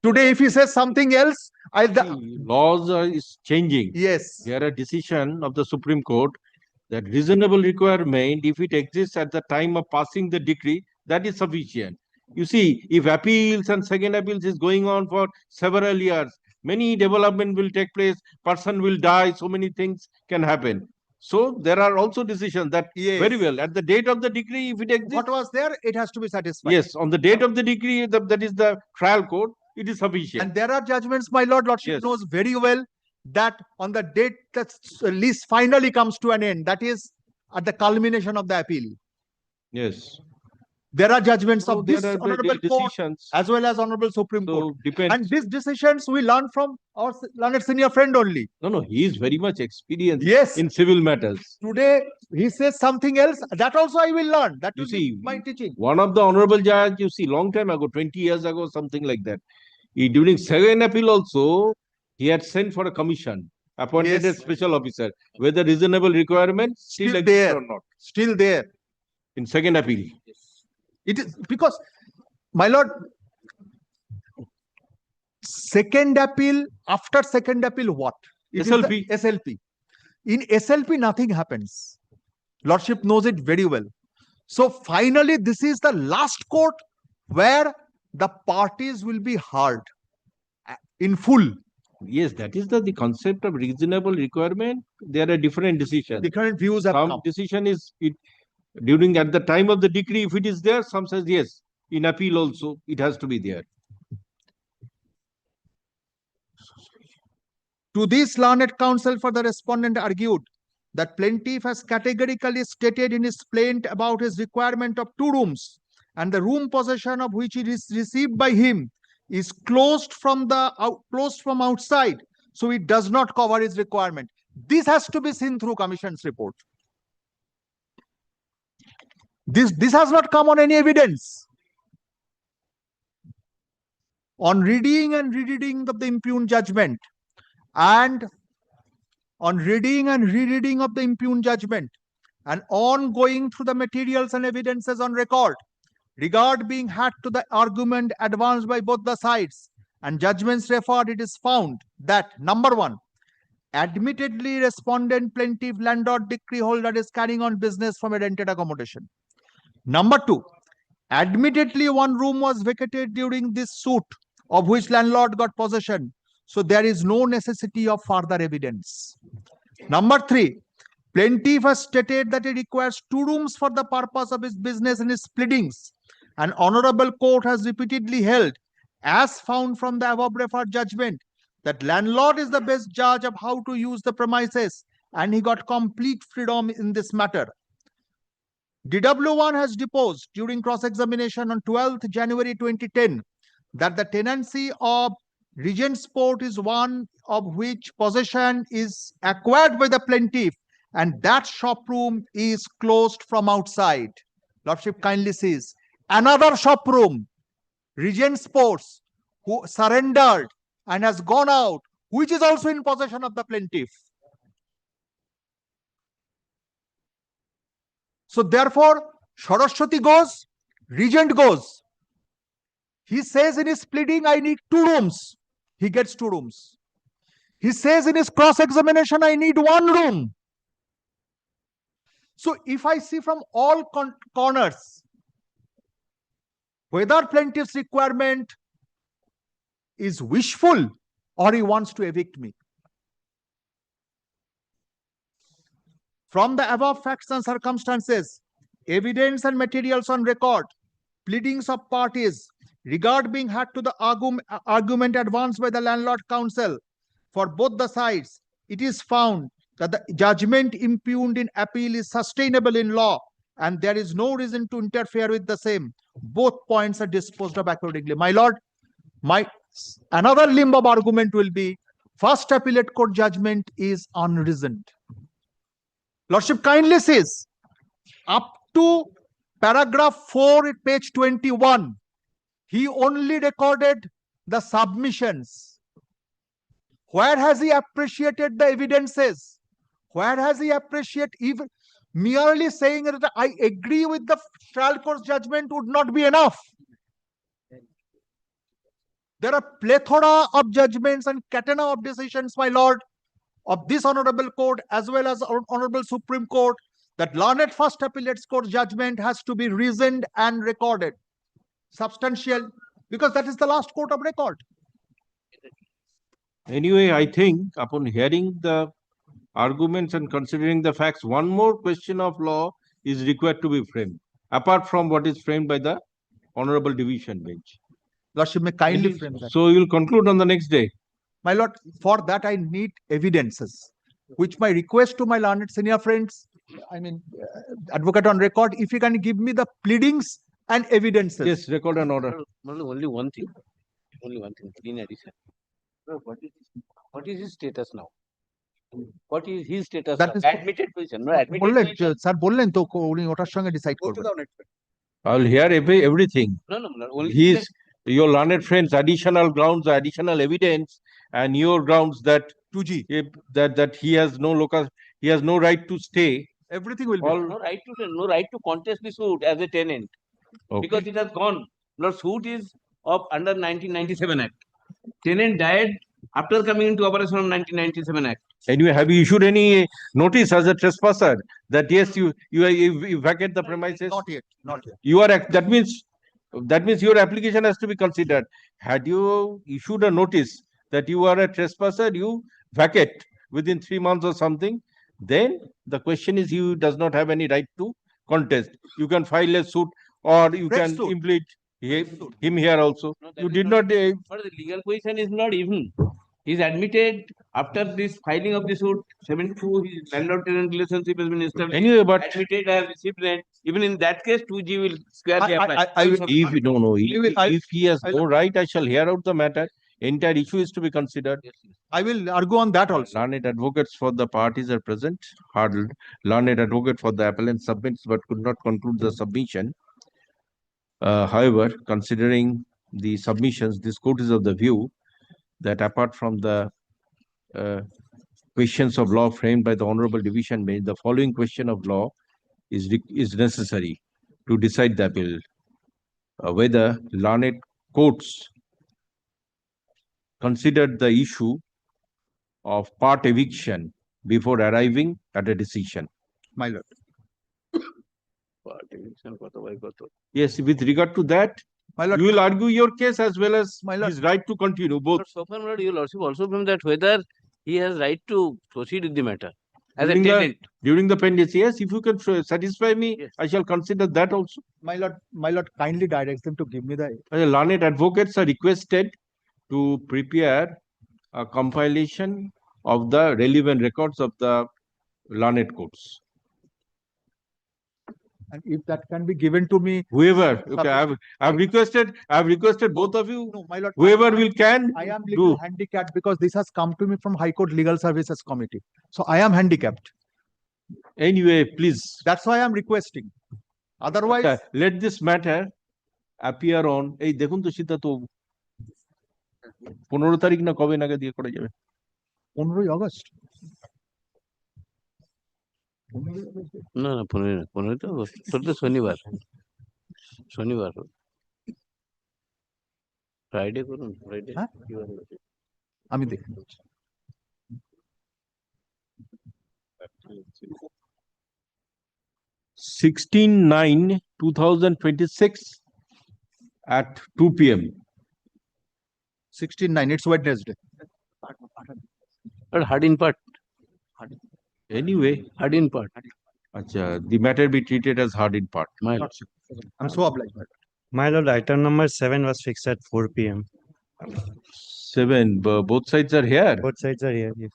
Today, if he says something else, laws is changing. Yes. There are decision of the Supreme Court that reasonable requirement, if it exists at the time of passing the decree, that is sufficient. You see, if appeals and second appeals is going on for several years, many development will take place, person will die, so many things can happen. So there are also decisions that very well at the date of the decree, if it exists. What was there, it has to be satisfied. Yes, on the date of the decree, that is the trial court, it is sufficient. And there are judgments, my Lordship knows very well that on the date that lease finally comes to an end, that is at the culmination of the appeal. Yes. There are judgments of this there are honorable court decisions. as well as honorable Supreme Court. Depends. And these decisions we learn from our learned senior friend only. No, he is very much experienced Yes. in civil matters. Today, he says something else. That also I will learn. That You will see, be my teaching. one of the honorable judge, you see, long time ago, 20 years ago, something like that. During second appeal also, he had sent for a commission, appointed a special officer, whether reasonable requirements still exist there. or not. Still there. In second appeal. It is because, my lord, second appeal, after second appeal, what? It is the SLP. SLP. In SLP, nothing happens. Lordship knows it very well. So finally, this is the last court where the parties will be heard in full. Yes, that is the concept of reasonable requirement. There are different decisions. Different views have Some come. decision is it during at the time of the decree, if it is there, some says yes. In appeal also, it has to be there. To this, learned counsel for the respondent argued that plaintiff has categorically stated in his plaint about his requirement of 2 rooms, and the room possession of which it is received by him is closed from outside, so it does not cover his requirement. This has to be seen through Commission's report. This has not come on any evidence. On reading and rereading of the impugned judgment, and on reading and rereading of the impugned judgment, and on going through the materials and evidences on record, regard being had to the argument advanced by both the sides, and judgments referred, it is found that, number 1, admittedly respondent plaintiff landlord decree holder is carrying on business from a rented accommodation. Number 2, admittedly 1 room was vacated during this suit of which landlord got possession. So there is no necessity of further evidence. Number 3, plaintiff has stated that he requires 2 rooms for the purpose of his business in his pleadings. An honorable court has repeatedly held, as found from the above referred judgment, that landlord is the best judge of how to use the premises, and he got complete freedom in this matter. DW1 has deposed during cross-examination on 12th January 2010 that the tenancy of Regent's Port is one of which possession is acquired by the plaintiff, and that shop room is closed from outside. Lordship kindly sees another shop room, Regent's Ports, who surrendered and has gone out, which is also in possession of the plaintiff. So therefore, Saraswati goes, Regent goes. He says in his pleading, I need 2 rooms. He gets 2 rooms. He says in his cross-examination, I need 1 room. So if I see from all corners, whether plaintiff's requirement is wishful or he wants to evict me. From the above facts and circumstances, evidence and materials on record, pleadings of parties, regard being had to the argument advanced by the landlord counsel for both the sides, it is found that the judgment impugned in appeal is sustainable in law and there is no reason to interfere with the same. Both points are disposed of accordingly. My lord, another limb of argument will be first appellate court judgment is unreasoned. Lordship kindly says up to paragraph 4 page 21, he only recorded the submissions. Where has he appreciated the evidences? Where has he appreciated even merely saying that I agree with the trial court's judgment would not be enough? There are plethora of judgments and catena of decisions, my lord, of this honorable court as well as honorable Supreme Court, that learned first appellate court judgment has to be reasoned and recorded. Substantial, because that is the last court of record. Anyway, I think upon hearing the arguments and considering the facts, one more question of law is required to be framed, apart from what is framed by the Honorable Division Bench. Lordship may kindly frame that. So you will conclude on the next day. My lord, for that I need evidences, which my request to my learned senior friends, advocate on record, if you can give me the pleadings and evidences. Yes, record and order. Only one thing, in addition. What is his status now? What is his status? That is admitted position. No, admitted position. Sir বললেন তো উনি ওটার সঙ্গে decide করবেন। I will hear everything. No, only His, your learned friends, additional grounds, additional evidence, and your grounds that 2G that he has no local, he has no right to stay. Everything will be no right to contest the suit as a tenant, because it has gone. The suit is of under 1997 Act. Tenant died after coming into operation of 1997 Act. Anyway, have you issued any notice as a trespasser that yes, you vacate the premises? Not yet. You are that means your application has to be considered. Had you issued a notice that you are a trespasser, you vacate within 3 months or something, then the question is you does not have any right to contest. You can file a suit or you can implead him here also. You did not. But the legal position is not even. He is admitted after this filing of the suit. 72, his landlord-tenant relationship has been established. Anyway, but admitted, I have received rent. Even in that case, 2G will squarely apply. If he has no right, I shall hear out the matter. Entire issue is to be considered. I will argue on that also. Learned advocates for the parties are present. Learned advocate for the appellant submits but could not conclude the submission. However, considering the submissions, this court is of the view that apart from the questions of law framed by the Honorable Division Bench, the following question of law is necessary to decide the appeal. Whether learned courts considered the issue of part eviction before arriving at a decision. My lord. Part eviction, yes, with regard to that, my lord, you will argue your case as well as his right to continue both. But so far, my lord, your lordship also from that whether he has right to proceed with the matter as during a tenant. During the pendency, yes, if you can satisfy me, yes, I shall consider that also. My lord kindly directs them to give me the. Learned advocates are requested to prepare a compilation of the relevant records of the learned courts. And if that can be given to me, whoever, okay, I've requested both of you. No, my lord, whoever can. I am little handicapped because this has come to me from High Court Legal Services Committee. So I am handicapped. Anyway, please. That's why I am requesting. Otherwise, let this matter appear on. এই দেখুন তো সীতা তো 15 তারিখ না কবে নাগাদ দিয়ে করা যাবে? 15 অগস্ট। না 15 তো অগস্ট, তো শনিবার ফ্রাইডে করুন, ফ্রাইডে আমি দেখি। 16/9/2026 at 2 p.m. 16/9, it's Wednesday. But hard in part. Anyway, hard in part. The matter be treated as hard in part. My lord. I'm so obliged. My lord, item number 7 was fixed at 4 p.m. 7, both sides are here. Both sides are here. Yes.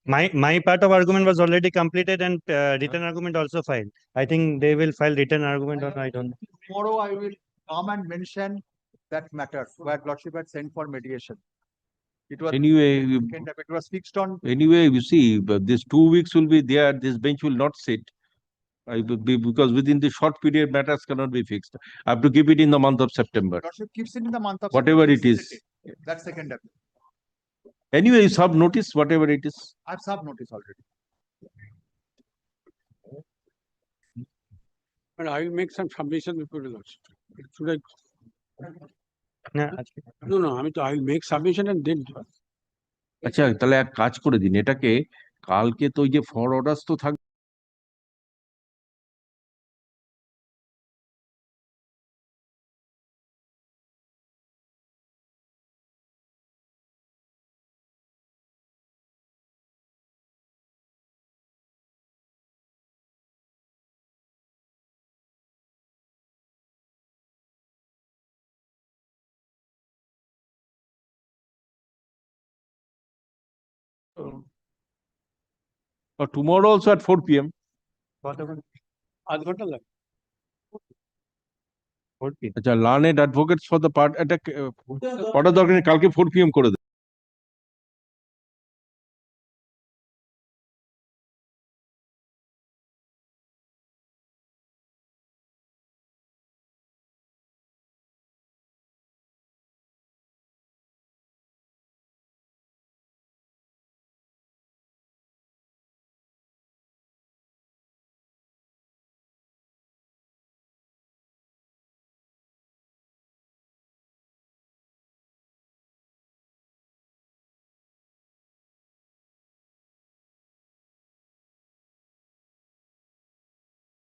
My part of argument was already completed and written argument also filed. I think they will file written argument or I don't know. Tomorrow I will come and mention that matter where Lordship had sent for mediation. It was Anyway, it was fixed on. anyway, you see, but these 2 weeks will be there. This bench will not sit. I will be, because within the short period matters cannot be fixed. I have to keep it in the month of September. Lordship keeps it in the month of Whatever September. it is. That's second appeal. Anyway, you sub notice, whatever it is. I've served notice already. But I will make some submission before the lordship. Should I? No, I will make submission and then. আচ্ছা তাহলে এক কাজ করে দিন এটাকে কালকে তো ওই যে ফর অর্ডার্স তো থাকবে or tomorrow also at 4 p.m. আধ ঘন্টা লাগে। আচ্ছা learned advocates for the part এটা কটা দরকার নেই, কালকে 4 p.m. করে দেব।